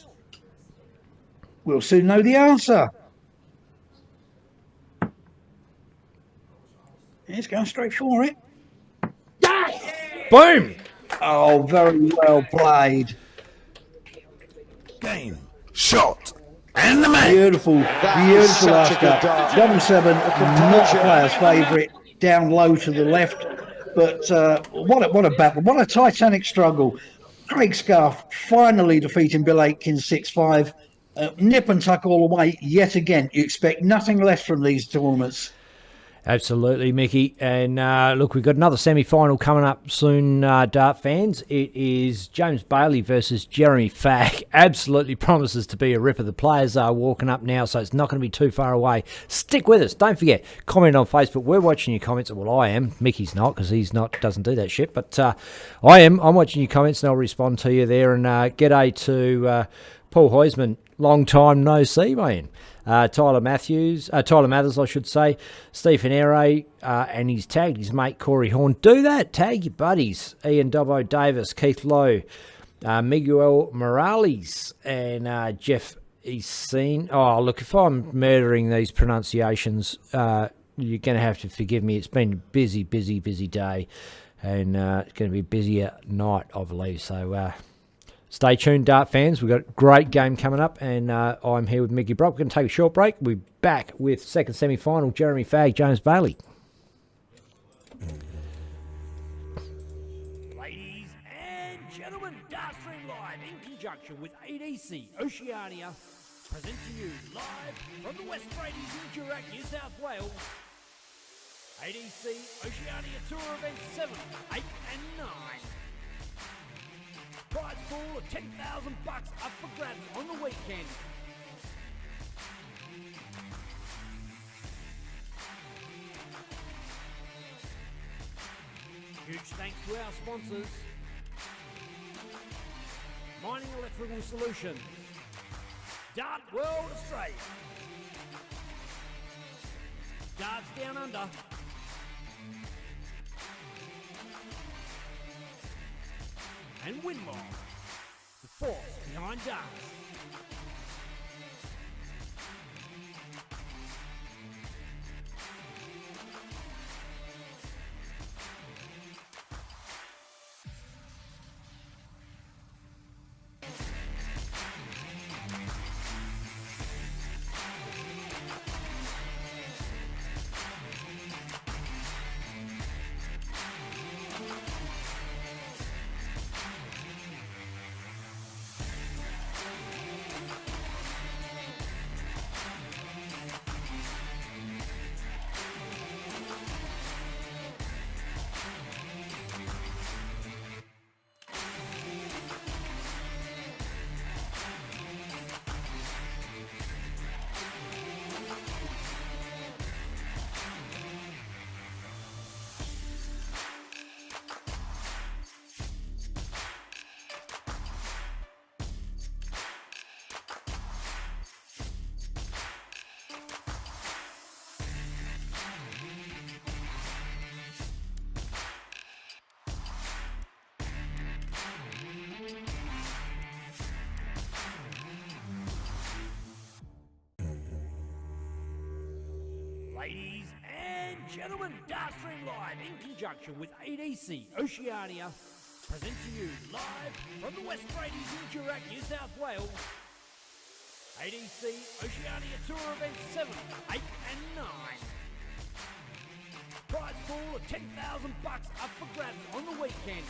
We'll soon know the answer. He's going straight for it. Boom. Oh, very well played. Game, shot, and the man. Beautiful last cut. Double 7, not the player's favourite. Down low to the left. But what a battle. What a titanic struggle. Craig Scarf finally defeating Bill Atkins 6-5. Nip and tuck all the way yet again. You expect nothing less from these tournaments. Absolutely, Mickey. And look, we've got another semi-final coming up soon, Dart fans. It is James Bailey versus Jeremy Fack. Absolutely promises to be a ripper. The players are walking up now, so it's not going to be too far away. Stick with us. Don't forget, comment on Facebook. We're watching your comments. Well, I am. Mickey's not, because he's not, doesn't do that shit. But I am. I'm watching your comments, and I'll respond to you there. And g'day to Paul Heisman. Long time no see, man. Tyler Mathers, I should say. Stephen Aire, and he's tagged his mate Corey Horn. Do that. Tag your buddies. Ian Dobbo Davis, Keith Lowe, Miguel Morales, and Jeff Easine. Oh, look, if I'm murdering these pronunciations, you're going to have to forgive me. It's been a busy day, and it's going to be a busier night, I believe. So, stay tuned, Dart fans. We've got a great game coming up, and I'm here with Mickey Brock. We're going to take a short break. We're back with second semi-final, Jeremy Fagg, James Bailey. Ladies and gentlemen, Dart Stream Live in conjunction with Adc Oceania present to you live from the West Bradies in Durack, New South Wales. Adc Oceania Tour Event 7, 8 and 9. Prize pool of $10,000 up for grabs on the weekend. Huge thanks to our sponsors. Mining Electrical Solutions. Dart World Australia. Darts Down Under. And Winmore, the force behind darts. Ladies and gentlemen, Dart Stream Live in conjunction with Adc Oceania present to you live from the West Bradies in Durack, New South Wales. Adc Oceania Tour Event 7, 8 and 9. Prize pool of $10,000 up for grabs on the weekend.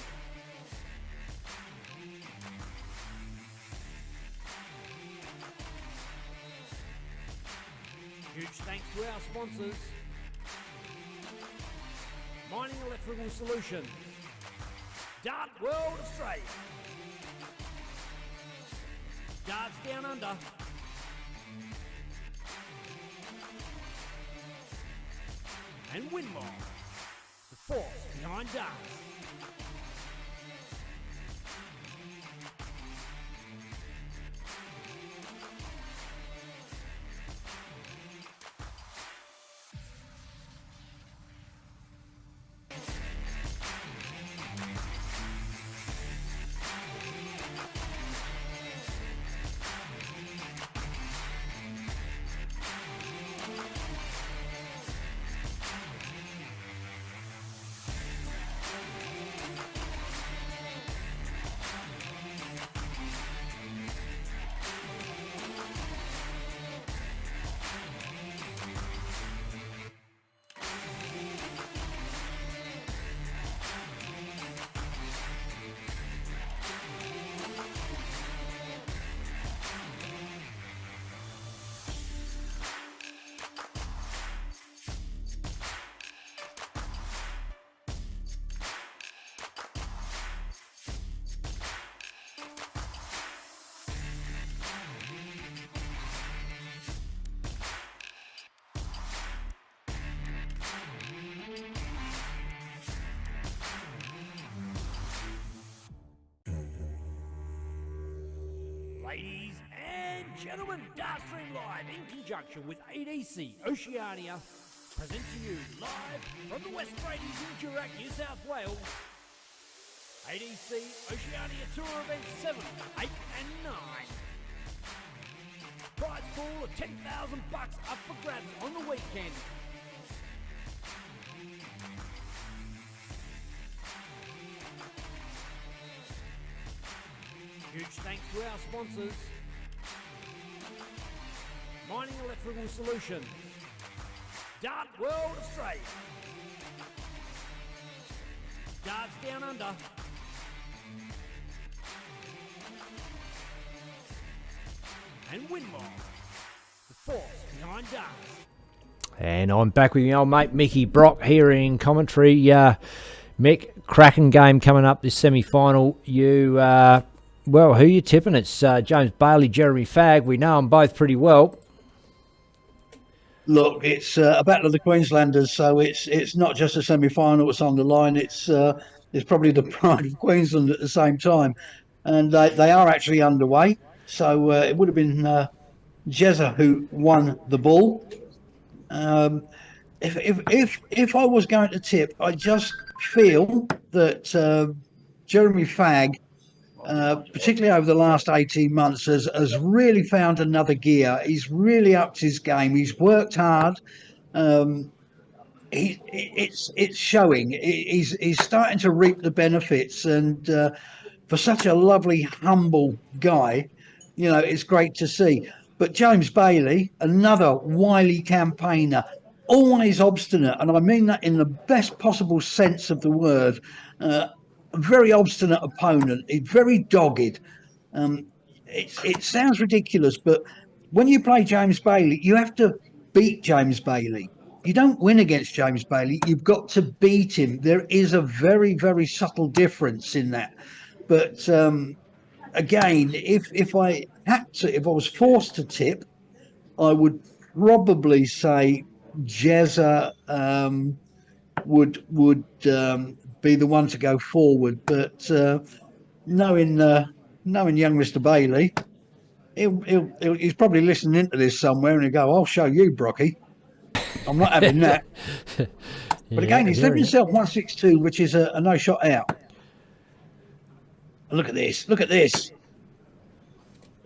Huge thanks to our sponsors. electrical solution. Dart World Australia. Darts Down Under. And Winmore, the force behind darts. Ladies and gentlemen, Dartstream Live in conjunction with Adc Oceania present to you live from the West Bradies in Durack, New South Wales. Adc Oceania Tour Event 7, 8 and 9. Prize pool of $10,000 up for grabs on the weekend. Huge thanks to our sponsors. Mining Electrical Solutions. Dart World Australia. Darts Down Under. And Winmore, the force behind darts. And I'm back with my old mate Mickey Brock here in commentary. Mick, cracking game coming up this semi-final. Well, who you tipping? It's James Bailey, Jeremy Fagg. We know them both pretty well. Look, it's a battle of the Queenslanders, so it's not just a semi-final that's on the line. It's probably the pride of Queensland at the same time, and they are actually underway. So it would have been Jezza who won the bull. If I was going to tip, I just feel that Jeremy Fagg, particularly over the last 18 months, has really found another gear. He's really upped his game. He's worked hard. It's showing. He's starting to reap the benefits. And for such a lovely, humble guy, it's great to see. But James Bailey, another wily campaigner, always obstinate. And I mean that in the best possible sense of the word. A very obstinate opponent. He's very dogged. It sounds ridiculous, but when you play James Bailey, you have to beat James Bailey. You don't win against James Bailey. You've got to beat him. There is a very, very subtle difference in that. But again, if I was forced to tip, I would probably say Jezza would be the one to go forward. But knowing young Mr. Bailey, he's probably listening to this somewhere and he'll go, "I'll show you, Brocky. I'm not having that." But again, he's left himself 162, which is a no shot out. Look at this. Look at this.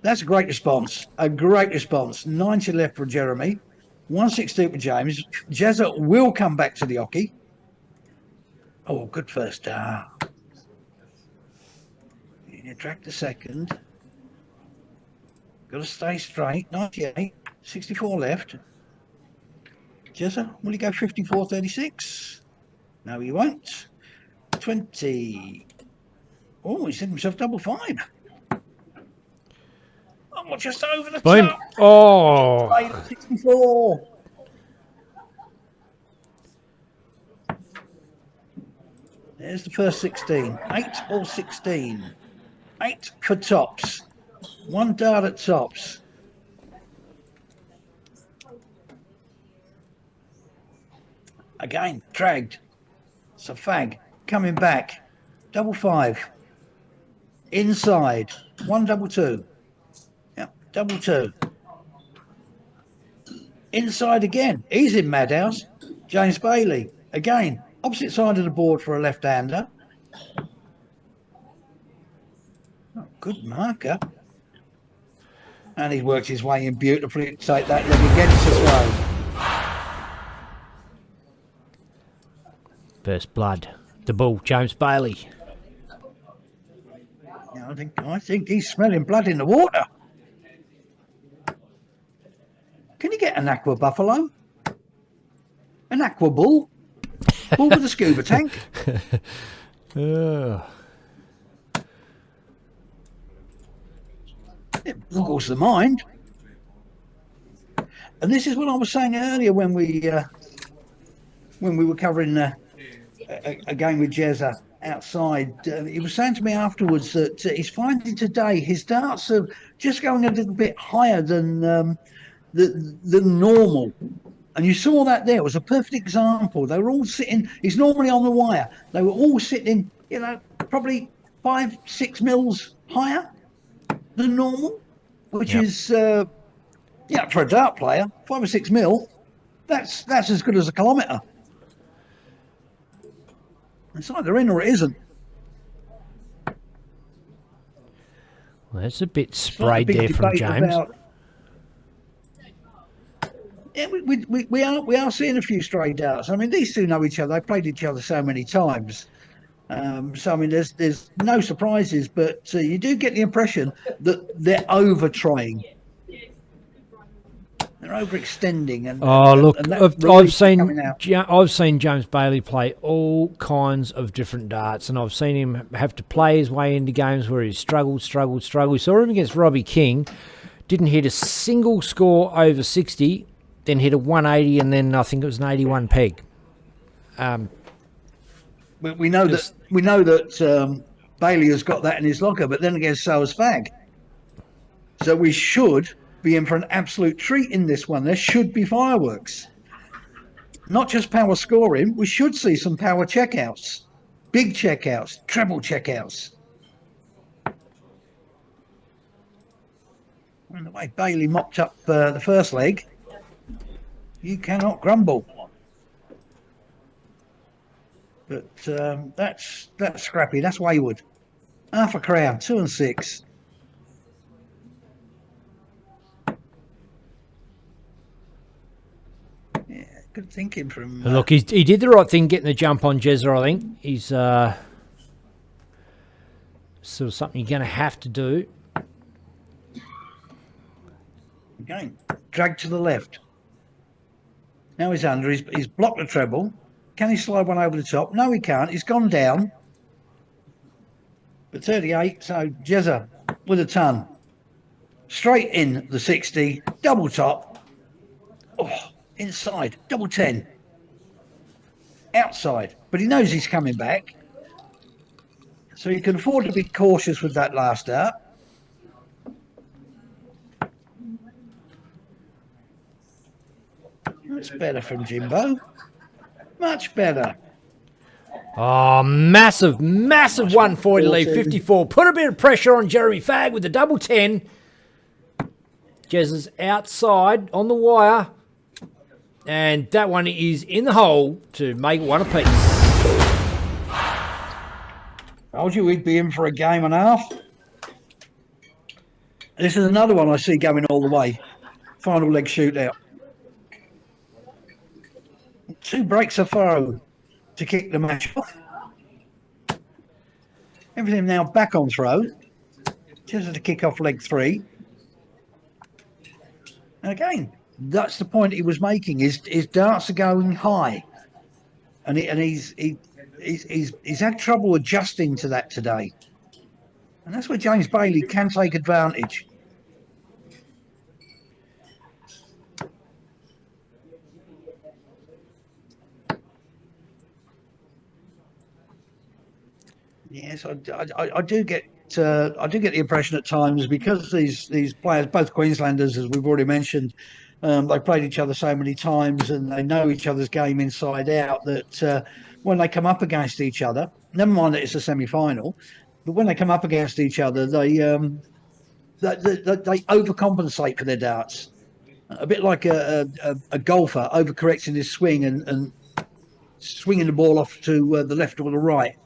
That's a great response. A great response. 90 left for Jeremy. 162 for James. Jezza will come back to the hockey. Oh, good first start. You track the second. Got to stay straight. 98. 64 left. Jezza, will he go 54.36? No, he won't. 20. Oh, he's hit himself double five. Oh, just over the Boom. top. Oh. 64. There's the first 16. 8 or 16. 8 for tops. 1 dart at tops. Again, dragged. It's a fag. Coming back. Double 5. Inside. 1 double 2. Yep, double 2. Inside again. He's in Madhouse. James Bailey. Again, opposite side of the board for a left-hander. Oh, good marker. And he's worked his way in beautifully to take that leg against us well. First blood. The bull, James Bailey. Yeah, I think he's smelling blood in the water. Can you get an aqua buffalo? An aqua bull? Bull with a scuba tank? It boggles the mind. And this is what I was saying earlier when we were covering a game with Jezza outside. He was saying to me afterwards that he's finding today his darts are just going a little bit higher than normal. And you saw that there. It was a perfect example. They were all sitting, he's normally on the wire. They were all sitting, you know, probably 5-6 mils higher than normal, which is, yeah, for a dart player, 5 or 6 mil, that's as good as a kilometre. It's either in or it isn't. Well, that's a bit sprayed there from James. Yeah, we are seeing a few stray darts. I mean, these two know each other. They've played each other so many times. So I mean, there's no surprises, but you do get the impression that they're over trying. They're overextending. And look, and I've seen James Bailey play all kinds of different darts, and I've seen him have to play his way into games where he's struggled. We saw him against Robbie King, didn't hit a single score over 60. Then hit a 180, and then I think it was an 81 peg. We know that Bailey has got that in his locker, but then again, so has Fag. So we should be in for an absolute treat in this one. There should be fireworks, not just power scoring. We should see some power checkouts, big checkouts, treble checkouts. And the way Bailey mopped up the first leg. You cannot grumble. But that's scrappy. That's wayward. Half a crown, 2 and 6. Yeah, good thinking from. Look, he did the right thing getting the jump on Jezza. I think he's sort of something you're going to have to do. Again, drag to the left. Now he's under. He's blocked the treble. Can he slide one over the top? No, he can't. He's gone down. But 38, so Jezza with a ton. Straight in the 60. Double top. Oh, inside. Double 10. Outside. But he knows he's coming back. So you can afford to be cautious with that last dart. That's better from Jimbo. Much better. Oh, massive 140 lead, 54. Put a bit of pressure on Jeremy Fagg with the double 10. Jez is outside on the wire. And that one is in the hole to make one apiece. Told you we'd be in for a game and a half. This is another one I see going all the way. Final leg shootout. 2 breaks a throw to kick the match off. Everything now back on throw. Just to kick off leg 3. And again, that's the point he was making. His darts are going high, and he's had trouble adjusting to that today. And that's where James Bailey can take advantage. Yes, I do get the impression at times, because these players, both Queenslanders, as we've already mentioned, they've played each other so many times and they know each other's game inside out, that when they come up against each other, never mind that it's a semi-final, but when they come up against each other, they overcompensate for their darts, a bit like a golfer overcorrecting his swing and swinging the ball off to the left or the right.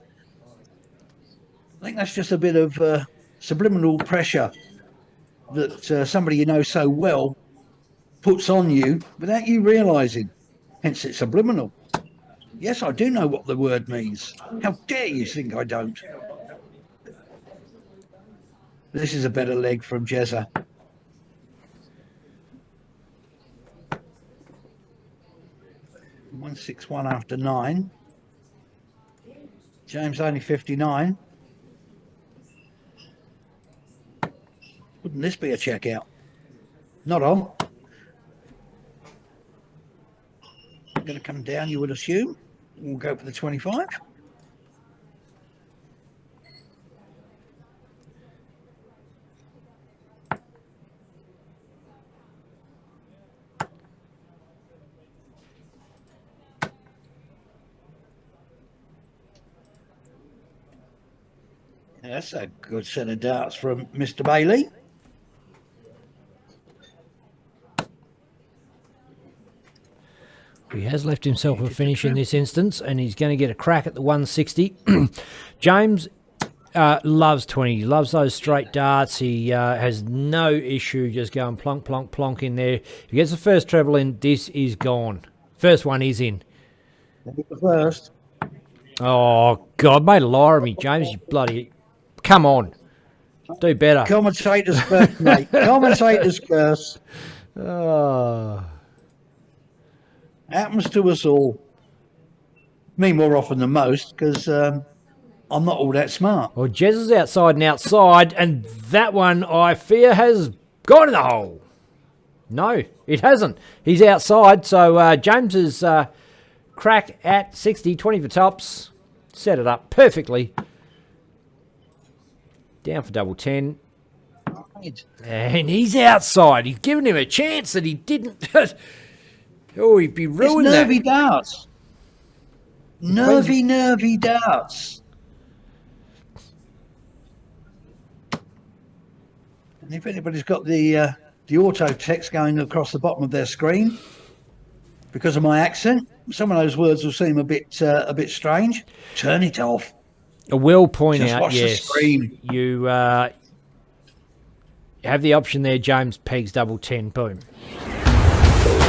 I think that's just a bit of subliminal pressure that somebody you know so well puts on you without you realising. Hence, it's subliminal. Yes, I do know what the word means. How dare you think I don't? This is a better leg from Jezza. $161 after 9. James only 59. Wouldn't this be a checkout? Not on. I'm going to come down, you would assume. We'll go for the 25. That's a good set of darts from Mr. Bailey. He has left himself a finish in this instance, and he's going to get a crack at the 160. James loves 20. He loves those straight darts. He has no issue just going plonk, plonk, plonk in there. If he gets the first treble in, this is gone. First one is in. The first. Oh, God, made a liar of me, James. You bloody... Come on. Do better. Commentator's curse, mate. Commentator's curse. Oh... Happens to us all. Me more often than most, because I'm not all that smart. Well, Jez is outside and outside, and that one, I fear, has gone in the hole. No, it hasn't. He's outside, so James's crack at 60, 20 for tops. Set it up perfectly. Down for double 10. And he's outside. He's given him a chance that he didn't... Oh, he'd be ruined. It's nervy darts. Nervy darts. And if anybody's got the auto text going across the bottom of their screen, because of my accent, some of those words will seem a bit strange. Turn it off. I will point Just out, watch the yes, screen. you have the option there, James pegs double 10, boom.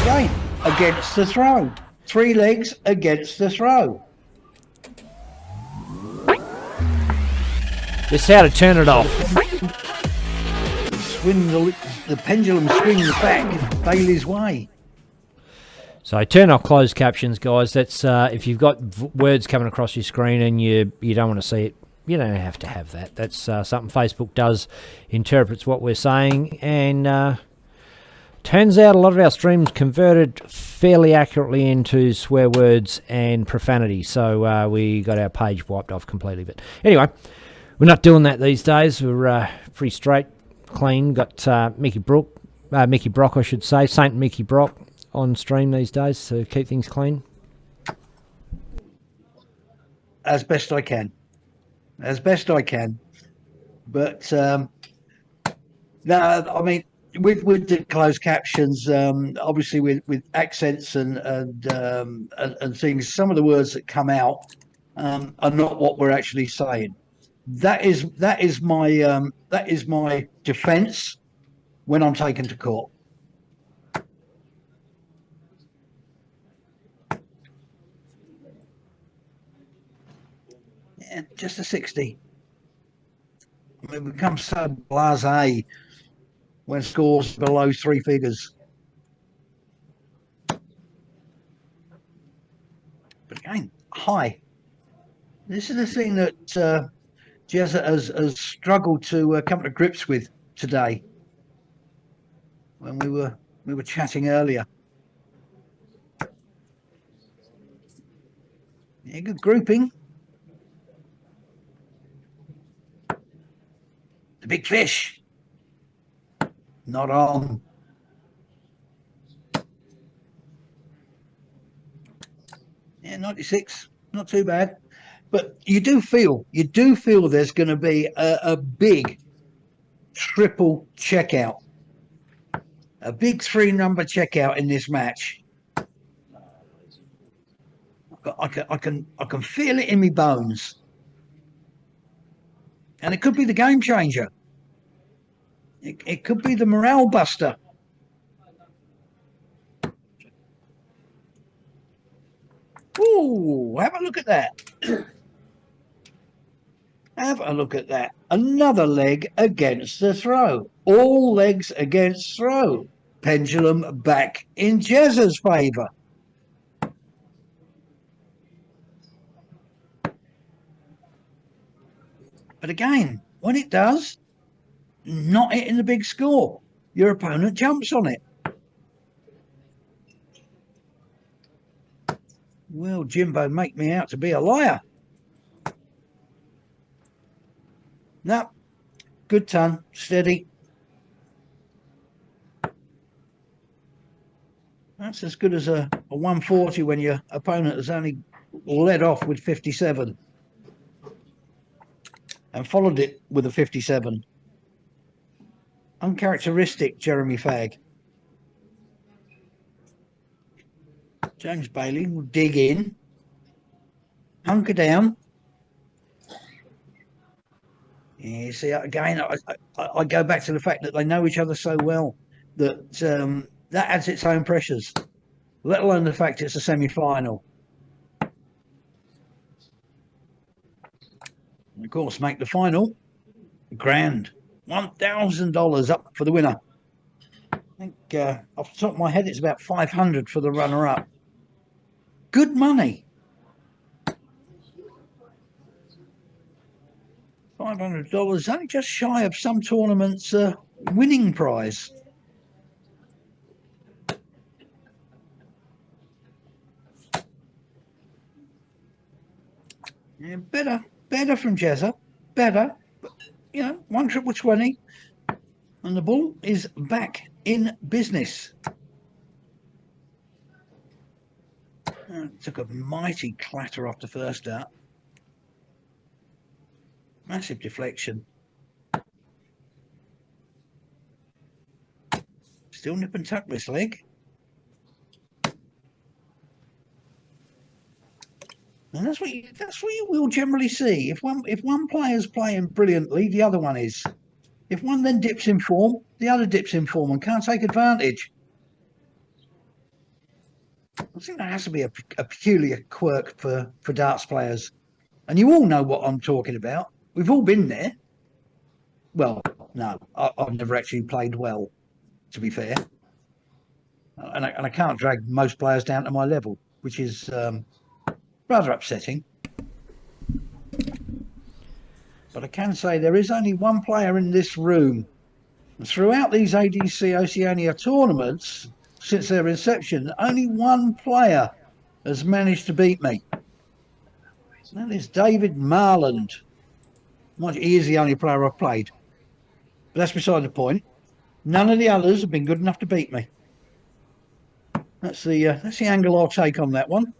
Again, against the throw. 3 legs against the throw. Just how to turn it off. Swing the pendulum swings back Bailey's way. So turn off closed captions, guys. That's if you've got words coming across your screen and you don't want to see it, you don't have to have that. That's something Facebook does, interprets what we're saying, and turns out a lot of our streams converted fairly accurately into swear words and profanity. So we got our page wiped off completely. But anyway, we're not doing that these days. We're pretty straight, clean. Got Mickey Brock, I should say, Saint Mickey Brock on stream these days to keep things clean. As best I can. But no, I mean, with the closed captions, obviously with accents and things, some of the words that come out are not what we're actually saying. That is my defence when I'm taken to court. Yeah, just a 60. We become so blasé when scores below 3 figures. But again, high. This is the thing that Jezza has struggled to come to grips with today. When we were chatting earlier. Yeah, good grouping. big fish. Not on. Yeah, 96. Not too bad. But you do feel there's going to be a big triple checkout. A big 3-number checkout in this match. I can feel it in my bones. And it could be the game changer. It could be the morale buster. Ooh, have a look at that. Have a look at that. Another leg against the throw. All legs against throw. Pendulum back in Jezza's favour. But again, when it does, not hitting the big score, your opponent jumps on it. Well, Jimbo make me out to be a liar. No, good ton, steady. That's as good as a 140 when your opponent has only led off with 57 and followed it with a 57. Uncharacteristic, Jeremy Fagg. James Bailey will dig in, hunker down. Yeah, see, again, I go back to the fact that they know each other so well that that adds its own pressures, let alone the fact it's a semi-final. And of course, make the final grand. $1,000 up for the winner. I think off the top of my head, it's about 500 for the runner-up. Good money. $500, only just shy of some tournaments' winning prize. Yeah, better from Jezza, better. But, you know, 1 triple 20, and the bull is back in business. Took a mighty clatter off the first dart. Massive deflection. Still nip and tuck this leg. And that's what you will generally see. If one player's playing brilliantly, the other one is. If one then dips in form, the other dips in form and can't take advantage. I think that has to be a peculiar quirk for darts players. And you all know what I'm talking about. We've all been there. Well, no, I've never actually played well, to be fair. And I can't drag most players down to my level, which is rather upsetting. But I can say there is only one player in this room. And throughout these ADC Oceania tournaments, since their inception, only one player has managed to beat me. That is David Marland. He is the only player I've played. But that's beside the point. None of the others have been good enough to beat me. That's the angle I'll take on that one.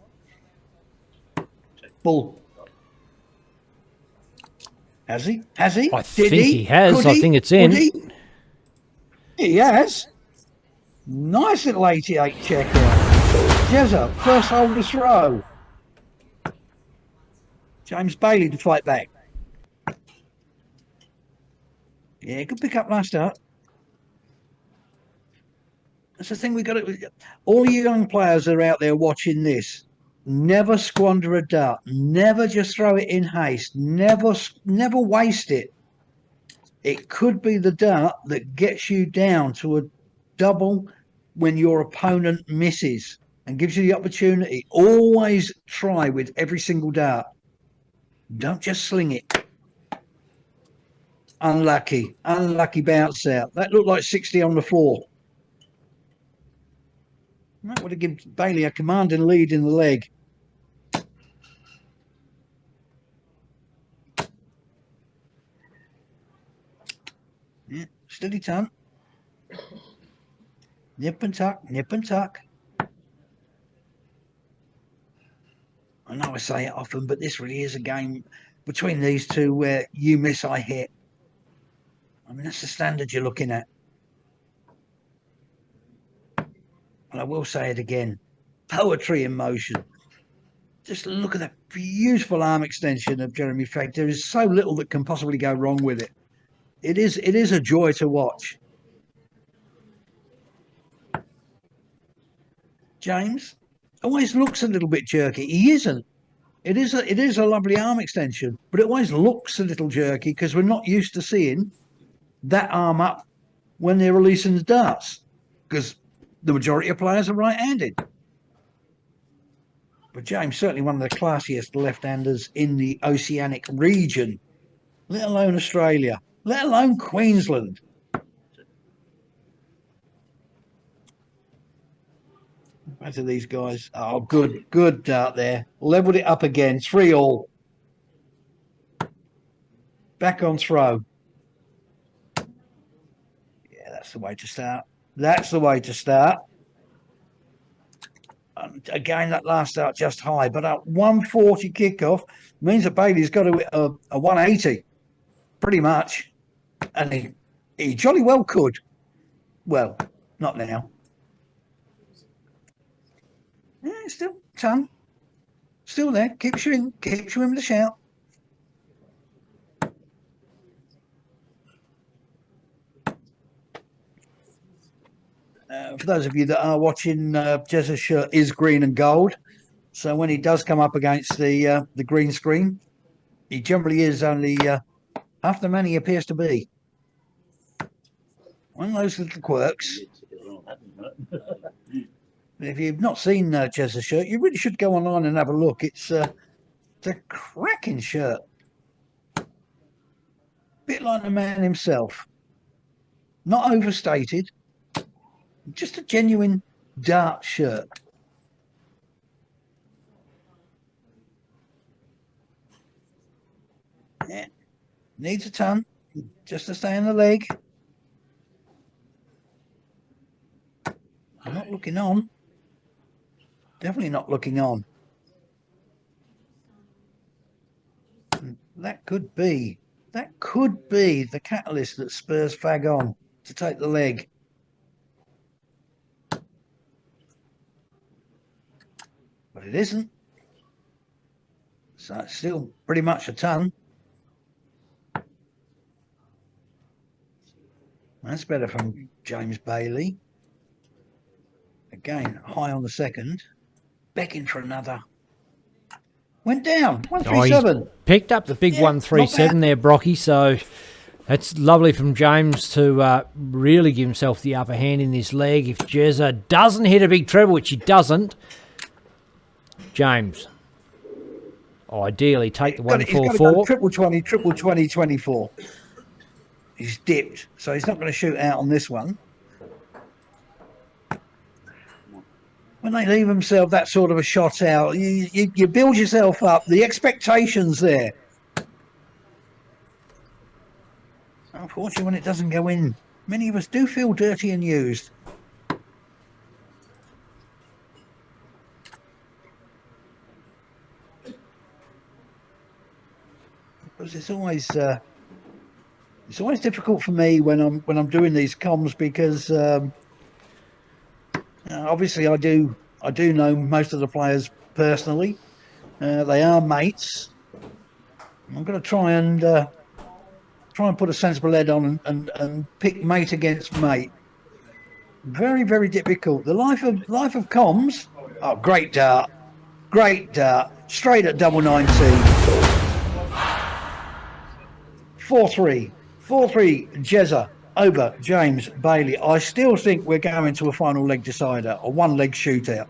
Bull. Has he? Has he? I think he has. I think it's in. He has. Nice little 88 checker. Jezza, first hole to throw. James Bailey to fight back. Yeah, good pick up last start. That's the thing we got to. All you young players that are out there watching this, never squander a dart. Never just throw it in haste. Never waste it. It could be the dart that gets you down to a double when your opponent misses and gives you the opportunity. Always try with every single dart. Don't just sling it. Unlucky bounce out. That looked like 60 on the floor. That would have given Bailey a commanding lead in the leg. Yeah, steady ton. Nip and tuck, nip and tuck. I know I say it often, but this really is a game between these two where you miss, I hit. I mean, that's the standard you're looking at. And I will say it again, poetry in motion. Just look at that beautiful arm extension of Jeremy Fegg. There is so little that can possibly go wrong with it. It is a joy to watch. James always looks a little bit jerky. He isn't. It is a lovely arm extension, but it always looks a little jerky because we're not used to seeing that arm up when they're releasing the darts, because the majority of players are right-handed. But James, certainly one of the classiest left-handers in the Oceanic region, let alone Australia, let alone Queensland. Back to these guys. Oh, good dart there. Leveled it up again. 3-all. Back on throw. Yeah, that's the way to start. That's the way to start. Again, that last start just high, but a 140 kickoff means that Bailey's got a 180, pretty much. And he jolly well could. Well, not now. Yeah, still ton. Still there. Keep shooting the shout. For those of you that are watching, Jez's shirt is green and gold. So when he does come up against the green screen, he generally is only half the man he appears to be. One of those little quirks. If you've not seen Jez's shirt, you really should go online and have a look. It's a cracking shirt. Bit like the man himself. Not overstated. Just a genuine dart shirt. Yeah. Needs a ton just to stay on the leg. I'm not looking on. Definitely not looking on. That could be the catalyst that spurs Fag on to take the leg. But it isn't. So it's still pretty much a ton. That's better from James Bailey. Again, high on the second. Becking for another. Went down. 137. Picked up the big 137 there, Brocky. So that's lovely from James to really give himself the upper hand in this leg. If Jezza doesn't hit a big treble, which he doesn't, James, ideally take the 144. Triple 20, 24. He's dipped, so he's not going to shoot out on this one. When they leave themselves that sort of a shot out, you build yourself up. The expectation's there. Unfortunately, when it doesn't go in, many of us do feel dirty and used. Because it's always difficult for me when I'm doing these comms, because obviously I do know most of the players personally. They are mates. I'm going to try and put a sensible head on and pick mate against mate. Very, very difficult. The life of comms. Oh, great dart, straight at double 19. 4-3, Jezza over James Bailey. I still think we're going to a final leg decider, a one-leg shootout.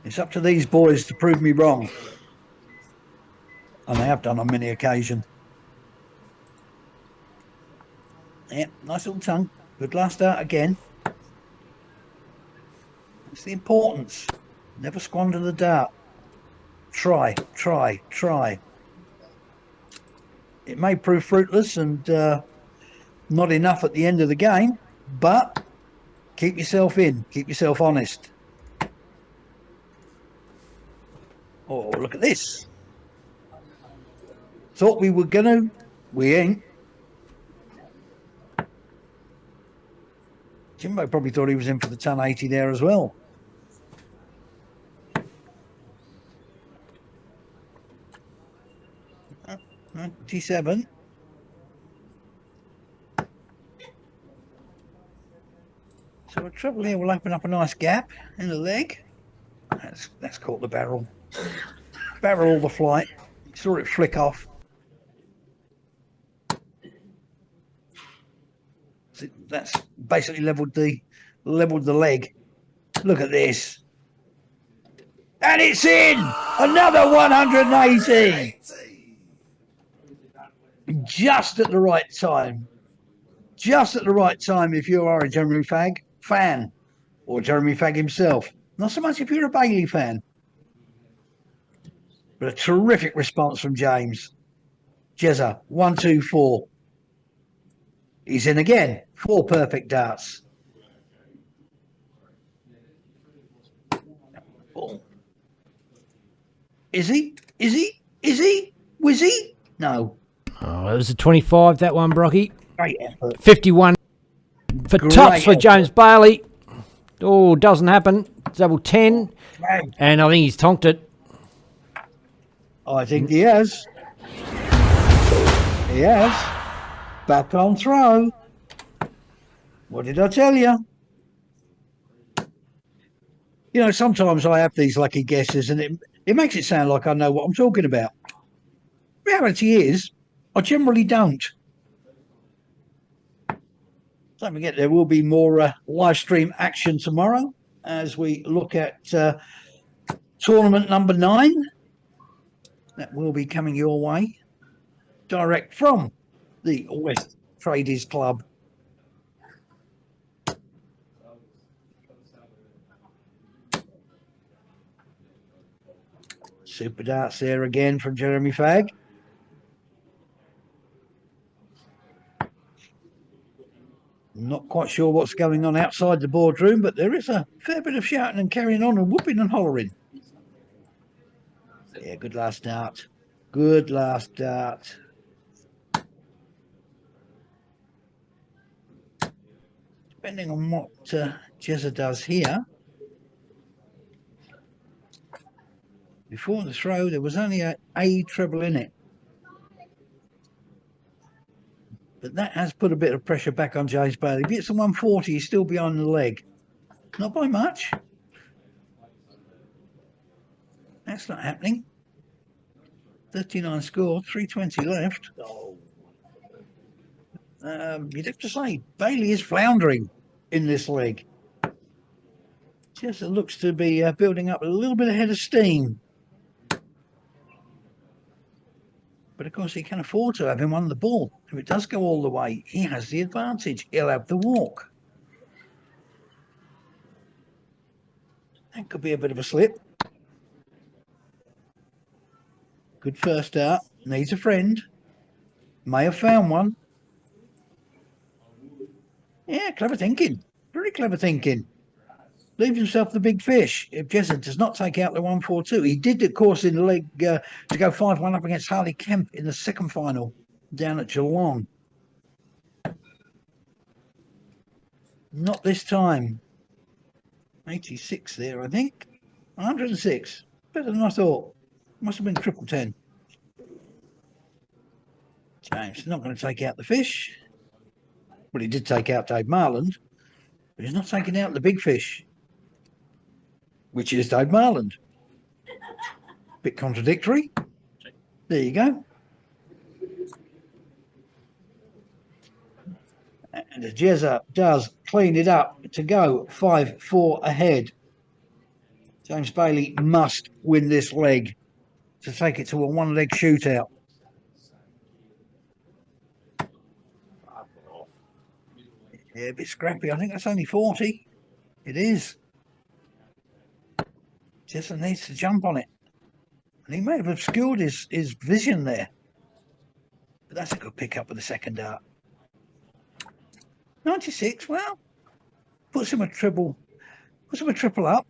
It's up to these boys to prove me wrong. And they have done on many occasions. Yeah, nice little tongue. Good last out again. It's the importance. Never squander the dart. Try. It may prove fruitless and not enough at the end of the game, but keep yourself in, keep yourself honest. Oh, look at this. Thought we were gonna, we ain't. Jimbo probably thought he was in for the ton 80 there as well. T7. So a treble here will open up a nice gap in the leg. That's caught the barrel. Barrel all the flight. Saw it flick off. So that's basically leveled the leg. Look at this. And it's in! Another 180! Just at the right time. Just at the right time if you are a Jeremy Fagg fan. Or Jeremy Fagg himself. Not so much if you're a Bailey fan. But a terrific response from James. Jezza, 1, 2, 4. He's in again. 4 perfect darts. Oh. Is he? Is he? Is he? Was he? No. Oh, it was a 25, that one, Brocky. Great effort. 51 for Great tops for effort. James Bailey. Oh, doesn't happen. Double 10. And I think he's tonked it. I think he has. He has. Back on throw. What did I tell you? You know, sometimes I have these lucky guesses and it makes it sound like I know what I'm talking about. Reality is, I generally don't. Don't forget, there will be more live stream action tomorrow as we look at tournament number 9. That will be coming your way direct from the West Tradies Club. Super darts there again from Jeremy Fagg. Not quite sure what's going on outside the boardroom, but there is a fair bit of shouting and carrying on and whooping and hollering. Yeah, good last dart. Good last dart. Depending on what Jezza does here. Before the throw, there was only a treble in it. But that has put a bit of pressure back on James Bailey. If it's a 140, he's still behind the leg. Not by much. That's not happening. 39 score, 320 left. You'd have to say Bailey is floundering in this leg. Just looks to be building up a little bit of head of steam. But of course, he can afford to have him on the ball. If it does go all the way, he has the advantage. He'll have the walk. That could be a bit of a slip. Good first out. Needs a friend. May have found one. Yeah, clever thinking. Very clever thinking. Leaves himself the big fish. If Jezza does not take out the 142. He did, of course, in the leg to go 5-1 up against Harley Kemp in the second final down at Geelong. Not this time. 86 there, I think. 106. Better than I thought. Must have been triple 10. James not going to take out the fish. Well, he did take out Dave Marland, but he's not taking out the big fish, which is Dave Marland. Bit contradictory. There you go. And as Jezza does clean it up to go 5-4 ahead, James Bailey must win this leg to take it to a one-leg shootout. Yeah, a bit scrappy. I think that's only 40. It is. Jezza needs to jump on it. And he may have obscured his vision there. That's a good pick up with the second dart. 96, well, puts him a triple up.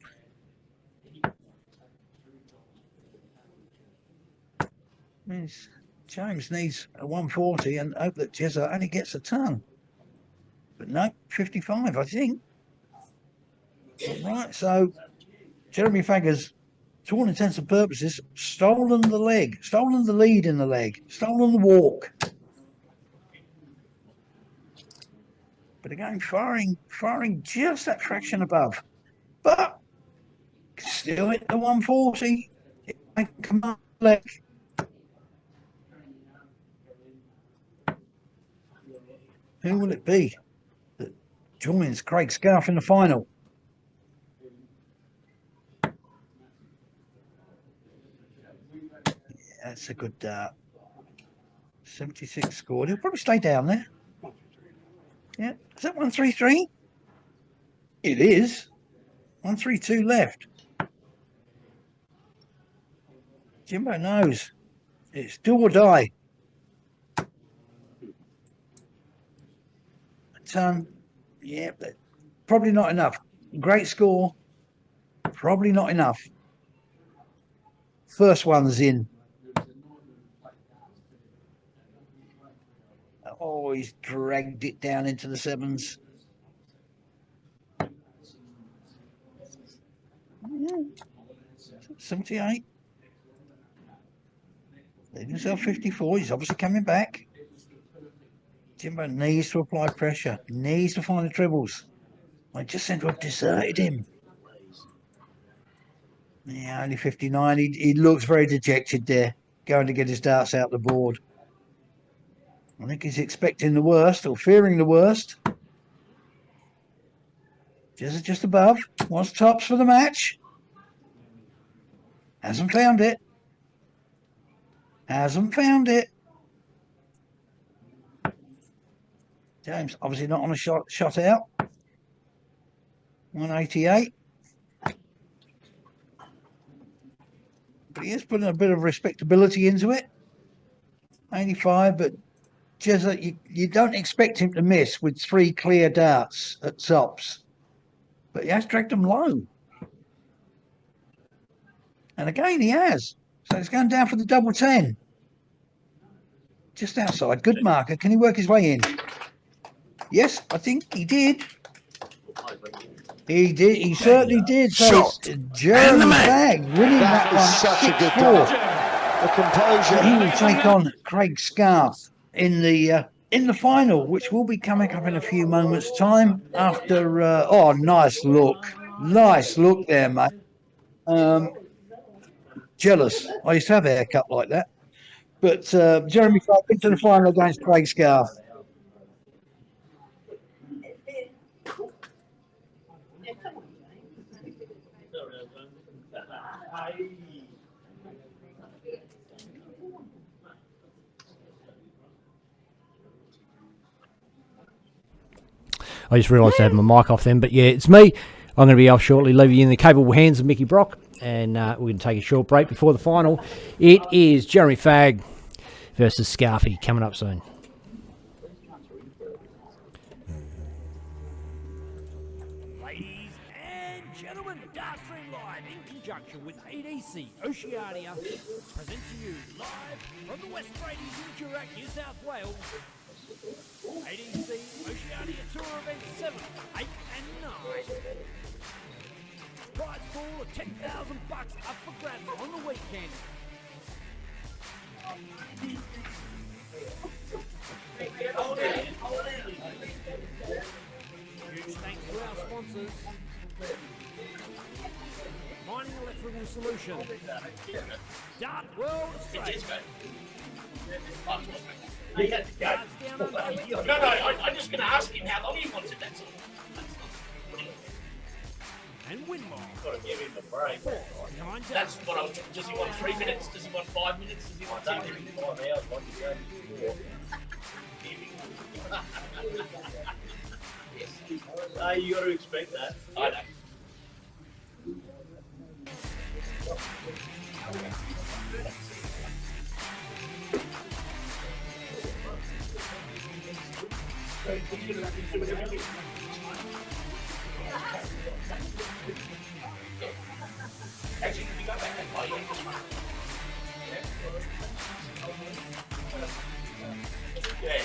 Means James needs a 140 and hope that Jezza only gets a ton. But no, 55, I think. Right, so Jeremy Fagger's, to all intents and purposes, stolen the leg, stolen the lead in the leg, stolen the walk. But again, firing just that fraction above. But still hit the 140. It may come up left. Who will it be that joins Craig Scarf in the final? Yeah, that's a good 76 scored. He'll probably stay down there. Yeah, is that 133? It is. 132 left. Jimbo knows it's do or die. Yeah, probably not enough. Great score, probably not enough. First one's in. Oh, he's dragged it down into the sevens. Yeah. 78. Leaving himself 54. He's obviously coming back. Jimbo needs to apply pressure, needs to find the triples. I just seem to have deserted him. Yeah, only 59. He looks very dejected there, going to get his darts out the board. I think he's expecting the worst or fearing the worst. Just above. Wants tops for the match. Hasn't found it. Hasn't found it. James obviously not on a shot out. 188. But he is putting a bit of respectability into it. 85, but Jezza, you don't expect him to miss with 3 clear darts at tops. But he has dragged them low. And again, he has. So he's going down for the double 10. Just outside. Good marker. Can he work his way in? Yes, I think he did. He did. He certainly did. So it's Jeremy Fagg winning that one. Such a good dart. The composure. He will take on Craig Scarf in the final, which will be coming up in a few moments' time. After oh, nice look there, mate. Jealous. I used to have a haircut like that. But Jeremy Fagg into the final against Craig Scarf. I just realised I had my mic off then, but yeah, it's me. I'm going to be off shortly, leaving you in the capable hands of Mickey Brock, and we're going to take a short break before the final. It is Jeremy Fagg versus Scarfy coming up soon. Ladies and gentlemen, Dartstream Live in conjunction with Adc Oceania present to you live from the West Radies in Durack, New South Wales. Adc Oceania Tour Event 7, 8 and 9. Prize pool of $10,000 up for grabs on the weekend. Huge thanks to our sponsors. Mining Electrical Solution. Dart World Australia. I'm just going to ask him how long he wants it, that's all. And Winmore. Got to give him a break. That's what I was. Does he want 3 minutes? Does he want 5 minutes? Does he want 10 minutes? 5 hours, what you going to you got to expect that. I know. Actually, can you go back and play? Yeah.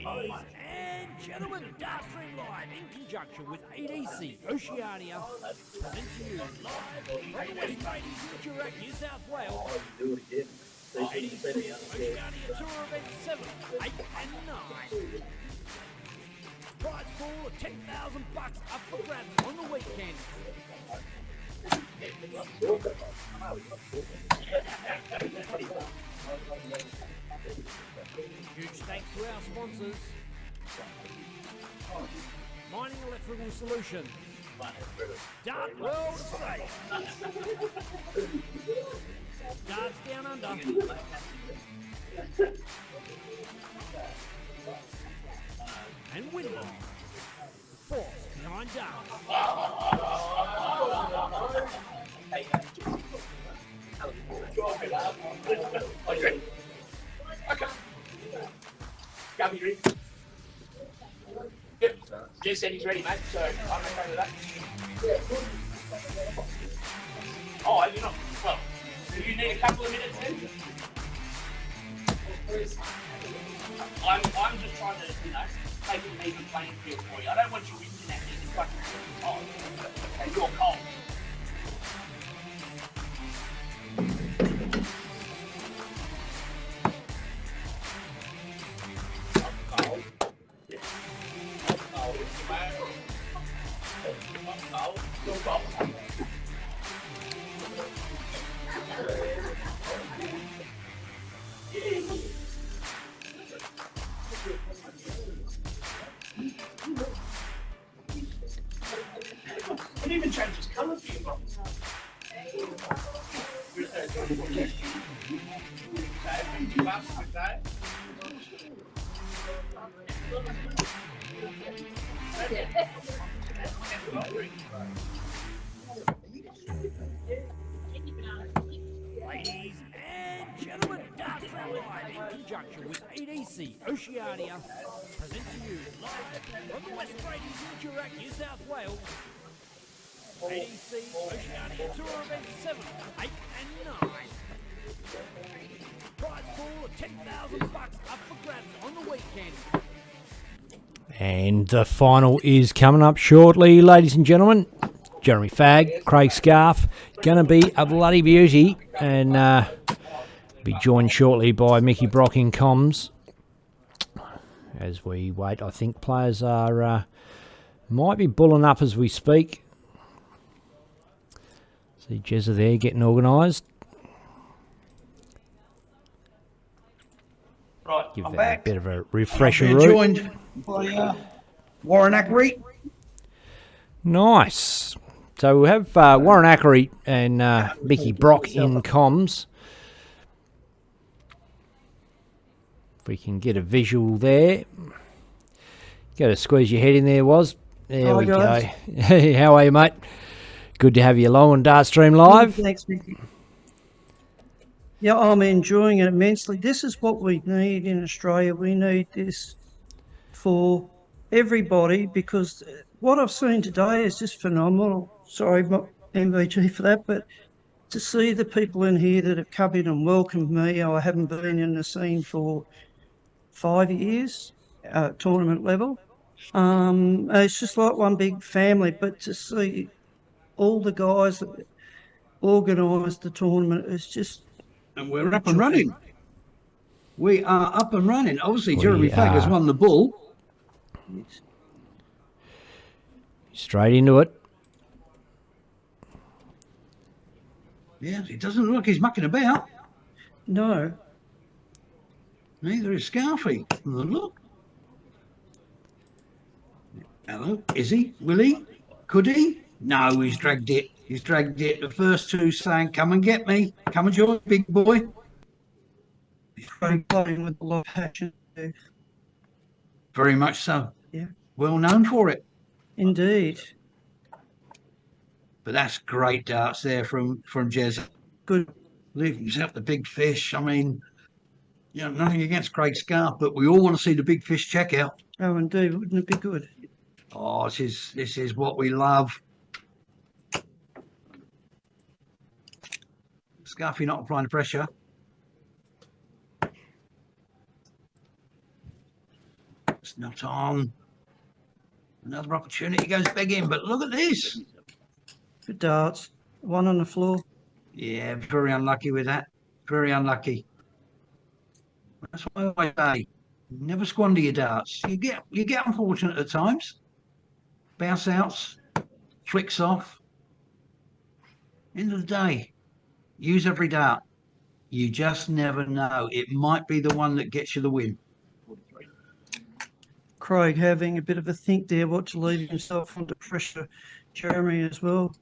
Ladies and gentlemen, Dartstream Live in conjunction with Adc Oceania present to you live from the West Radies in Jurak, New South Wales. Adc Oceania Tour Event 7, 8 and 9. Prize pool of $10,000 up for grabs on the weekend. Huge thanks to our sponsors. Mining Electrical Solutions. Dart World Safe. Darts Down Under. And Windline. Force behind darts. Okay. Gabby, ready? Yep. Jim said he's ready, mate, so I'm okay with that. Oh, you're not. Well, do you need a couple of minutes then? I'm just trying to, make an even playing field for you. I don't want you whinging at me and fucking cold. Okay, you're cold. It even changes colour for you, bro. Ladies and gentlemen, Dartstream Live in conjunction with Adc Oceania present to you live from the West Radies in Jurak, New South Wales. Adc Oceania Tour Event 7, 8 and 9. Prize pool of $10,000 up for grabs on the weekend. And the final is coming up shortly, ladies and gentlemen. Jeremy Fagg, Craig Scarf, going to be a bloody beauty, and be joined shortly by Mickey Brock in comms. As we wait, I think players are might be bulling up as we speak. See Jezza there getting organised. Right, Give I'm that back. a bit of a refresher. Being joined by Warren Ackery. Nice. So we'll have Warren Ackery and Mickey Brock in comms. If we can get a visual there. Got to squeeze your head in there, Was. There we guys. go. Hey, how are you, mate? Good to have you along on Dartstream Live. Thanks, Mickey. Yeah, I'm enjoying it immensely. This is what we need in Australia. We need this for everybody, because what I've seen today is just phenomenal. Sorry, MVG for that, but to see the people in here that have come in and welcomed me. I haven't been in the scene for 5 years, tournament level. It's just like one big family, but to see all the guys that organised the tournament is just... And we're up and running. We are up and running. Obviously, We Jeremy Fagg has are. won the bull. Straight into it. Yes, it doesn't look like he's mucking about. No. Neither is Scarfy. Look. Hello, is he? Will he? Could he? No, he's dragged it. He's dragged it. The first two saying, come and get me. Come and join, big boy. He's playing with a lot of passion. Very much so. Yeah. Well known for it. Indeed. But that's great darts there from Jez. Good. Leave himself the big fish. I mean, you know, nothing against Craig Scarp, but we all want to see the big fish check out. Oh, indeed. Wouldn't it be good? Oh, this is what we love. Scarfy not applying the pressure. It's not on. Another opportunity goes begging, but look at this. Good darts. One on the floor. Yeah, very unlucky with that. Very unlucky. That's why I say, never squander your darts. You get unfortunate at times. Bounce outs, flicks off. End of the day, use every dart. You just never know. It might be the one that gets you the win. Craig having a bit of a think there, what to leave himself under pressure. Jeremy as well.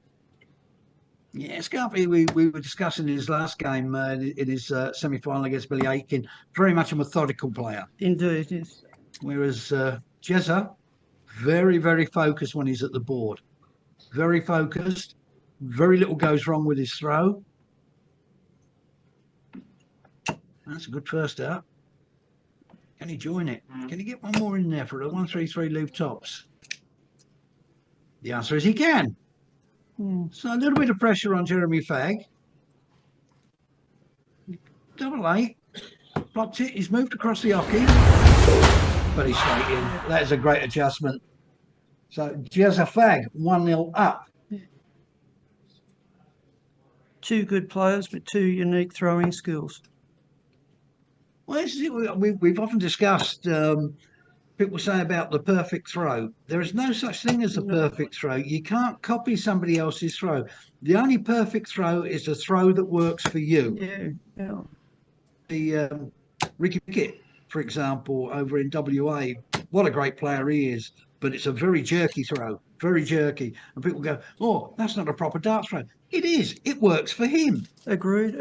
Yeah, Scarpy, we were discussing in his last game, in his semi-final against Billy Aiken, very much a methodical player. Indeed, yes. Whereas Jezza, very, very focused when he's at the board. Very focused. Very little goes wrong with his throw. That's a good first out. Can he join it? Can he get one more in there for a 1-3-3 loop tops? The answer is he can. So a little bit of pressure on Jeremy Fagg. Double eight. Blocked it. He's moved across the hockey. But he's straight in. That is a great adjustment. So Jezza Fagg 1-0 up. Two good players with two unique throwing skills. Well, we've often discussed, people say about the perfect throw. There is no such thing as a perfect throw. You can't copy somebody else's throw. The only perfect throw is a throw that works for you. Yeah. The Ricky Pickett, for example, over in WA, what a great player he is. But it's a very jerky throw, very jerky. And people go, oh, that's not a proper dart throw. It is. It works for him. Agreed.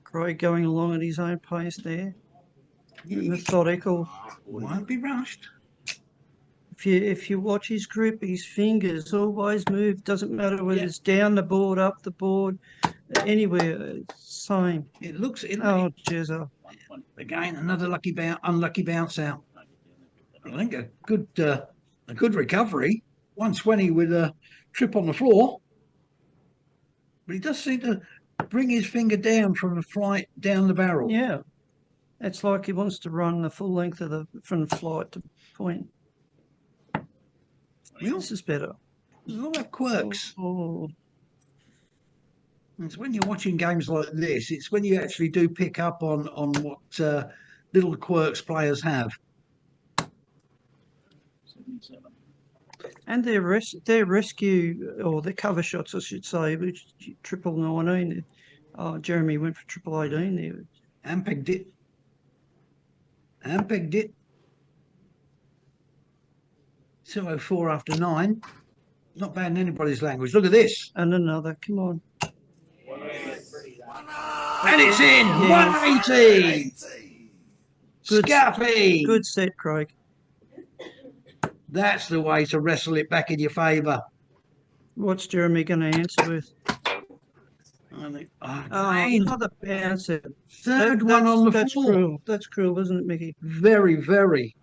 Craig going along at his own pace there. Methodical. Won't be rushed. If you watch his grip, his fingers always move. Doesn't matter whether it's down the board, up the board, anywhere. Same. It looks. Oh, Jezza. Again, another unlucky bounce out. I think a good recovery. 120 with a trip on the floor. But he does seem to bring his finger down from the flight down the barrel. Yeah. It's like he wants to run the full length of from flight to point. Well, this is better. There's a lot of quirks. Oh. It's when you're watching games like this, it's when you actually do pick up on what little quirks players have. And their rescue, or their cover shots, I should say, which 19. Oh, Jeremy went for 18 there. And pegged it. 204 after 9. Not bad in anybody's language. Look at this. And another. Come on. And it's in. Yes. 180. Good, Scaffy. Good set, Craig. That's the way to wrestle it back in your favour. What's Jeremy going to answer with? Another bounce. Third one on the that's floor. Cruel. That's cruel, isn't it, Mickey? Very, very.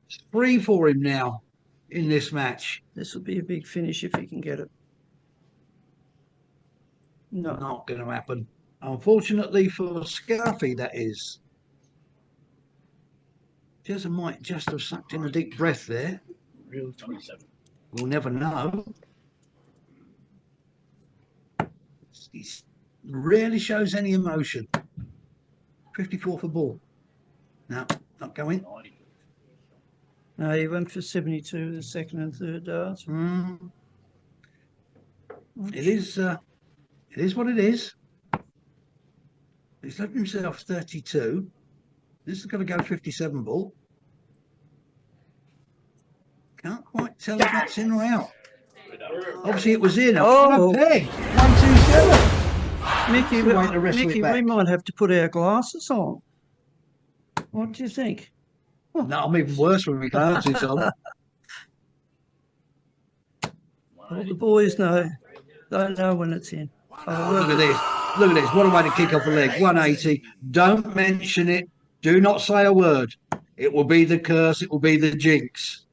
It's 3 for him now in this match. This will be a big finish if he can get it. No. Not going to happen. Unfortunately for Scarfy, that is. Jezza might just have sucked in a deep breath there. Real 27. We'll never know. He rarely shows any emotion. 54 for bull. No, not going. No, he went for 72 the second and third darts. It is what it is. He's left himself 32. This is going to go 57 bull. Can't quite tell if that's in or out. Obviously, it was in. Oh. A peg. 127. Mickey, That's the way to wrestle it Mickey, back. we might have to put our glasses on. What do you think? No, I'm even worse when we glasses on. Well, the boys know. They know when it's in. Oh, Look at this. Look at this. What a way to kick off a leg. 180. Don't mention it. Do not say a word. It will be the curse. It will be the jinx.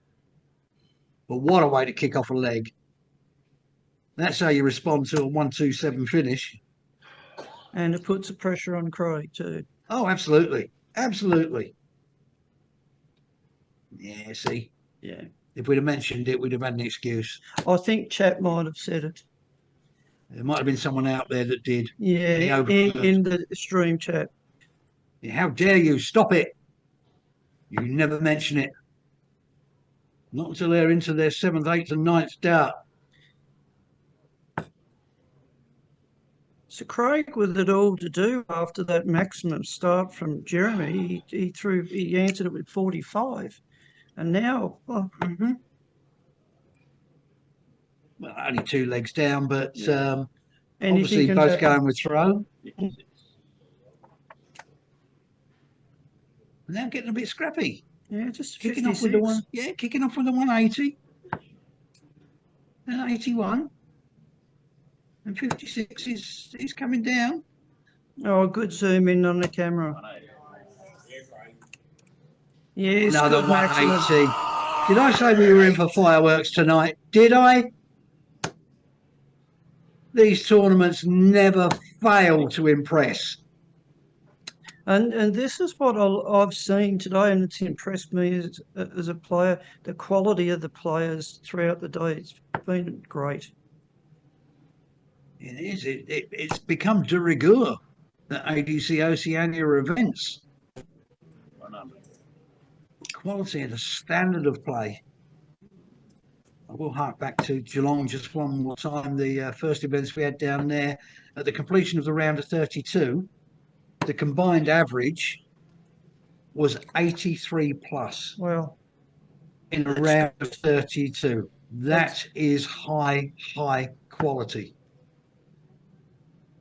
But what a way to kick off a leg. That's how you respond to a 127 finish. and it puts the pressure on Craig too. Oh, absolutely. Absolutely. Yeah, see? Yeah. If we'd have mentioned it, we'd have had an excuse. I think Chat might have said it. There might have been someone out there that did. Yeah, in the stream chat. How dare you? Stop it. You never mention it. Not until they're into their 7th, 8th and 9th dart. So Craig, with it all to do after that maximum start from Jeremy, he answered it with 45, and now well, only 2 legs down, but obviously both going with throw. Now getting a bit scrappy. Yeah, just kicking off with the one. Yeah, kicking off with the 180, and 81. And 56 is coming down. Oh, good zoom in on the camera. Yes, another 180. Did I say we were in for fireworks tonight? Did I? These tournaments never fail to impress. And this is what I've seen today, and it's impressed me as a player. The quality of the players throughout the day, it's been great. It is. It's become de rigueur at ADC Oceania events. Quality and the standard of play. I will hark back to Geelong just one more time. The first events we had down there, at the completion of the round of 32, the combined average was 83 plus. Well, in a round of 32. That is high quality.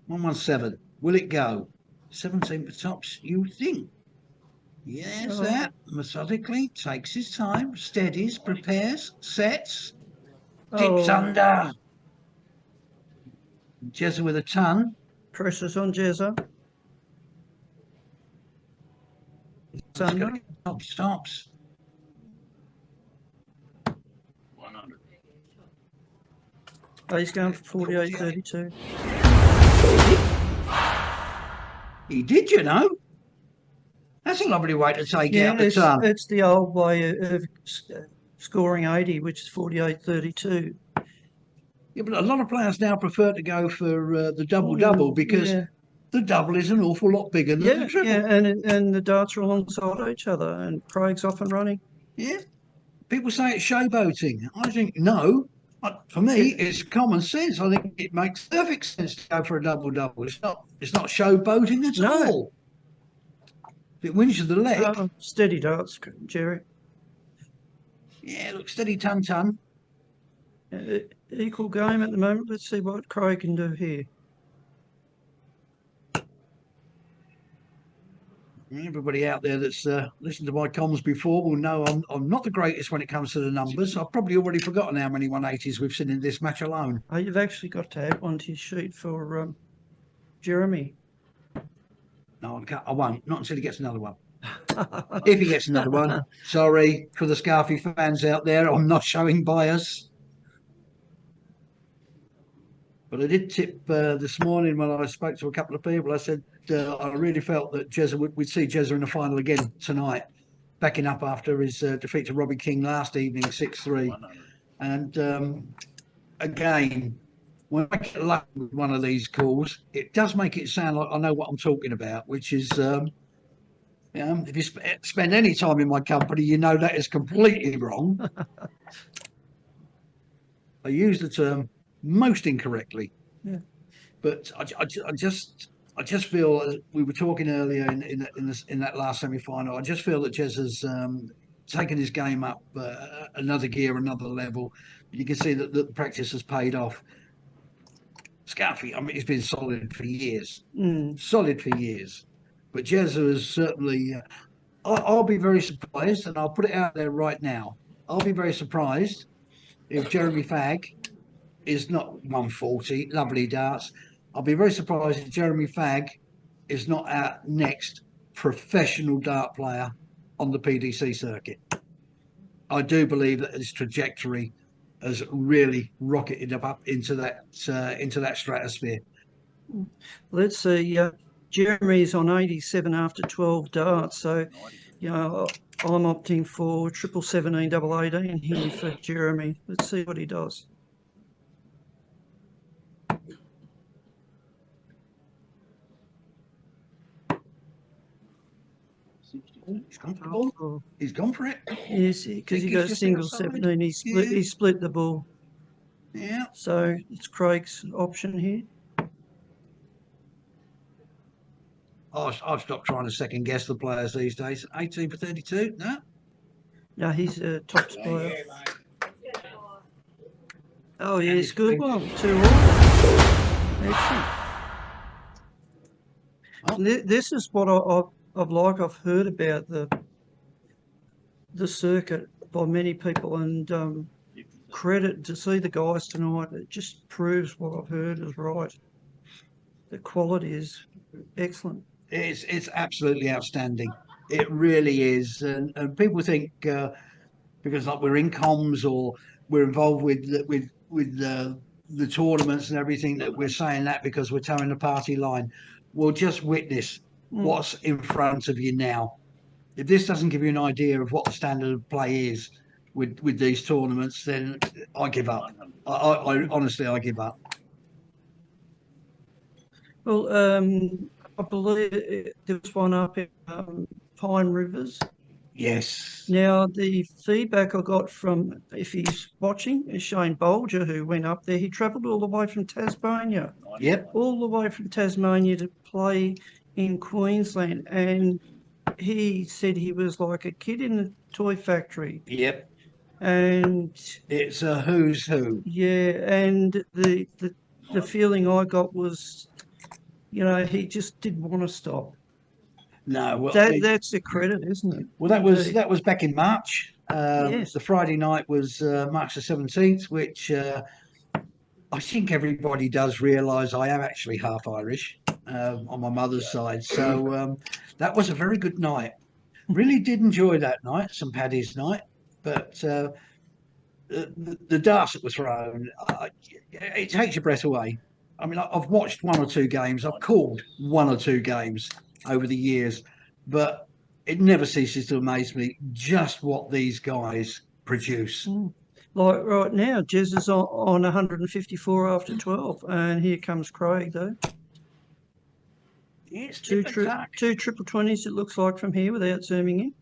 117. Will it go? 17 for tops, you think? Yes, that methodically takes his time, steadies, prepares, sets, dips under. Jezza with a ton. Pressure's on Jezza. It's under. Stops. 100. Oh, he's going for 48.32. He did, you know. That's a lovely way to take out the ton. It's the old way of scoring 80, which is 48.32. Yeah, but a lot of players now prefer to go for the double because the double is an awful lot bigger than the triple. Yeah, and the darts are alongside each other, and Craig's off and running. Yeah. People say it's showboating. I think no. For me, it's common sense. I think it makes perfect sense to go for a double-double. It's not showboating at all. If it wins you the leg. Steady darts, Jerry. Yeah, look, steady ton. Equal game at the moment. Let's see what Craig can do here. Everybody out there that's listened to my comms before will know I'm not the greatest when it comes to the numbers. I've probably already forgotten how many 180s we've seen in this match alone. Oh, you've actually got to add one to your sheet for Jeremy. No, I won't. Not until he gets another one. If he gets another one. Sorry for the Scarfy fans out there. I'm not showing bias. But I did tip this morning when I spoke to a couple of people. I said I really felt that we'd see Jezza in the final again tonight, backing up after his defeat to Robbie King last evening, 6-3. And again, when I get lucky with one of these calls, it does make it sound like I know what I'm talking about, which is If you spend any time in my company, you know that is completely wrong. I use the term most incorrectly. Yeah. But I just feel we were talking earlier in that last semi-final. I just feel that Jez has taken his game up another gear, another level. You can see that the practice has paid off. Scarfy, I mean, he's been solid for years, solid for years. But Jez has certainly. I'll be very surprised, and I'll put it out there right now. I'll be very surprised if Jeremy Fagg is not 140, lovely darts. I'll be very surprised if Jeremy Fagg is not our next professional dart player on the PDC circuit. I do believe that his trajectory has really rocketed up into that stratosphere. Let's see. Jeremy's on 87 after 12 darts, so I'm opting for 777 double 18 here for Jeremy. Let's see what he does. He's comfortable. Oh. He's gone for it. Yes, because he goes single 17. He split the ball. Yeah. So it's Craig's option here. I've stopped trying to second guess the players these days. 18 for 32. No. No, he's a top player. Oh, yeah, it's good. Well, 2 all. Excellent. Well, this is what I've heard about the circuit by many people, and credit to see the guys tonight. It just proves what I've heard is right. The quality is excellent. It's absolutely outstanding. It really is, and people think because like we're in comms or we're involved with the tournaments and everything that we're saying that because we're towing the party line. Well, just witness what's in front of you now. If this doesn't give you an idea of what the standard of play is with these tournaments, then I give up. I honestly, I give up. Well, I believe there was one up in Pine Rivers. Yes. Now, the feedback I got from, if he's watching, is Shane Bolger, who went up there. He travelled all the way from Tasmania. Yep. All the way from Tasmania to play in Queensland. And he said he was like a kid in a toy factory. Yep. And it's a who's who. Yeah, and the feeling I got was, he just didn't want to stop. No, well, that's the credit, isn't it? Well, that was back in March. Yes. The Friday night was March the 17th, which I think everybody does realise I am actually half Irish on my mother's side. So that was a very good night. Really did enjoy that night, St Paddy's night. But the darts that were thrown, it takes your breath away. I mean, I've watched 1 or 2 games. I've called 1 or 2 games over the years, but it never ceases to amaze me just what these guys produce. Like right now, Jez is on 154 after 12, and here comes Craig, though. Yes, two triple 20s, it looks like, from here without zooming in.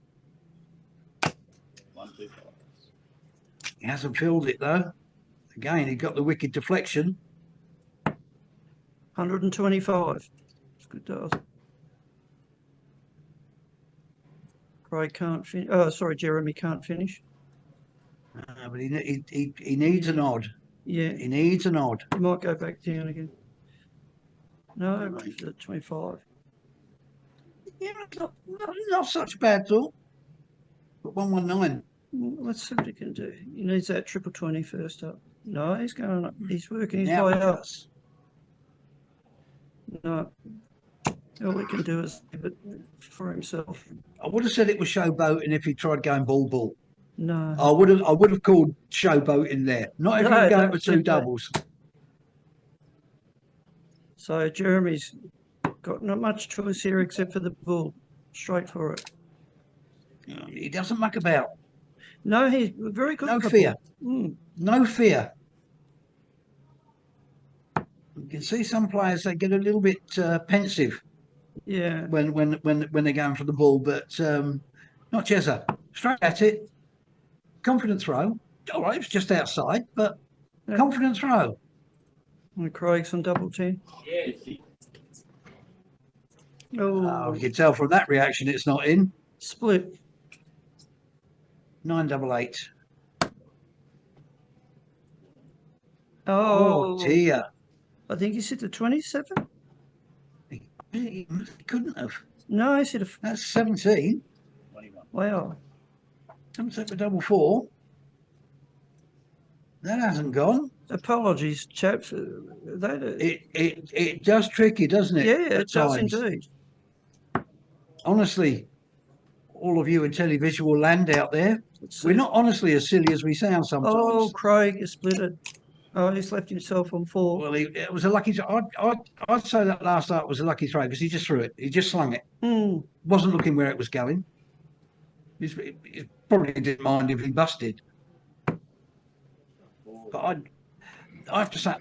He hasn't filled it, though. Again, he got the wicked deflection. 125. It's good dart. Craig can't finish. Oh, sorry, Jeremy can't finish. But he needs an odd. Yeah. He needs an odd. He might go back down again. No, 25. Yeah, not such a bad thought. But 119. Let's see what he can do. He needs that triple 20 first up. No, he's going up. He's working his way up. No. All he can do is leave it for himself. I would have said it was showboating if he tried going bull. No. I would have called showboating there. Not if you're going for 2 doubles. So Jeremy's got not much choice here except for the bull. Straight for it. He doesn't muck about. No, he's very good. No fear. No fear. You can see some players, they get a little bit pensive Yeah. when they're going for the ball, but not Chesa. Straight at it, confident throw. All right, it was just outside, but confident throw. And Craig's on double 10. Oh, you can tell from that reaction it's not in. Split. 988. Oh, dear. I think he's hit the 27. He couldn't have. No, he's hit a. That's 17. Wow. Comes up with double 4. That hasn't gone. Apologies, chaps. It does trick you, doesn't it? Yeah, it does times. indeed. Honestly, all of you in televisual land out there, we're not honestly as silly as we sound sometimes. Oh, Craig is split it. Oh, he's left himself on 4. Well, it was a lucky. I'd say that last start was a lucky throw because he just threw it. He just slung it. Wasn't looking where it was going. He probably didn't mind if he busted. But I have to say,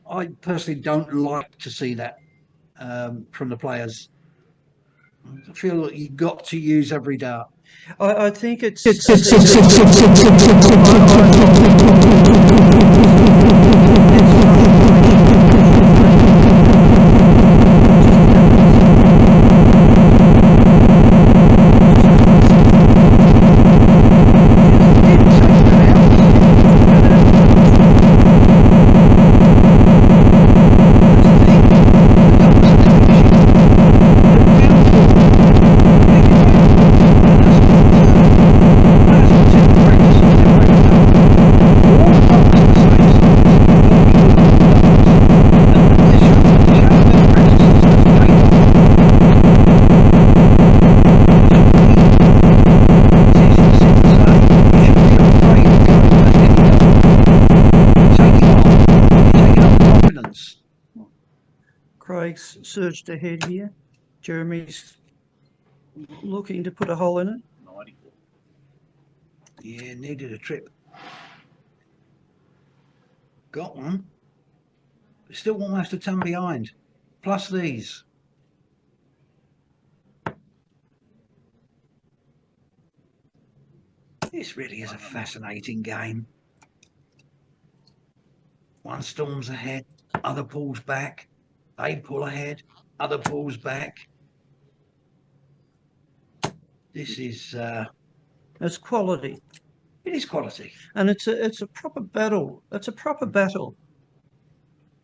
I personally don't like to see that from the players. I feel that you've got to use every dart. I think it's Craig's surged ahead here. Jeremy's looking to put a hole in it. Yeah, needed a trip. Got one. Still almost a ton behind. Plus these. This really is a fascinating game. One storms ahead, other pulls back. They pull ahead, other pulls back. This is It's quality. It is quality. And it's a proper battle. It's a proper battle.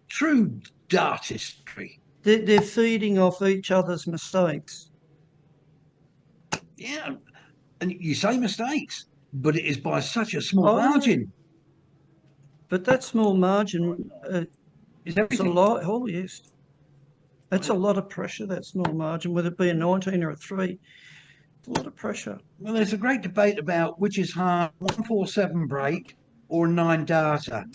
True dartistry. They're feeding off each other's mistakes. Yeah, and you say mistakes, but it is by such a small margin. But that small margin is a lot. Oh yes, that's a lot of pressure. That small margin, whether it be a 19 or a 3, a lot of pressure. Well, there's a great debate about which is hard, 147 break or a 9 darter.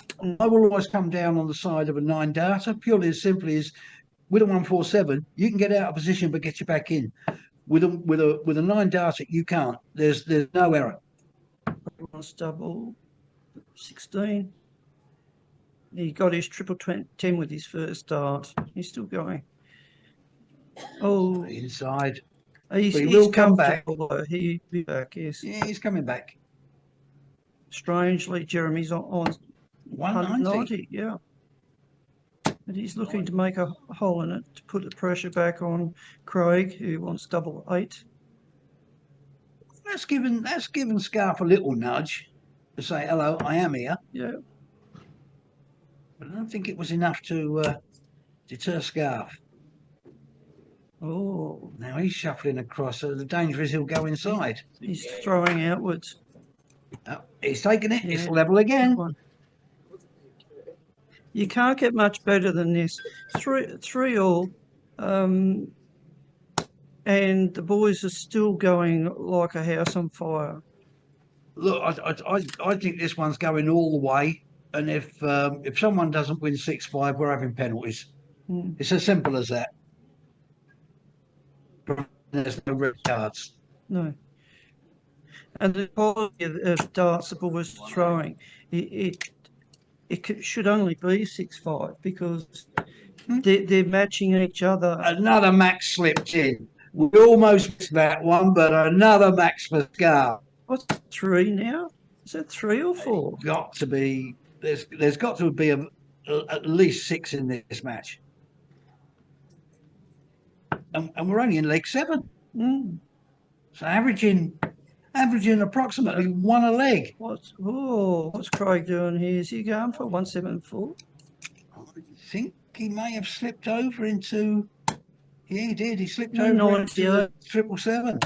I will always come down on the side of a 9 darter, purely as simply as with a 147, you can get out of position but get you back in. With a 9 darter, you can't. There's no error. Wants double 16. He got his triple 10 with his first dart. He's still going. Oh, inside. He will come back. Though. He'll be back. Yes. Yeah, he's coming back. Strangely, Jeremy's on 190. Yeah. And he's looking to make a hole in it to put the pressure back on Craig, who wants double 8. That's given Scarf a little nudge to say, hello, I am here. Yeah. But I don't think it was enough to deter Scarf. Oh. Now he's shuffling across, so the danger is he'll go inside. He's throwing outwards. Oh, he's taking it. Yeah. It's level again. You can't get much better than this. 3-3 all. And the boys are still going like a house on fire. Look, I think this one's going all the way. And if someone doesn't win 6-5, we're having penalties. It's as simple as that. There's no red cards. No. And the quality of darts the boys are throwing, it should only be 6-5 because they're matching each other. Another max slipped in. We almost missed that one, but another max must go. What's 3 now? Is that 3 or 4? Got to be. There's got to be at least 6 in this match. And we're only in leg 7. So averaging approximately 1 a leg. What's Craig doing here? Is he going for 174? I think he may have slipped over into. Yeah, he did. He slipped over into 777.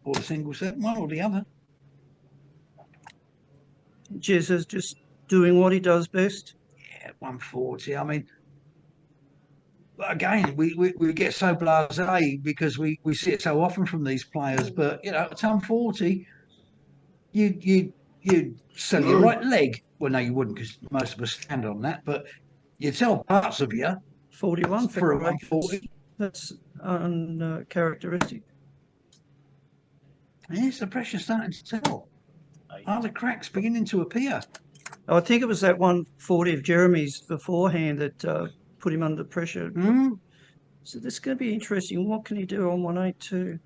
Or the single 7, one or the other. Jez is just doing what he does best. Yeah, 140. I mean, again, we get so blasé because we see it so often from these players. But you know, at 140, you'd sell your right leg. Well, no, you wouldn't because most of us stand on that. But you'd sell parts of you 41 for a 140. That's uncharacteristic. Yes, the pressure's starting to tell. Are the cracks beginning to appear? I think it was that 140 of Jeremy's beforehand that put him under pressure. So this is going to be interesting. What can he do on 182?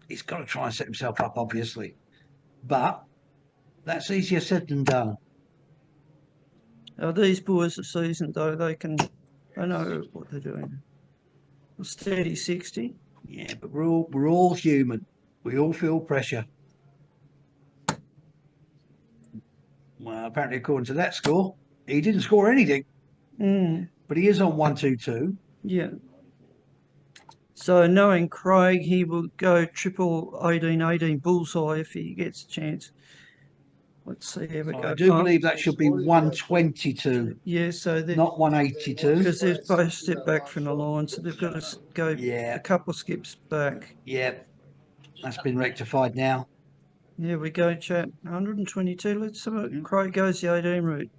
He's got to try and set himself up, obviously. But that's easier said than done. These boys are seasoned, though. They know what they're doing. A steady 60. Yeah, but we're all human. We all feel pressure. Well, apparently, according to that score, he didn't score anything. But he is on 122. Yeah. So knowing Craig, he will go triple 18-18 bullseye if he gets a chance. Let's see, here we go. I do believe that should be 122. Yeah, so not 182. Because they've both stepped back from the line, so they've got to go a couple of skips back. Yeah, that's been rectified now. Here we go, chat. 122. Let's see what Craig goes the 18 route.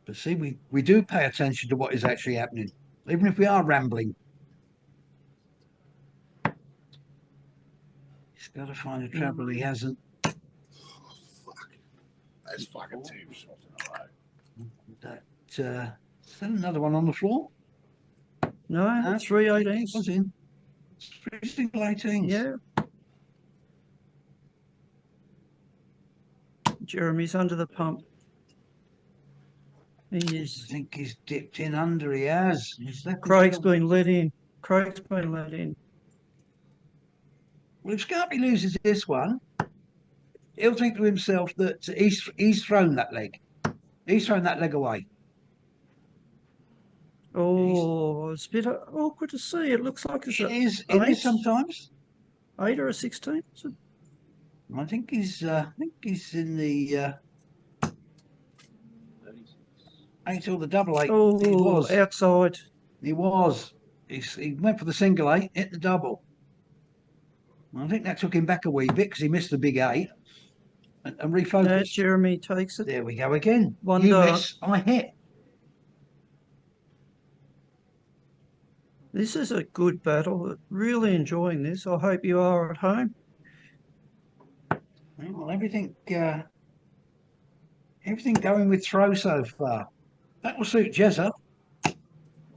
But see, we do pay attention to what is actually happening, even if we are rambling. He's got to find a treble he hasn't. That's fucking 2 shots in a row. Is that another one on the floor? No, 3 18s. Was in. 3 single 18s. Yeah. Jeremy's under the pump. He is. I think he's dipped in under. He has. Craig's been let in. Craig's been let in. Well, if Scarpy loses this one, he'll think to himself that he's thrown that leg. He's thrown that leg away. Oh, it's a bit awkward to see. It looks like it is sometimes. 8 or a 16. I think he's in the 8 or the double 8. Oh, he was outside. He was. He went for the single 8, hit the double. I think that took him back a wee bit because he missed the big 8 and refocused. Jeremy takes it. There we go again. One you dart. miss, I hit. This is a good battle. Really enjoying this. I hope you are at home. Well, everything going with throw so far. That will suit Jezza.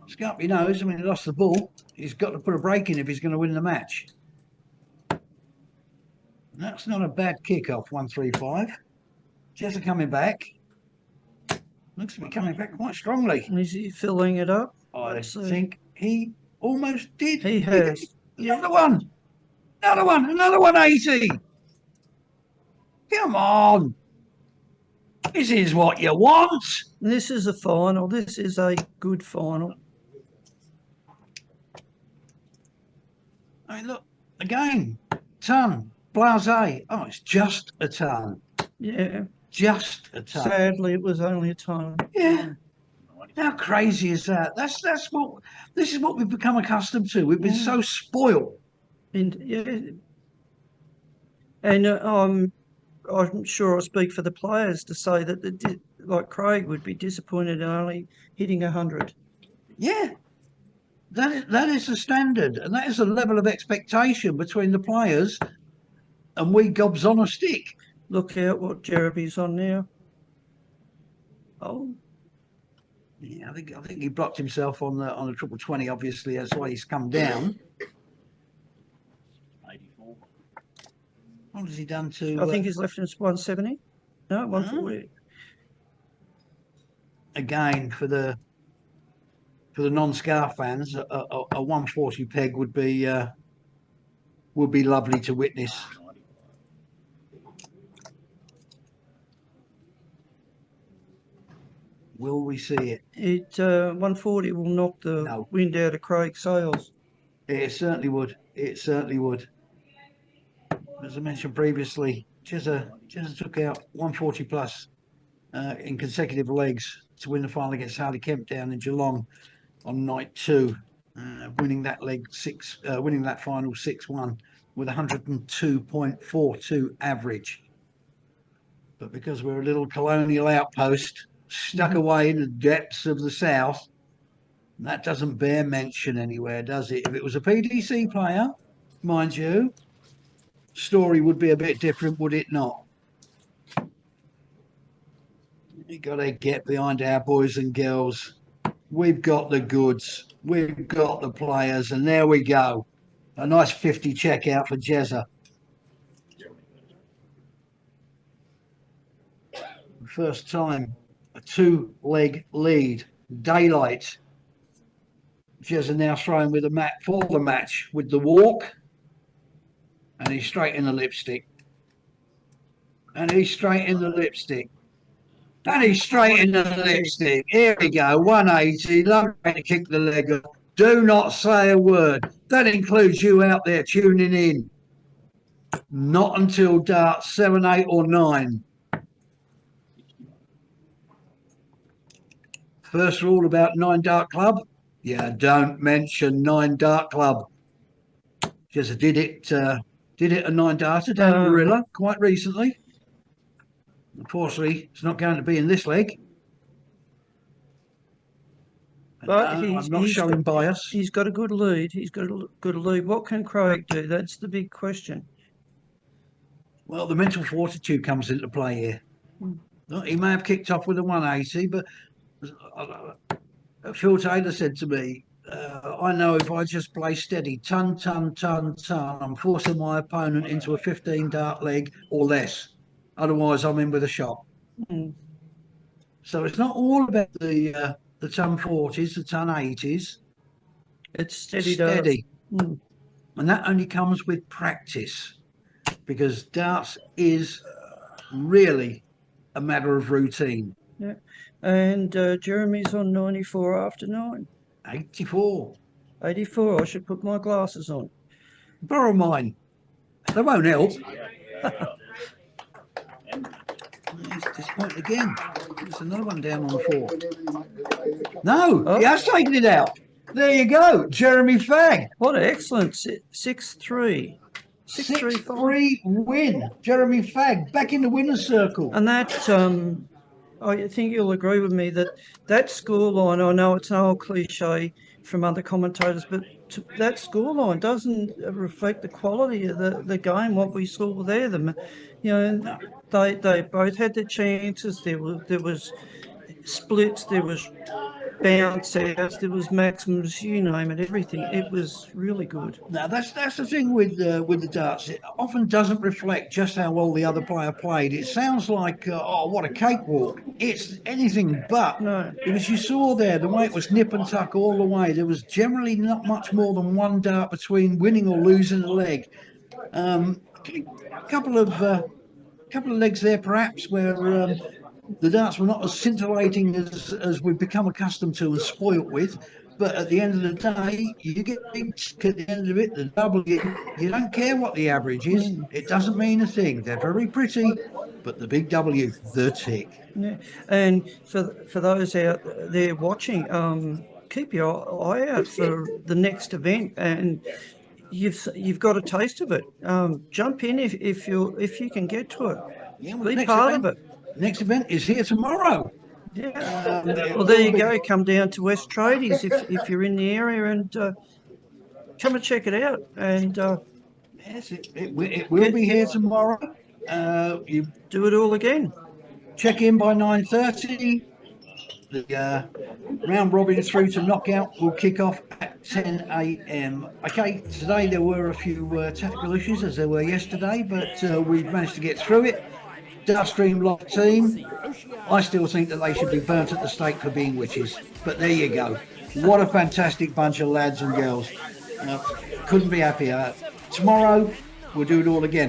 Scarpy knows, I mean, he lost the ball. He's got to put a break in if he's going to win the match. That's not a bad kick-off, 135. Jezza coming back. Looks to be coming back quite strongly. Is he filling it up? I think he almost did. He has. Another one. Another 180. Come on. This is what you want. This is a final. This is a good final. I mean, look, again, ton, blasé. Oh, it's just a ton. Yeah. Just a ton. Sadly, it was only a ton. Yeah. How crazy is that? This is what we've become accustomed to. We've been so spoiled. And I'm sure I speak for the players to say that like Craig would be disappointed in only hitting 100. Yeah, that is the standard, and that is the level of expectation between the players and we gobs on a stick. Look out what Jeremy's on now. Oh, Yeah, I think he blocked himself on the triple 20. Obviously, that's why he's come down. 84. What has he done to? I think he's left us 170. No, 140. Again, for the non-scarf fans, a 140 peg would be lovely to witness. Will we see it? 140 will knock the wind out of Craig's sails. It certainly would. It certainly would. As I mentioned previously, Chesa took out 140 plus in consecutive legs to win the final against Harley Kemp down in Geelong on night 2, winning that final 6-1 with 102.42 average. But because we're a little colonial outpost stuck away in the depths of the south, that doesn't bear mention anywhere, does it? If it was a PDC player, mind you, story would be a bit different, would it not? You got to get behind our boys and girls. We've got the goods. We've got the players, and there we go. A nice 50 check out for Jezza. First time, a 2-leg lead. Daylight. Jezza now throwing with the mat for the match with the walk. And he's straight in the lipstick. And he's straight in the lipstick. And he's straight in the lipstick. Here we go, 180. Lovely to kick the leg off. Do not say a word. That includes you out there tuning in. Not until darts 7, 8 or 9. First rule about 9 Dart Club. Yeah, don't mention 9 Dart Club. Just did it a 9 darter down in Marilla quite recently. Unfortunately, it's not going to be in this leg. But I'm not showing bias. He's got a good lead. He's got a good lead. What can Craig do? That's the big question. Well, the mental fortitude comes into play here. He may have kicked off with a 180, but Phil Taylor said to me, I know if I just play steady, ton, I'm forcing my opponent into a 15 dart leg or less. Otherwise, I'm in with a shot. So it's not all about the ton 40s, the ton 80s. It's steady. And that only comes with practice, because darts is really a matter of routine. Yeah. And Jeremy's on 94 after 9. 84. 84. I should put my glasses on. Borrow mine. They won't help. He's disappointed again. There's another one down on 4. No, he has taken it out. There you go. Jeremy Fagg. What an excellent 6-3. 6-3 win. Jeremy Fagg back in the winner's circle. And that, I think you'll agree with me that scoreline, I know it's an old cliche from other commentators, but that scoreline doesn't reflect the quality of the game, what we saw there. They both had their chances. There was splits, there was bounce outs, there was maximums, you name it, everything. It was really good. Now that's the thing with the darts. It often doesn't reflect just how well the other player played. It sounds like what a cakewalk. It's anything but. No. Because you saw there the way it was nip and tuck all the way. There was generally not much more than one dart between winning or losing a leg. A couple of legs there perhaps where the darts were not as scintillating as we've become accustomed to and spoilt with. But at the end of the day, you get at the end of it, the W, you don't care what the average is. It doesn't mean a thing. They're very pretty, but the big W, the tick. Yeah. And for those out there watching, keep your eye out for the next event, and you've got a taste of it. Jump in if you can get to it. Yeah, well, be part of it. Next event is here tomorrow. Yeah. Well, there you go. Come down to West Tradies if you're in the area, and come and check it out. And yes, it will be here tomorrow. You Do it all again. check in by 9:30. The round robin through to knockout will kick off at 10 a.m. Okay, today there were a few technical issues as there were yesterday, but we've managed to get through it. Duststream Live team, I still think that they should be burnt at the stake for being witches, but there you go. What a fantastic bunch of lads and girls. Couldn't be happier. Tomorrow we'll do it all again.